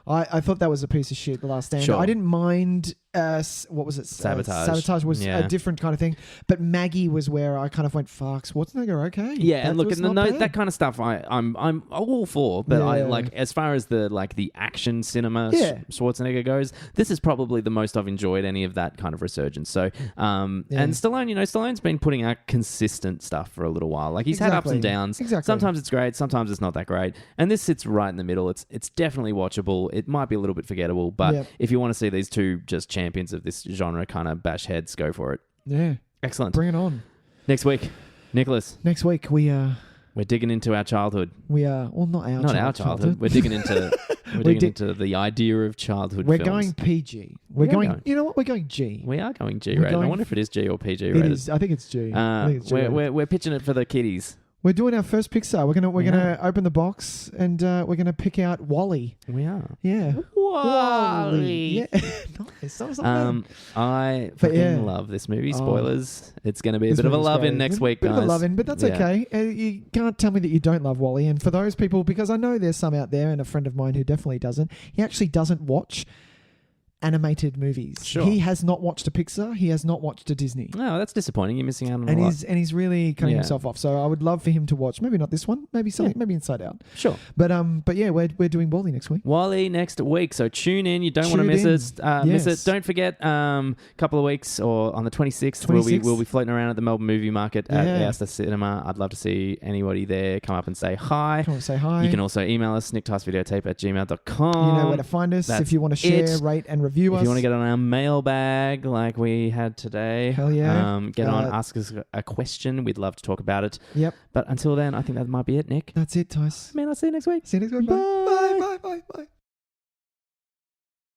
I thought that was a piece of shit. The Last Stand. Sure. I didn't mind. What was it? Sabotage. Sabotage was a different kind of thing. But Maggie was where I kind of went, "Fuck, Schwarzenegger, okay." Yeah, and look, that kind of stuff, I'm all for. But I like as far as the action cinema Schwarzenegger goes, this is probably the most I've enjoyed any of that kind of resurgence. So, and Stallone, Stallone's been putting out consistent stuff for a little while. Like he's had ups and downs. Exactly. Sometimes it's great, sometimes it's not that great. And this sits right in the middle. It's definitely watchable. It might be a little bit forgettable, but if you want to see these two just champions of this genre kind of bash heads, go for it. Yeah. Excellent. Bring it on. Next week, Nicholas. Next week we're digging into our childhood. We are not our childhood. We're digging into into the idea of childhood. We're films. going PG. We're going. You know what? We're going G. We are going G rated. I wonder if it is G or PG rated. It is. I think it's G. We're pitching it for the kiddies. We're doing our first Pixar. We're gonna open the box and we're gonna pick out WALL-E. We are. Yeah. WALL-E. Yeah. Nice. That was I fucking love this movie. Spoilers. It's gonna be a bit of a love-in next week, guys. Bit of a love-in, but that's okay. You can't tell me that you don't love WALL-E. And for those people, because I know there's some out there, and a friend of mine who definitely doesn't. He actually doesn't watch animated movies. Sure. He has not watched a Pixar. He has not watched a Disney. No, that's disappointing. You're missing out on a lot. And he's really cutting himself off. So I would love for him to watch. Maybe not this one. Maybe something. Maybe Inside Out. Sure. But yeah, we're doing WALL-E next week. WALL-E next week. So tune in. You don't want to miss it. Miss it. Don't forget. A couple of weeks or on the 26th, we'll be floating around at the Melbourne Movie Market at Astor Cinema. I'd love to see anybody there. Come up and say hi. Come and say hi. You can also email us nick.tysvideotape@gmail.com. You know where to find us. If you want to share, rate, and review us. If you want to get on our mailbag like we had today. Hell yeah. Get on, ask us a question. We'd love to talk about it. Yep. But until then, I think that might be it, Nick. That's it, Tys. Man, I'll see you next week. See you next week. Bye. Bye. Bye.